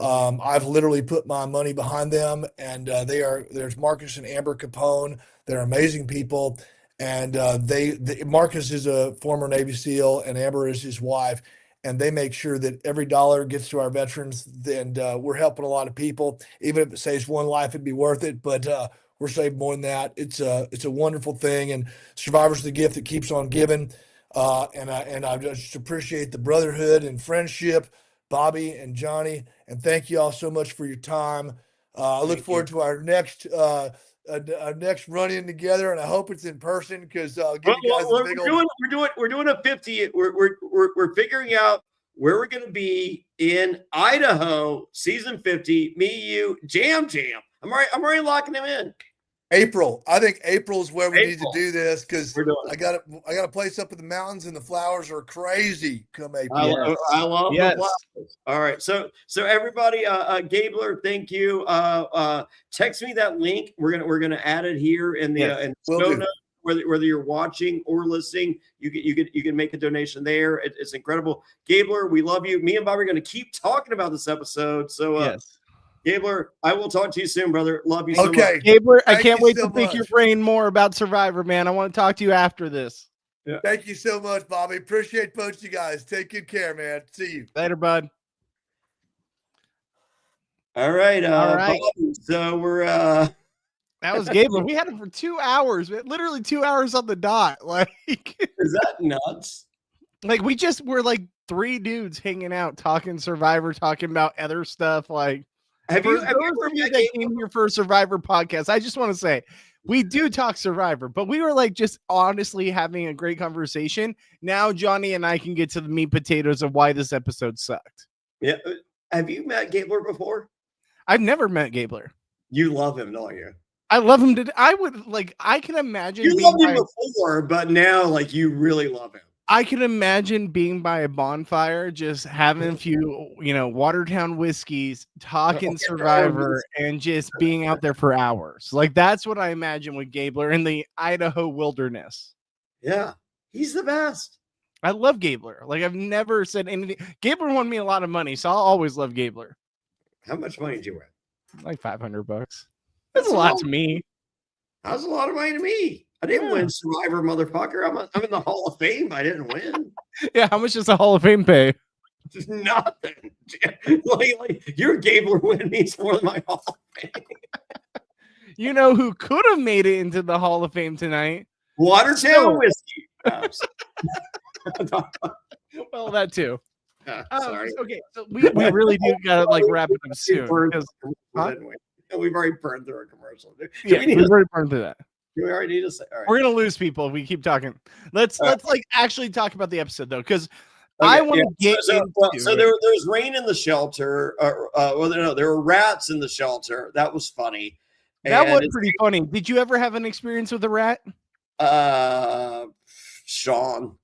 I've literally put my money behind them, and there's Marcus and Amber Capone. They're amazing people. And Marcus is a former Navy SEAL, and Amber is his wife, and they make sure that every dollar gets to our veterans. And we're helping a lot of people. Even if it saves one life, it'd be worth it. But we're saving more than that. It's a wonderful thing, and survivor's the gift that keeps on giving. And I just appreciate the brotherhood and friendship, Bobby and Johnny, and thank you all so much for your time. I look forward to our next run-in together, and I hope it's in person because I'll give you guys a big old. We're doing a 50. We're figuring out where we're going to be in Idaho, season 50. Me, you, Jam. I'm already locking them in. April. I think April is where we need to do this because I got a place up in the mountains, and the flowers are crazy come April. I love the flowers. All right. So everybody, Gabler, thank you. Text me that link. We're gonna add it here in the show notes. Whether you're watching or listening, you can make a donation there. It's incredible. Gabler, we love you. Me and Bobby are going to keep talking about this episode. So Gabler, I will talk to you soon, brother. Love you so much. Okay. Gabler, I Thank can't you wait so to pick your much. brain more about Survivor, man. I want to talk to you after this. Yeah. Thank you so much, Bobby. Appreciate both you guys. Take good care, man. See you. Later, bud. All right. All right. Bobby, so we're That was Gabler. We had him for 2 hours, man. Literally 2 hours on the dot. Like, is that nuts? like we just were like 3 dudes hanging out, talking Survivor, talking about other stuff. Like, Have for you those ever of you met that Gabler? came here for a Survivor podcast, I just want to say we do talk Survivor, but we were like just honestly having a great conversation. Now Johnny and I can get to the meat potatoes of why this episode sucked. Yeah. Have you met Gabler before? I've never met Gabler. You love him, don't you? I love him to. I would like. I can imagine. You being loved him by- before, but now like you really love him. I can imagine being by a bonfire, just having a few, Watertown whiskeys, talking Survivor, and just being out there for hours. Like that's what I imagine with Gabler in the Idaho wilderness. Yeah, he's the best. I love Gabler. Like I've never said anything. Gabler won me a lot of money, so I'll always love Gabler. How much money did you win? Like $500. That's a lot to me. That's a lot of money to me. I didn't Yeah. win Survivor, motherfucker. I'm in the Hall of Fame. I didn't win. Yeah, how much does the Hall of Fame pay? Just nothing. like your Gabler win means more than my Hall of Fame. You know who could have made it into the Hall of Fame tonight? Watertown whiskey. Well, that too. Sorry. Okay, so we really do gotta like wrap it up soon. Because, We've already burned through a commercial. yeah, we've already burned through that. Do we already need to say? All right. We're gonna lose people if we keep talking. Let's like actually talk about the episode though, because Okay, I want to get into so it. there's rain in the shelter. Well, no, there were rats in the shelter. That was funny. That And was pretty funny. Did you ever have an experience with a rat? Sean.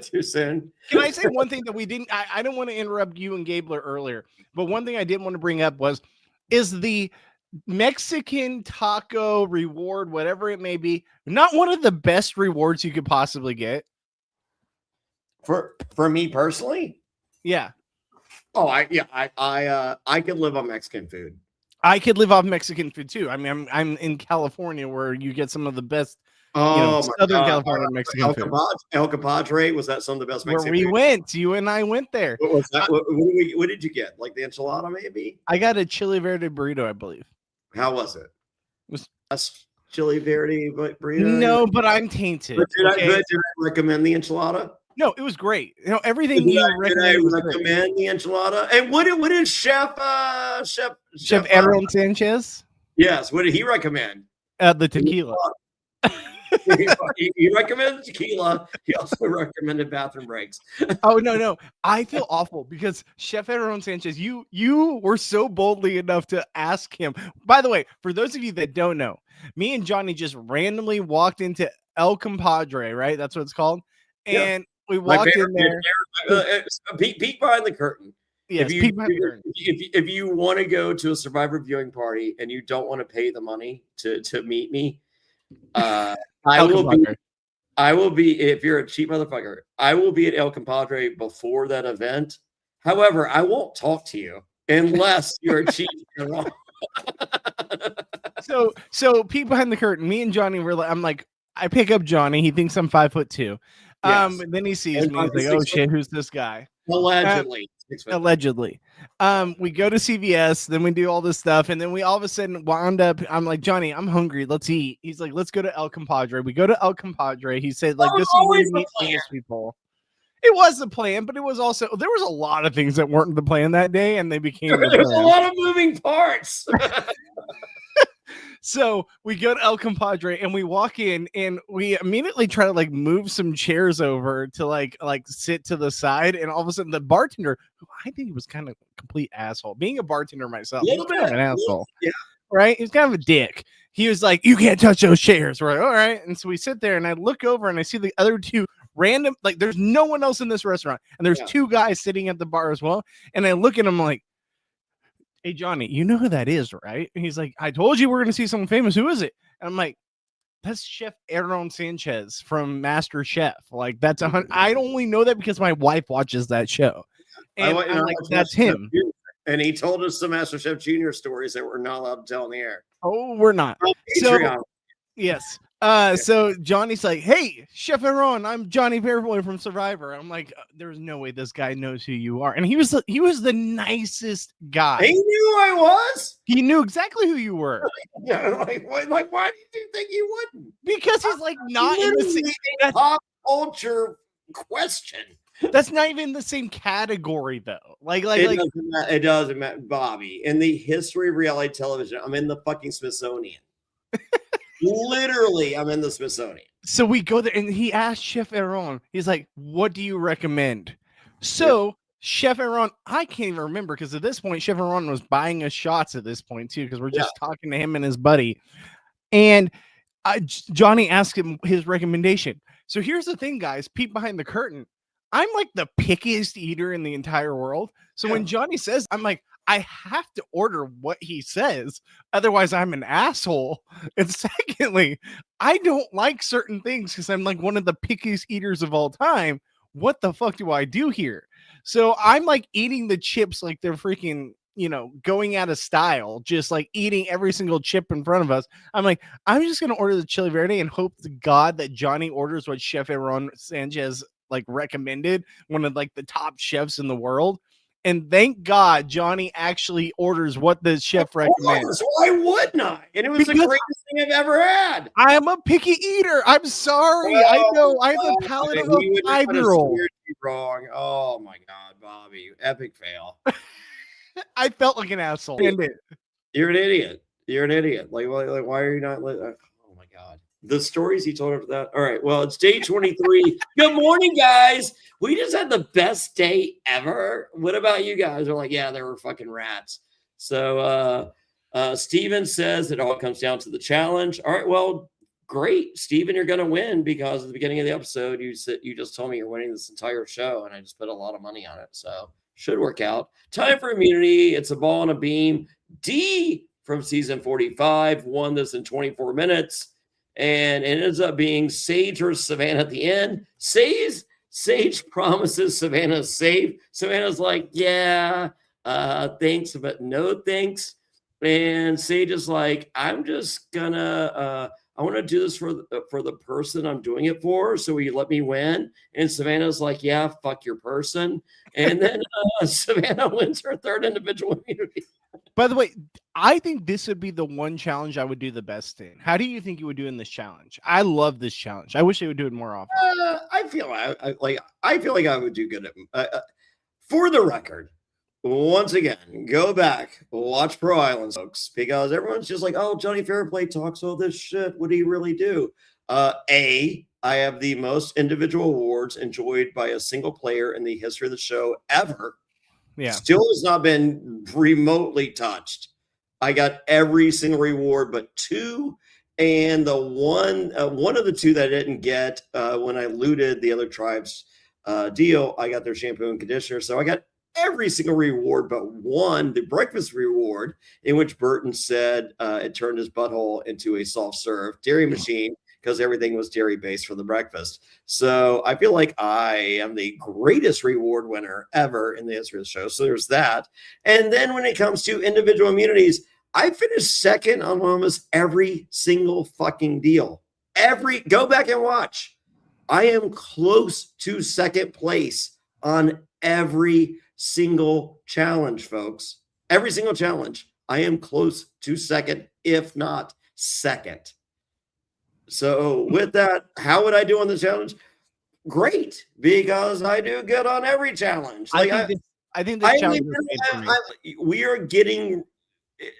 Too soon. Can I say one thing that we didn't? I don't want to interrupt you and Gabler earlier, but one thing I didn't want to bring up is the Mexican taco reward, whatever it may be, not one of the best rewards you could possibly get. For me personally, Yeah. oh, I could live on Mexican food. I could live off Mexican food too. I mean, I'm in California where you get some of the best, Oh, Southern California Mexican food. El Compadre, was that some of the best Mexican Where we food? went, you and I went there. What was that? What did you get? Like the enchilada, maybe? I got a chili verde burrito, I believe. How was it? Was- That's chili verde burrito? No, but I'm tainted. But did okay? I recommend the enchilada? No, it was great. Everything Did you I recommended was great. recommend the enchilada? And what did Chef Aaron Sanchez, Yes, what did he recommend? the tequila. He recommended tequila. He also recommended bathroom breaks. Oh no, I feel awful because Chef Aaron Sanchez, you were so boldly enough to ask him. By the way, for those of you that don't know, me and Johnny just randomly walked into El Compadre, right? That's what it's called. And we walked in there. Peek behind the curtain. Yes, if you want to go to a Survivor viewing party and you don't want to pay the money to meet me, I will be, if you're a cheap motherfucker, I will be at El Compadre before that event. However, I won't talk to you unless you're cheap. So peek behind the curtain. Me and Johnny were like, I'm like, I pick up Johnny. He thinks I'm 5'2". Yes. Then he sees me. He's like, oh shit, who's this guy? Allegedly. We go to CVS, then we do all this stuff, and then we all of a sudden wound up. I'm like, Johnny, I'm hungry. Let's eat. He's like, let's go to El Compadre. We go to El Compadre. He said, like, this is where you meet famous people. It was the plan, but it was also there was a lot of things that weren't the plan that day, and they became. There's a lot of moving parts. So we go to El Compadre and we walk in and we immediately try to like move some chairs over to like sit to the side. And all of a sudden the bartender, who I think he was kind of a complete asshole, being a bartender myself, he's kind of an asshole, yeah, right? He's kind of a dick. He was like, you can't touch those chairs. We're like, all right. And so we sit there and I look over and I see the other two random, like there's no one else in this restaurant. And there's two guys sitting at the bar as well. And I look at him like, hey, Johnny, you know who that is, right? And he's like, I told you we're going to see someone famous. Who is it? And I'm like, that's Chef Aaron Sanchez from Master Chef. Like, that's I only know that because my wife watches that show. And I'm like, that's him. And he told us some MasterChef Junior stories that we're not allowed to tell on the air. Oh, we're not. On So, Patreon. yes. So Johnny's like, "Hey, Chef Aaron, I'm Jonny Fairplay from Survivor." I'm like, "There's no way this guy knows who you are." And he was the nicest guy. He knew I was. He knew exactly who you were. Yeah, like, why do you think he wouldn't? Because he's like not in the Literally same. a pop culture question. That's not even the same category though. It doesn't matter, Bobby. In the history of reality television, I'm in the fucking Smithsonian. Literally, I'm in the Smithsonian. So we go there, and he asked Chef Aaron. He's like, "What do you recommend?" So Chef Aaron, I can't even remember because at this point, Chef Aaron was buying us shots at this point too, because we're just talking to him and his buddy. And Johnny asked him his recommendation. So here's the thing, guys. Peek behind the curtain. I'm like the pickiest eater in the entire world. So when Johnny says, I'm like, I have to order what he says. Otherwise, I'm an asshole. And secondly, I don't like certain things because I'm like one of the pickiest eaters of all time. What the fuck do I do here? So I'm like eating the chips like they're freaking, going out of style, just like eating every single chip in front of us. I'm like, I'm just going to order the chili verde and hope to God that Johnny orders what Chef Aaron Sanchez like recommended, one of like the top chefs in the world. And thank God Johnny actually orders what the chef recommends. Why wouldn't I? And it was the greatest thing I've ever had. I am a picky eater. I'm sorry. I know. I have a palate of a 5-year-old. Wrong. Oh my God, Bobby. Epic fail. I felt like an asshole. You're an idiot. You're an idiot. Like why are you not? Oh my God. The stories he told after that. All right. Well, it's day 23. Good morning, guys. We just had the best day ever. What about you guys? They're like, yeah, there were fucking rats. So Steven says it all comes down to the challenge. All right. Well, great. Steven, you're going to win because at the beginning of the episode, you just told me you're winning this entire show, and I just put a lot of money on it. So should work out. Time for immunity. It's a ball and a beam. D from season 45 won this in 24 minutes. And it ends up being Sage or Savannah at the end. Sage promises Savannah's safe. Savannah's like, yeah, thanks, but no thanks. And Sage is like, I'm just gonna, I want to do this for the person I'm doing it for. So will you let me win? And Savannah's like, yeah, fuck your person. And then Savannah wins her third individual immunity. By the way, I think this would be the one challenge I would do the best in. How do you think you would do in this challenge? I love this challenge. I wish they would do it more often. I feel like I would do good at for the record. Once again, go back, watch Pro Islands, folks, because everyone's just like, oh, Jonny Fairplay talks all this shit. What do he really do? I have the most individual awards enjoyed by a single player in the history of the show ever. Yeah. Still has not been remotely touched. I got every single reward but 2. And the one of the 2 that I didn't get when I looted the other tribe's deal, I got their shampoo and conditioner. So I got every single reward but 1, the breakfast reward, in which Burton said it turned his butthole into a soft serve dairy machine because everything was dairy based for the breakfast. So I feel like I am the greatest reward winner ever in the history of the show. So there's that. And then when it comes to individual immunities, I finished second on almost every single fucking deal. Go back and watch. I am close to second place on every single challenge, folks. Every single challenge. I am close to second, if not second. So with that, how would I do on the challenge? Great, because I do good on every challenge. Like I think this challenge we are getting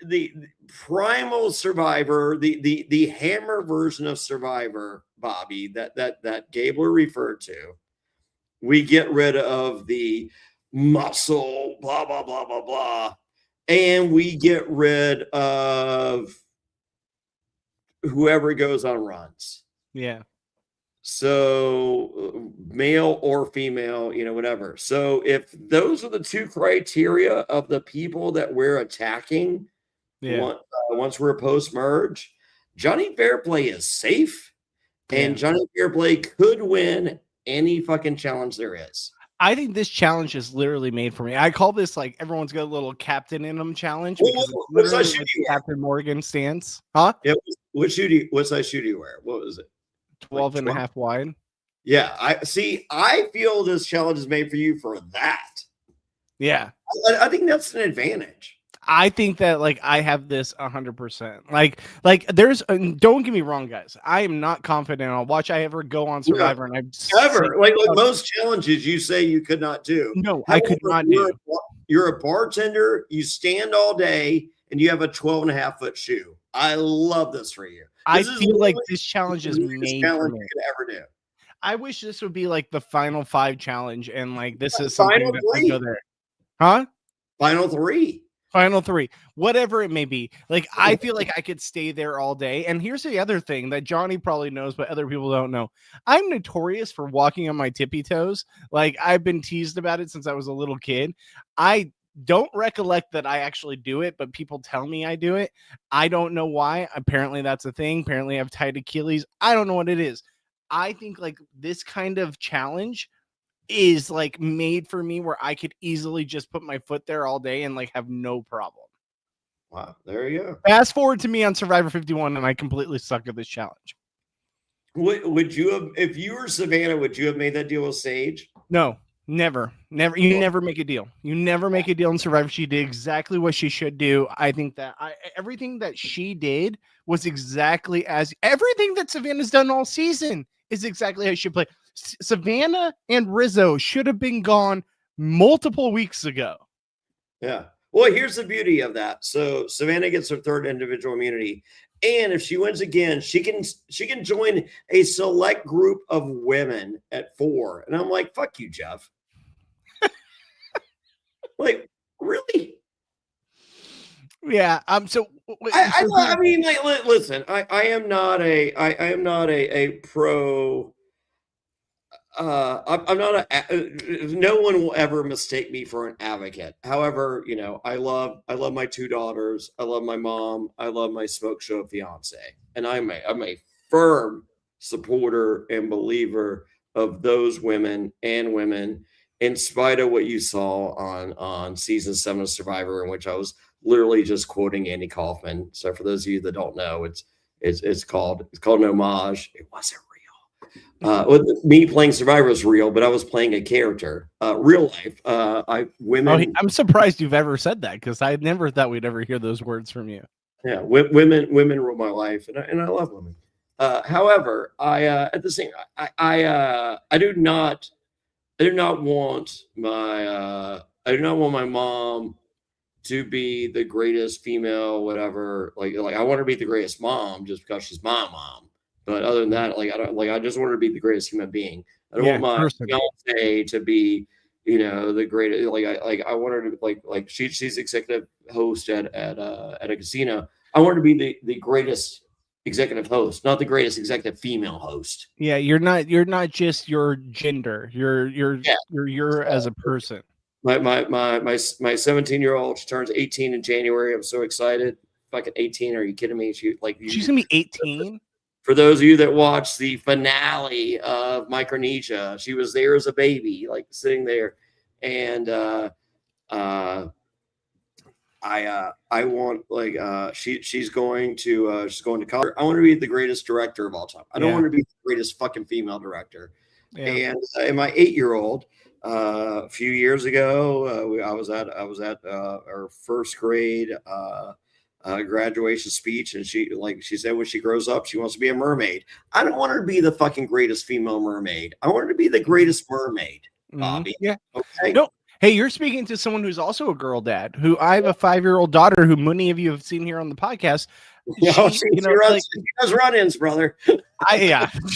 the primal Survivor, the hammer version of Survivor, Bobby, that Gabler referred to. We get rid of the muscle, blah, blah, blah, blah, blah. And we get rid of whoever goes on runs. Yeah. So male or female, whatever. So if those are the 2 criteria of the people that we're attacking, once we're post-merge, Jonny Fairplay is safe, and Jonny Fairplay could win any fucking challenge there is. I think this challenge is literally made for me. I call this like everyone's got a little captain in them challenge because it's What size literally shoe like do you wear? Captain Morgan stance. Huh? Yeah, what size shoe do you wear? What was it? 12 Like and a half wide. Yeah, I feel this challenge is made for you for that. Yeah. I think that's an advantage. I think that like I have this 100%. Like there's don't get me wrong, guys. I am not confident. I'll watch I ever go on Survivor and I've Ever like most challenges you say you could not do. No, However, I could not do. You're a bartender, you stand all day, and you have a 12 and a half foot shoe. I love this for you. I feel like this challenge is made for me. You could ever do. I wish this would be like the final 5 challenge, and like this is something Final that I 3. go there. Huh? Final 3. Final 3, whatever it may be. Like, I feel like I could stay there all day. And here's the other thing that Johnny probably knows, but other people don't know. I'm notorious for walking on my tippy toes. Like, I've been teased about it since I was a little kid. I don't recollect that I actually do it, but people tell me I do it. I don't know why. Apparently that's a thing. Apparently I have tight Achilles. I don't know what it is. I think like this kind of challenge is like made for me where I could easily just put my foot there all day and like have no problem. Wow, there you go. Fast forward to me on Survivor 51 and I completely suck at this challenge. Would you have, if you were Savannah, would you have made that deal with Sage? No, never. You never make a deal. You never make a deal in Survivor. She did exactly what she should do. I think that everything that she did was exactly as everything that Savannah's done all season is exactly how she should play. Savannah and Rizzo should have been gone multiple weeks ago. Yeah. Well, here's the beauty of that. So Savannah gets her 3rd individual immunity, and if she wins again, she can join a select group of women at 4. And I'm like, fuck you, Jeff. Like, really? Yeah. So I mean, like, listen. I am not a pro. I'm not no one will ever mistake me for an advocate. However, you know, I love my 2 daughters. I love my mom. I love my smoke show fiance. And I'm a firm supporter and believer of those women in spite of what you saw on season 7 of Survivor, in which I was literally just quoting Andy Kaufman. So for those of you that don't know, it's called an homage. It wasn't with me playing Survivor was real, but I was playing a character, real life. I'm surprised you've ever said that because I never thought we'd ever hear those words from you. Yeah, women rule my life, and I love women. However, at the same, I do not want my mom to be the greatest female, whatever. Like I want her to be the greatest mom just because she's my mom. But other than that, I just want her to be the greatest human being. I don't want my fiance to be, you know, the greatest. I want her to she's executive host at a casino. I want her to be the greatest executive host, not the greatest executive female host. Yeah, you're not just your gender. You're as a person. My 17-year-old, she turns 18 in January. I'm so excited. Fucking 18? Are you kidding me? She's gonna be 18. For those of you that watched the finale of Micronesia, she was there as a baby, like sitting there. And I want she's going to college. I want to be the greatest director of all time. I don't want to be the greatest fucking female director. Yeah. And my 8-year-old, a few years ago, I was at our 1st grade graduation speech, and she said when she grows up she wants to be a mermaid. I don't want her to be the fucking greatest female mermaid. I want her to be the greatest mermaid, Bobby. Yeah. Okay. No. Hey, you're speaking to someone who's also a girl dad. Who I have a 5-year-old daughter who many of you have seen here on the podcast. She does run-ins, brother.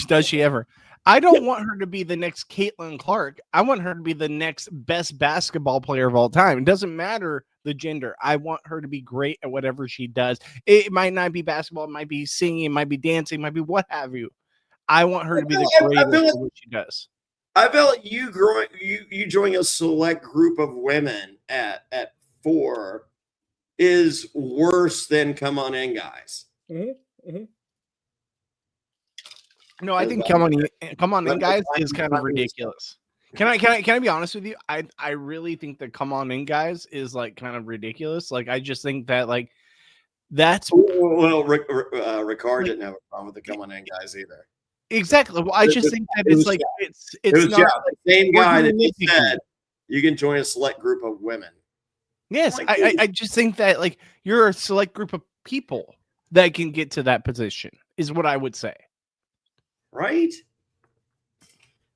Does she ever? I don't want her to be the next Caitlin Clark. I want her to be the next best basketball player of all time. It doesn't matter the gender. I want her to be great at whatever she does. It might not be basketball. It might be singing. It might be dancing. It might be what have you. I want her to be the greatest at what she does. I feel like you joining a select group of women at 4 is worse than come on in, guys. Mm-hmm. Mm-hmm. No, I think come on in, guys is kind of ridiculous. Can I be honest with you? I really think the come on in guys is like kind of ridiculous. Like I just think that like that's Well, Ricard like, didn't have a problem with the come on in guys either. exactly. Well, I just think that It it's was like Jeff. it's It was not Jeff, the same we're guy that being just nitpicky. said you can join a select group of women. Yes, Like, I just think that like you're a select group of people that can get to that position is what I would say. right?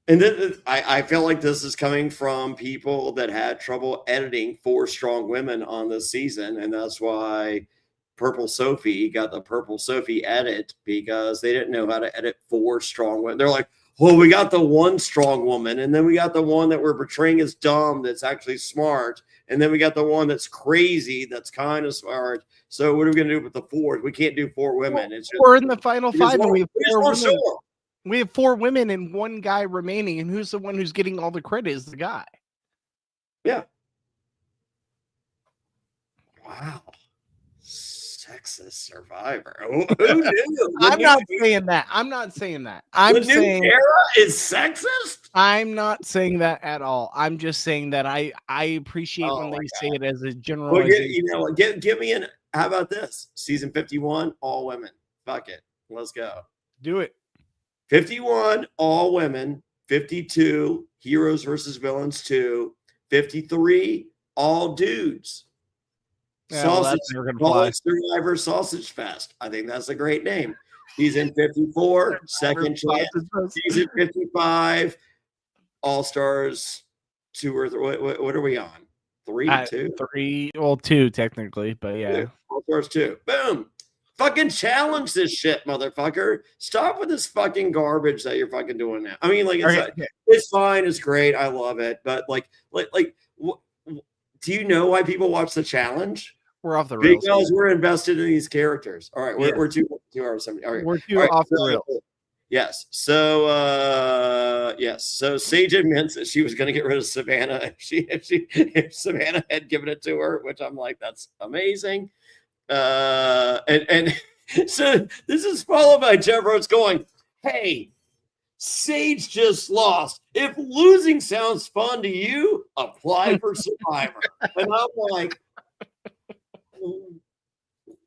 And then I feel like this is coming from people that had trouble editing 4 strong women on this season, and that's why Purple Sophie got the Purple Sophie edit, because they didn't know how to edit 4 strong women. They're like, well, we got the one strong woman, and then we got the one that we're portraying as dumb that's actually smart, and then we got the one that's crazy that's kind of smart. So what are we going to do with the 4? We can't do 4 women. It's just, We're in the final 5 and we have we just 4 want women. sure. We have 4 women and 1 guy remaining, and who's the one who's getting all the credit is the guy. Yeah. Wow. Sexist Survivor. Who knew? I'm not saying that. I'm not saying that. I'm saying era is sexist. I'm not saying that at all. I'm just saying that I appreciate Oh when my they God. say it as a Well, generalization. you know, give me an. How about this? Season 51, all women. Fuck it. Let's go. Do it. 51, all women. 52, Heroes versus Villains 2. 53, all dudes. Yeah, well, Sausage, that's never gonna fly. Survivor Sausage Fest. I think that's a great name. Season 54, Second Chance. Season 55, All Stars 2 or 3. What are we on? 3, 2? 3, well, 2 technically, but yeah. All Stars 2. Boom. Fucking challenge this shit, motherfucker. Stop with this fucking garbage that you're fucking doing now. I mean, like, it's fine, it's great, I love it, but like, do you know why people watch the challenge? We're off the rails. Because we're invested in these characters. All right, we're 2 hours 70. All right, we're off the rails. Yes. So So Sage admits that she was going to get rid of Savannah if Savannah had given it to her, which I'm like, that's amazing. And so this is followed by Jeff Rhodes going, "Hey, Sage just lost. If losing sounds fun to you, apply for Survivor." And I'm like,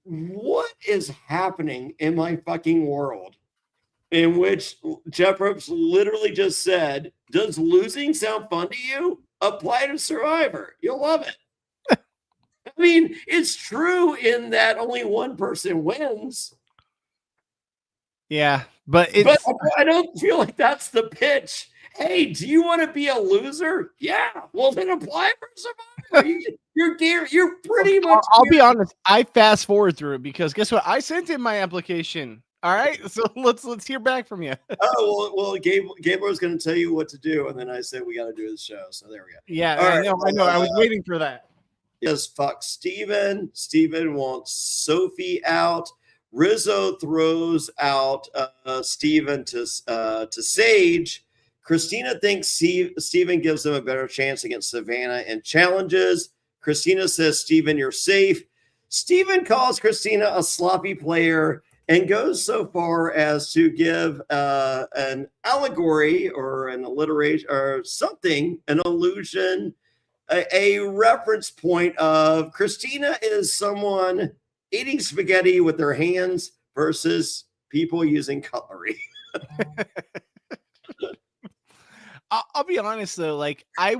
what is happening in my fucking world in which Jeff Probst literally just said, does losing sound fun to you? Apply to Survivor. You'll love it. I mean, it's true in that only one person wins. Yeah, but I don't feel like that's the pitch. Hey, do you want to be a loser? Yeah. Well, then apply for Survivor. You're pretty much. I'll be honest. I fast forward through it because guess what? I sent in my application. All right, so let's hear back from you. Oh well, Gabler was going to tell you what to do, and then I said we got to do the show. So there we go. Yeah, I know. I was waiting for that. Yes, fuck Steven. Steven wants Sophie out. Rizzo throws out Steven to Sage. Christina thinks Steven gives them a better chance against Savannah and challenges. Christina says, Steven, you're safe. Steven calls Christina a sloppy player and goes so far as to give an allegory or an alliteration or something, an allusion, a reference point of Christina is someone eating spaghetti with their hands versus people using cutlery. I'll be honest though, like I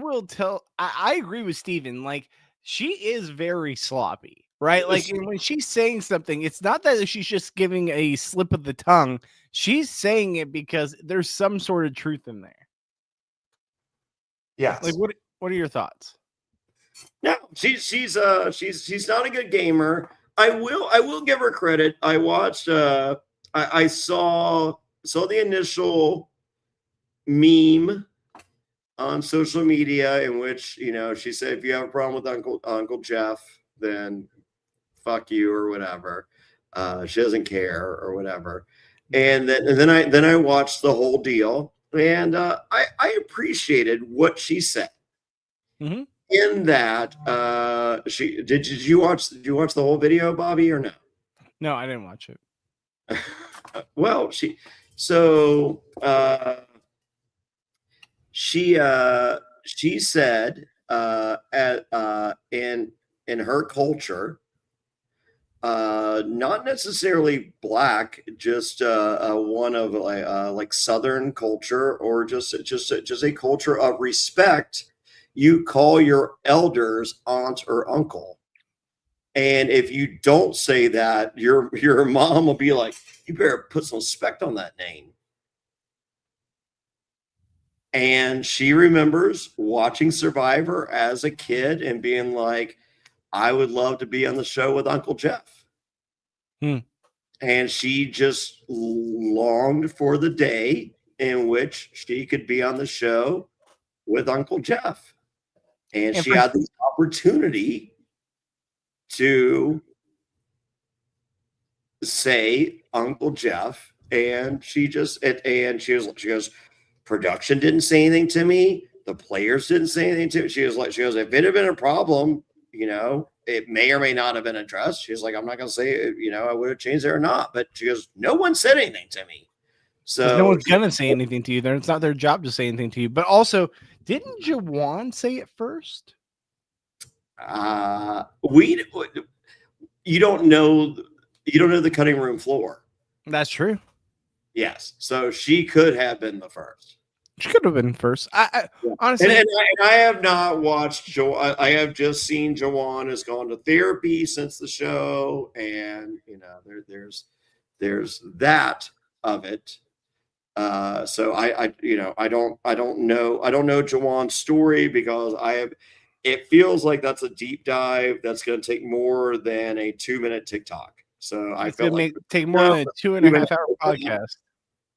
agree with Steven. Like she is very sloppy, right? Like when she's saying something, it's not that she's just giving a slip of the tongue. She's saying it because there's some sort of truth in there. Yeah. Like what are your thoughts? No, she's not a good gamer. I will give her credit. I watched I saw the initial meme on social media in which, you know, she said, if you have a problem with Uncle Jeff, then fuck you or whatever. She doesn't care or whatever. And then I watched the whole deal, and I appreciated what she said. Mm-hmm. In that, did you watch the whole video, Bobby, or no? No, I didn't watch it. she said in her culture, not necessarily black, just one of like Southern culture, or just a culture of respect. You call your elders aunt or uncle, and if you don't say that, your mom will be like, "You better put some respect on that name." And she remembers watching Survivor as a kid and being like, I would love to be on the show with Uncle Jeff. And she just longed for the day in which she could be on the show with Uncle Jeff. And she had the opportunity to say Uncle Jeff. And she goes, production didn't say anything to me. The players didn't say anything to me. She goes, if it had been a problem, it may or may not have been addressed. She's like, I'm not going to say, I would have changed it or not. But she goes, no one said anything to me. So no one's going to say anything to you. It's not their job to say anything to you. But also, didn't Jawan say it first? You don't know the cutting room floor. That's true. Yes. So she could have been the first. She could have been first. Honestly, and I have not watched I have just seen Jawan has gone to therapy since the show, and there's that of it. So I don't know Jawan's story, because it feels like that's a deep dive that's going to take more than a 2-minute TikTok. So I feel like take more than a 2.5 hour podcast.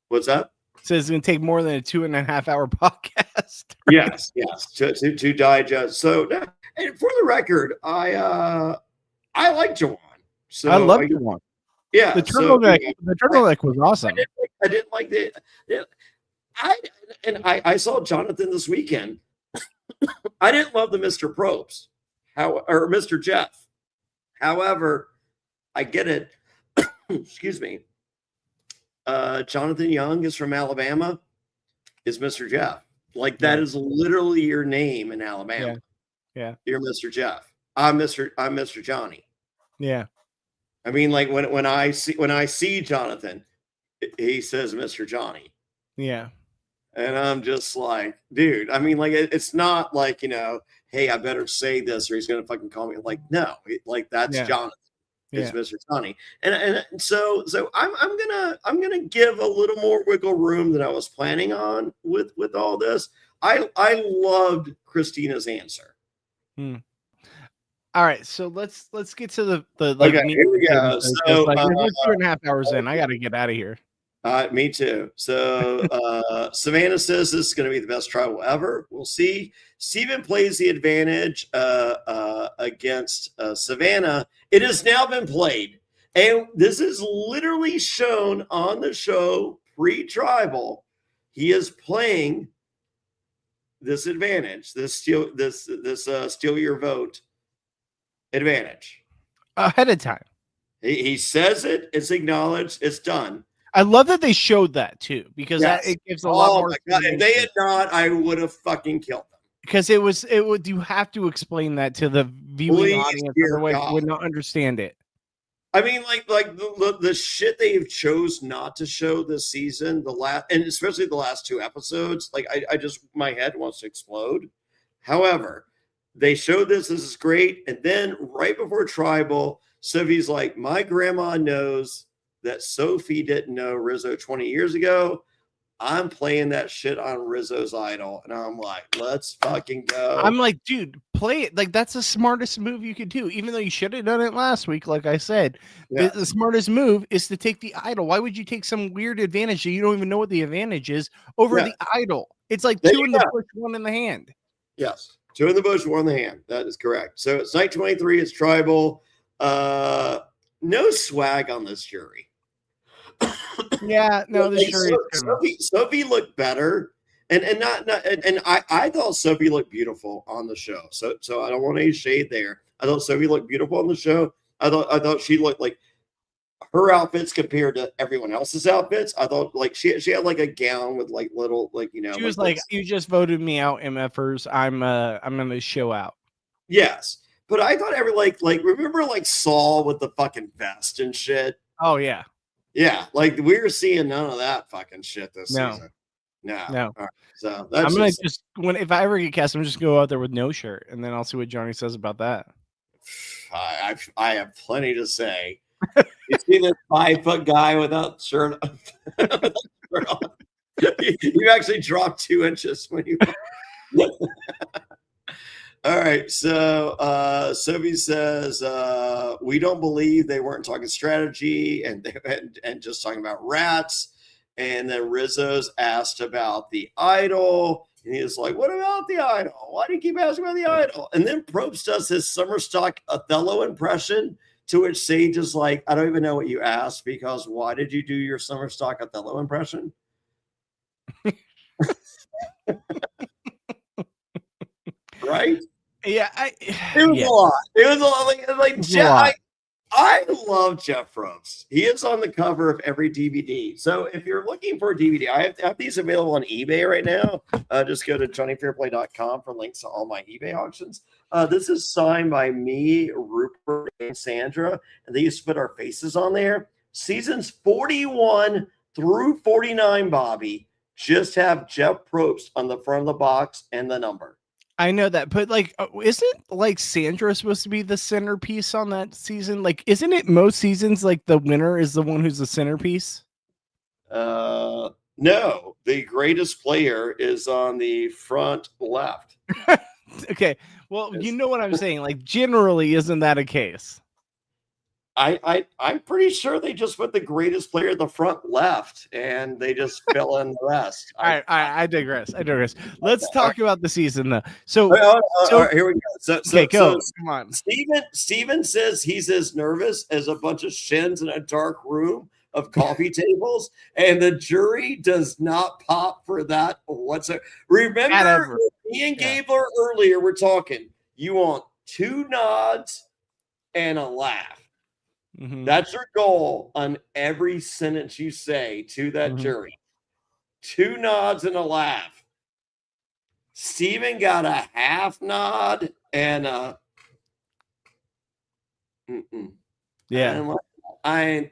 What's that? It says it's going to take more than a 2.5 hour podcast. Yes, to digest. So, and for the record, I like Jawan. So I love Jawan. Yeah, the turtleneck was awesome. I didn't like the. I saw Jonathan this weekend. I didn't love the Mr. Probst, or Mr. Jeff. However, I get it. Excuse me. Jonathan Young is from Alabama. Is Mr. Jeff. Like, that is literally your name in Alabama. Yeah. You're Mr. Jeff. I'm Mr. Johnny. Yeah. I mean, like when I see Jonathan, he says Mr. Johnny. Yeah. And I'm just like, dude, I mean, like, it's not like, hey, I better say this or he's going to fucking call me. Like, no, like, that's Jonathan. It's Mr. Johnny. And so I'm gonna give a little more wiggle room than I was planning on with all this. I loved Christina's answer. All right, so let's get to the okay, here we go. So we're 2.5 hours in. I got to get out of here. Me too. So Savannah says this is going to be the best tribal ever. We'll see. Steven plays the advantage against Savannah. It has now been played, and this is literally shown on the show pre-tribal. He is playing this advantage, this steal your vote advantage ahead of time. He says it. It's acknowledged. It's done. I love that they showed that too, because it gives a lot more. God. If they had not, I would have fucking killed them. Because it would. You have to explain that to the viewing audience, otherwise they would not understand it. I mean, like the shit they have chose not to show this season, and especially the last 2 episodes. Like, I just, my head wants to explode. However, they showed this. This is great, and then right before tribal, Sophie's like, my grandma knows that Sophie didn't know Rizzo 20 years ago. I'm playing that shit on Rizzo's idol. And I'm like, let's fucking go. I'm like, dude, play it. Like, that's the smartest move you could do. Even though you should have done it last week, like I said. The smartest move is to take the idol. Why would you take some weird advantage that you don't even know what the advantage is over the idol? It's like 2 in the bush, 1 in the hand. Yes. 2 in the bush, 1 in the hand. That is correct. So it's night 23. It's tribal. No swag on this jury. Sophie looked better, and I thought Sophie looked beautiful on the show. So I don't want any shade there. I thought Sophie looked beautiful on the show. I thought she looked like her outfits compared to everyone else's outfits. I thought like she had like a gown with like little like She was like, this. "You just voted me out, MFers. I'm gonna show out." Yes, but I thought like remember like Saul with the fucking vest and shit. Oh yeah, Yeah, like we were seeing none of that fucking shit this No. season. No. no. All right. So that's I'm gonna just if I ever get cast, I'm just go out there with no shirt, and then I'll see what Johnny says about that. I have plenty to say. You see this 5-foot guy without shirt on? You actually dropped 2 inches when you. All right, so Sophie says we don't believe they weren't talking strategy and just talking about rats. And then Rizzo's asked about the idol, and he's like, "What about the idol? Why do you keep asking about the idol?" And then Probst does his summer stock Othello impression, to which Sage is like, "I don't even know what you asked because why did you do your summer stock Othello impression?" Right? Yeah, It was a lot. It was a lot. Like Jeff, I love Jeff Probst. He is on the cover of every DVD. So if you're looking for a DVD, I have these available on eBay right now. Just go to JonnyFairplay.com for links to all my eBay auctions. This is signed by me, Rupert, and Sandra, and they used to put our faces on there. Seasons 41 through 49, Bobby, just have Jeff Probst on the front of the box and the number. I know that, but like, isn't like Sandra supposed to be the centerpiece on that season? Like, isn't it most seasons like the winner is the one who's the centerpiece? No, the greatest player is on the front left. Okay, well, you know what I'm saying. Like, generally, isn't that a case? I'm pretty sure they just put the greatest player at the front left, and they just fill in the rest. I digress. Let's talk about the season, though. So here we go. Go. Come on. Steven says he's as nervous as a bunch of shins in a dark room of coffee tables, and the jury does not pop for that whatsoever. Remember, me and Gabler earlier were talking. You want 2 nods and a laugh. Mm-hmm. That's your goal on every sentence you say to that jury. 2 nods and a laugh. Steven got a half nod and a yeah. I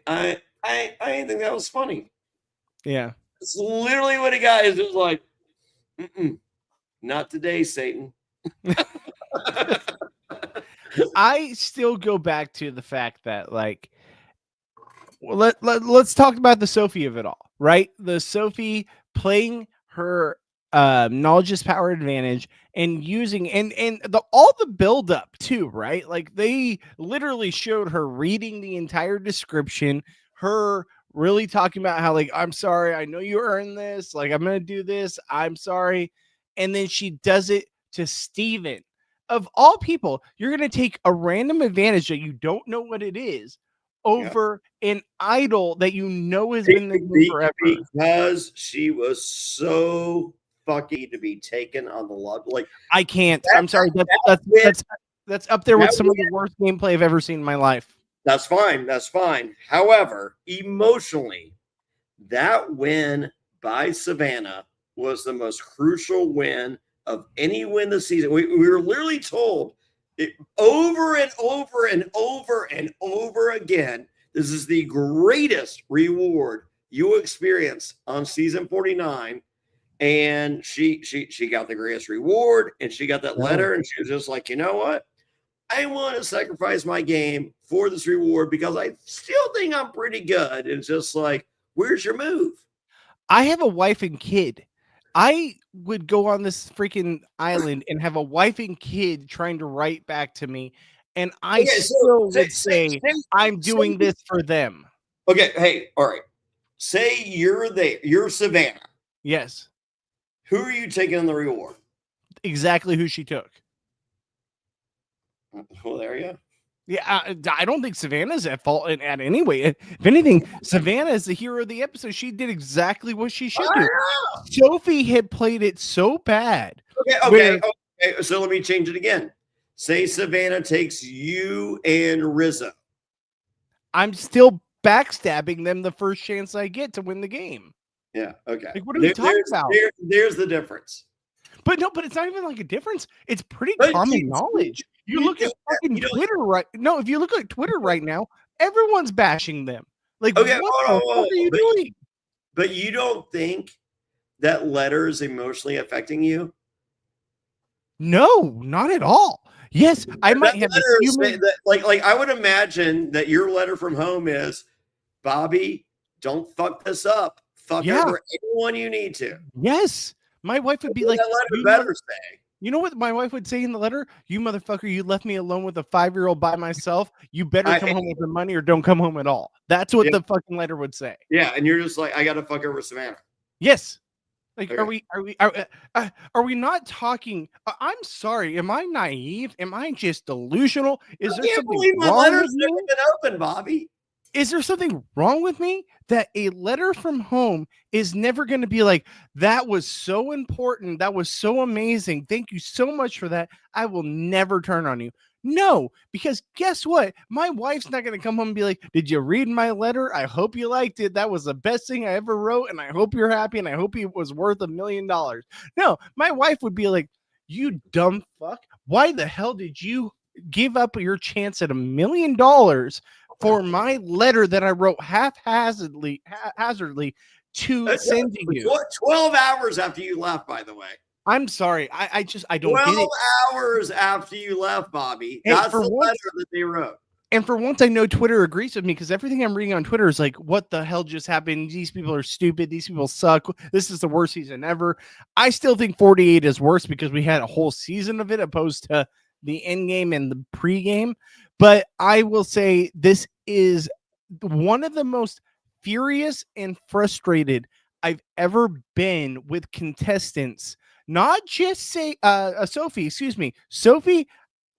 didn't think that was funny. Yeah. It's literally what he got. Is just like, not today, Satan. I still go back to the fact that, like, let's talk about the Sophie of it all, right? The Sophie playing her knowledge is power advantage and using all the build up too, right? Like, they literally showed her reading the entire description, her really talking about how, like, I'm sorry, I know you earned this, like, I'm gonna do this, I'm sorry, and then she does it to Steven. Of all people, you're going to take a random advantage that you don't know what it is over an idol that you know has been the game forever. Because she was so fucking to be taken on the love. Like, I can't. I'm sorry. That's up there with some of the worst gameplay I've ever seen in my life. That's fine. That's fine. However, emotionally, that win by Savannah was the most crucial win of any win this season. We were literally told it over and over and over and over again. This is the greatest reward you experience on season 49. And she got the greatest reward, and she got that letter, and she was just like, you know what? I want to sacrifice my game for this reward because I still think I'm pretty good. And it's just like, where's your move? I have a wife and kid. I would go on this freaking island and have a wife and kid trying to write back to me, and I still would say I'm doing this for them. Okay, hey, all right. Say you're there. You're Savannah. Yes. Who are you taking on the reward? Exactly who she took. Well, there you go. Yeah, I don't think Savannah's at fault in any way. If anything, Savannah is the hero of the episode. She did exactly what she should do. Sophie had played it so bad. Okay. So let me change it again. Say Savannah takes you and Rizzo. I'm still backstabbing them the first chance I get to win the game. Yeah. Okay. Like, what are we talking about? There's the difference. But no, but it's not even like a difference. It's pretty But common knowledge. You look at fucking Twitter right. No, if you look at Twitter right now, everyone's bashing them. Like, Okay, what the fuck are you doing? But you don't think that letter is emotionally affecting you? No, not at all. Yes, I might have a human... like I would imagine that your letter from home is, Bobby, don't fuck this up. Fuck over anyone you need to. Yes. My wife would be like, that letter better say. You know what my wife would say in the letter? You motherfucker, you left me alone with a 5-year-old by myself. You better come home with the money or don't come home at all. That's what the fucking letter would say. Yeah, and you're just like, I gotta fuck over Savannah. Yes. Like, okay. Are we not talking? I'm sorry. Am I naive? Am I just delusional? Is there something my letter's never been open, Bobby? Is there something wrong with me that a letter from home is never going to be like, that was so important. That was so amazing. Thank you so much for that. I will never turn on you. No, because guess what? My wife's not going to come home and be like, did you read my letter? I hope you liked it. That was the best thing I ever wrote. And I hope you're happy. And I hope it was worth $1 million. No, my wife would be like, you dumb fuck. Why the hell did you give up your chance at $1 million for my letter that I wrote haphazardly to send to you? 12 hours after you left, by the way. I'm sorry. I don't get it. 12 hours after you left, Bobby. That's the letter that they wrote. And for once, I know Twitter agrees with me because everything I'm reading on Twitter is like, what the hell just happened? These people are stupid. These people suck. This is the worst season ever. I still think 48 is worse because we had a whole season of it opposed to the end game and the pregame. But I will say this is one of the most furious and frustrated I've ever been with contestants. Not just say Sophie, excuse me. Sophie,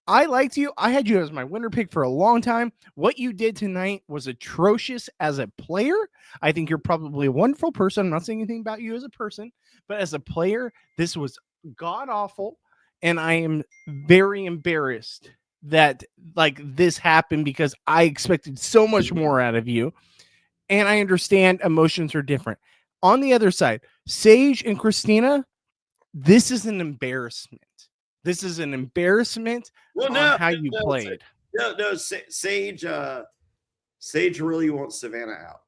I liked you. I had you as my winner pick for a long time. What you did tonight was atrocious as a player. I think you're probably a wonderful person. I'm not saying anything about you as a person, but as a player, this was god awful. And I am very embarrassed that like this happened because I expected so much more out of you. And I understand emotions are different. On the other side, Sage and Christina, this is an embarrassment. This is an embarrassment on how you played. No, Sage really wants Savannah out.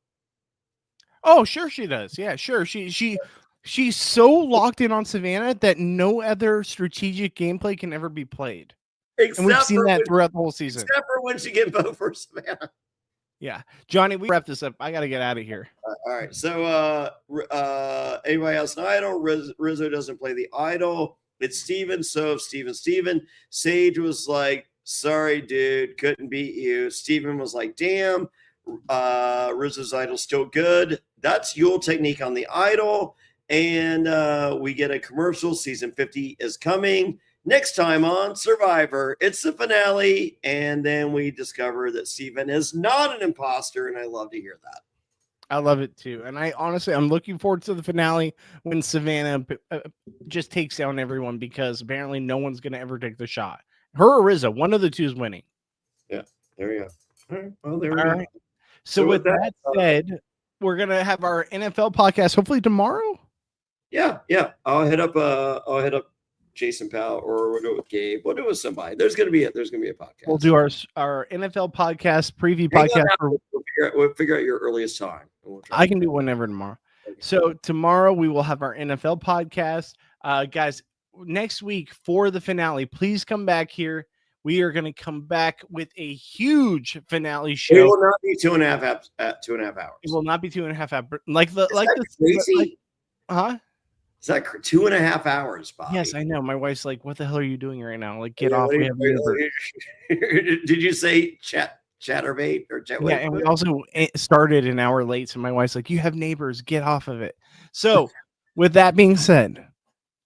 Oh, sure she does. Yeah, sure. She's so locked in on Savannah that no other strategic gameplay can ever be played. And we've seen that throughout the whole season. Except for when she can vote for Savannah. Yeah. Johnny, we wrap this up. I got to get out of here. All right. So anybody else an idol? Rizzo doesn't play the idol. It's Steven. So Steven. Sage was like, sorry, dude, couldn't beat you. Steven was like, damn, Rizzo's idol still good. That's Yule technique on the idol. And we get a commercial. Season 50 is coming. Next time on Survivor, it's the finale. And then we discover that Steven is not an imposter. And I love to hear that. I love it too. And I'm looking forward to the finale when Savannah just takes down everyone because apparently no one's going to ever take the shot. Her or Rizzo, one of the two is winning. Yeah, there you go. All right. Well, there we go. Right. So with that said, we're going to have our NFL podcast hopefully tomorrow. Yeah. I'll hit up Jason Powell, or we'll go with Gabe. We'll do it with somebody. There's gonna be a podcast. We'll do our NFL podcast preview podcast. We'll figure out your earliest time. I can do whenever tomorrow. Okay. So tomorrow we will have our NFL podcast. Guys, next week for the finale, please come back here. We are going to come back with a huge finale show. It will not be 2.5 hours. It will not be 2.5 hours. Huh? Is that 2.5 hours, Bobby? Yes, I know. My wife's like, "What the hell are you doing right now? Like, get off." We have Did you say chatterbait or chat? Yeah, and we also started an hour late, so my wife's like, "You have neighbors. Get off of it." So, with that being said,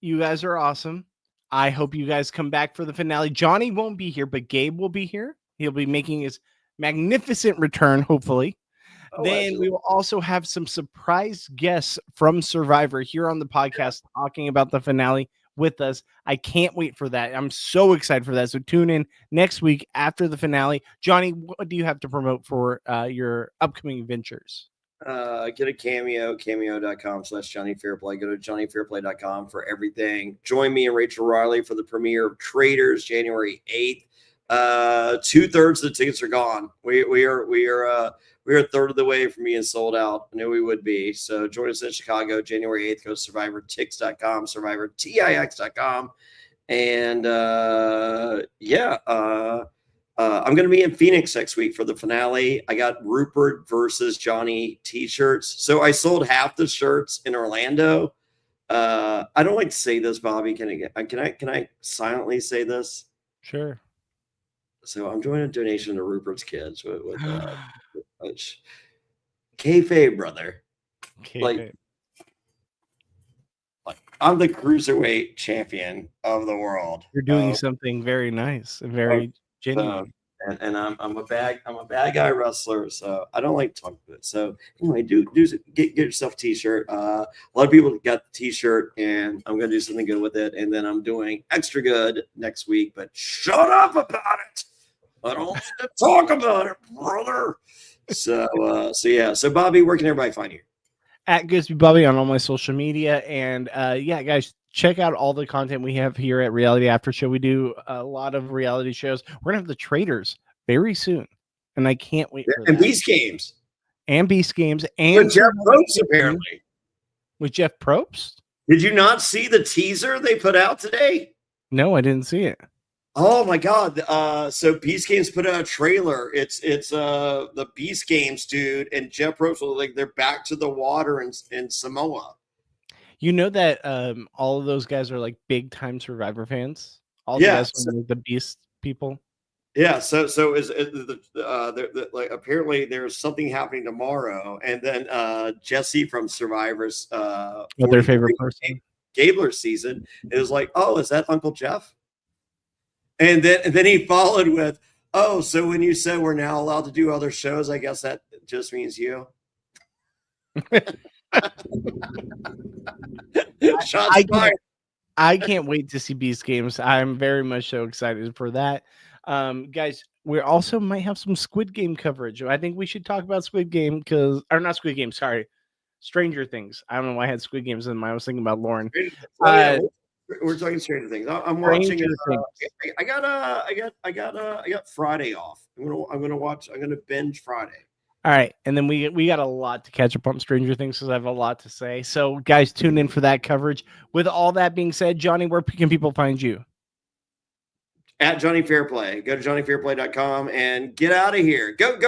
you guys are awesome. I hope you guys come back for the finale. Johnny won't be here, but Gabe will be here. He'll be making his magnificent return, hopefully. Then we will also have some surprise guests from Survivor here on the podcast talking about the finale. with us. I can't wait for that. I'm so excited for that. So tune in next week after the finale. Johnny, what do you have to promote for your upcoming ventures? Get a cameo.com/Jonny Fairplay. Go to JonnyFairplay.com for everything. Join me and Rachel Riley for the premiere of Traitors, January 8th. 2/3 of the tickets are gone. We are a third of the way from being sold out. I knew we would be. So join us in Chicago, January 8th. Go to SurvivorTix.com, SurvivorTix.com. And I'm going to be in Phoenix next week for the finale. I got Rupert versus Johnny t-shirts. So I sold half the shirts in Orlando. I don't like to say this, Bobby. Can I silently say this? Sure. So I'm doing a donation to Rupert's kids with kayfabe, brother. Like I'm the cruiserweight champion of the world. You're doing something very nice and very genuine. And I'm a bad guy wrestler, so I don't like to talk about it. So anyway, get yourself a t-shirt. A lot of people got the t-shirt, and I'm gonna do something good with it. And then I'm doing extra good next week. But shut up about it. I don't want to talk about it, brother. So yeah. So Bobby, where can everybody find you? At Goodsby Bobby on all my social media. And guys, check out all the content we have here at Reality After Show. We do a lot of reality shows. We're gonna have the Traitors very soon, and I can't wait for and that. Beast Games. And Beast Games. And with Jeff Probst, apparently. With Jeff Probst? Did you not see the teaser they put out today? No, I didn't see it. Oh my God. So Beast Games put out a trailer. It's the Beast Games dude and Jeff Probst, like they're back to the water in Samoa. You know that all of those guys are like big time Survivor fans. All the guys from the Beast people. Yeah. So is like apparently there's something happening tomorrow, and then Jesse from Survivor's their favorite person Gabler season is like, oh, is that Uncle Jeff? And then he followed with, oh, so when you said we're now allowed to do other shows, I guess that just means you. I can't wait to see Beast Games. I'm very much so excited for that. Guys, we also might have some Squid Game coverage. I think we should talk about Squid Game not Squid Game, sorry. Stranger Things. I don't know why I had Squid Games in mind. I was thinking about Lauren. We're talking Stranger Things. I'm watching. I got Friday off. I'm gonna binge Friday. All right, and then we got a lot to catch up on Stranger Things because I have a lot to say. So, guys, tune in for that coverage. With all that being said, Johnny, where can people find you? At Jonny Fairplay. Go to JonnyFairplay.com and get out of here. Go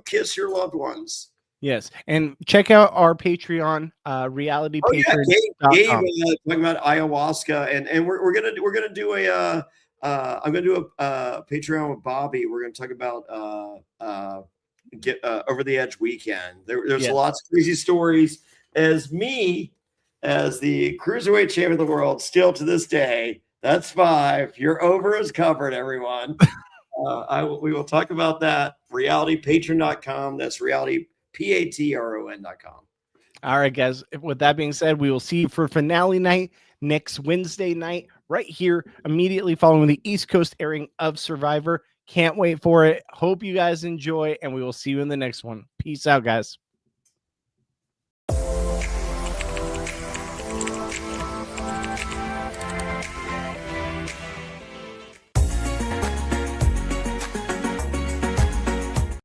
kiss your loved ones. Yes, and check out our Patreon, Reality Patreon. Gabe talking about ayahuasca, and we're gonna do a I'm gonna do a Patreon with Bobby. We're gonna talk about get Over the Edge weekend. There's lots of crazy stories. As the cruiserweight champion of the world, still to this day, that's 5. Your over is covered, everyone. We will talk about that. RealityPatron.com. That's RealityPatron.com. All right, guys. With that being said, we will see you for finale night next Wednesday night, right here, immediately following the East Coast airing of Survivor. Can't wait for it. Hope you guys enjoy, and we will see you in the next one. Peace out, guys.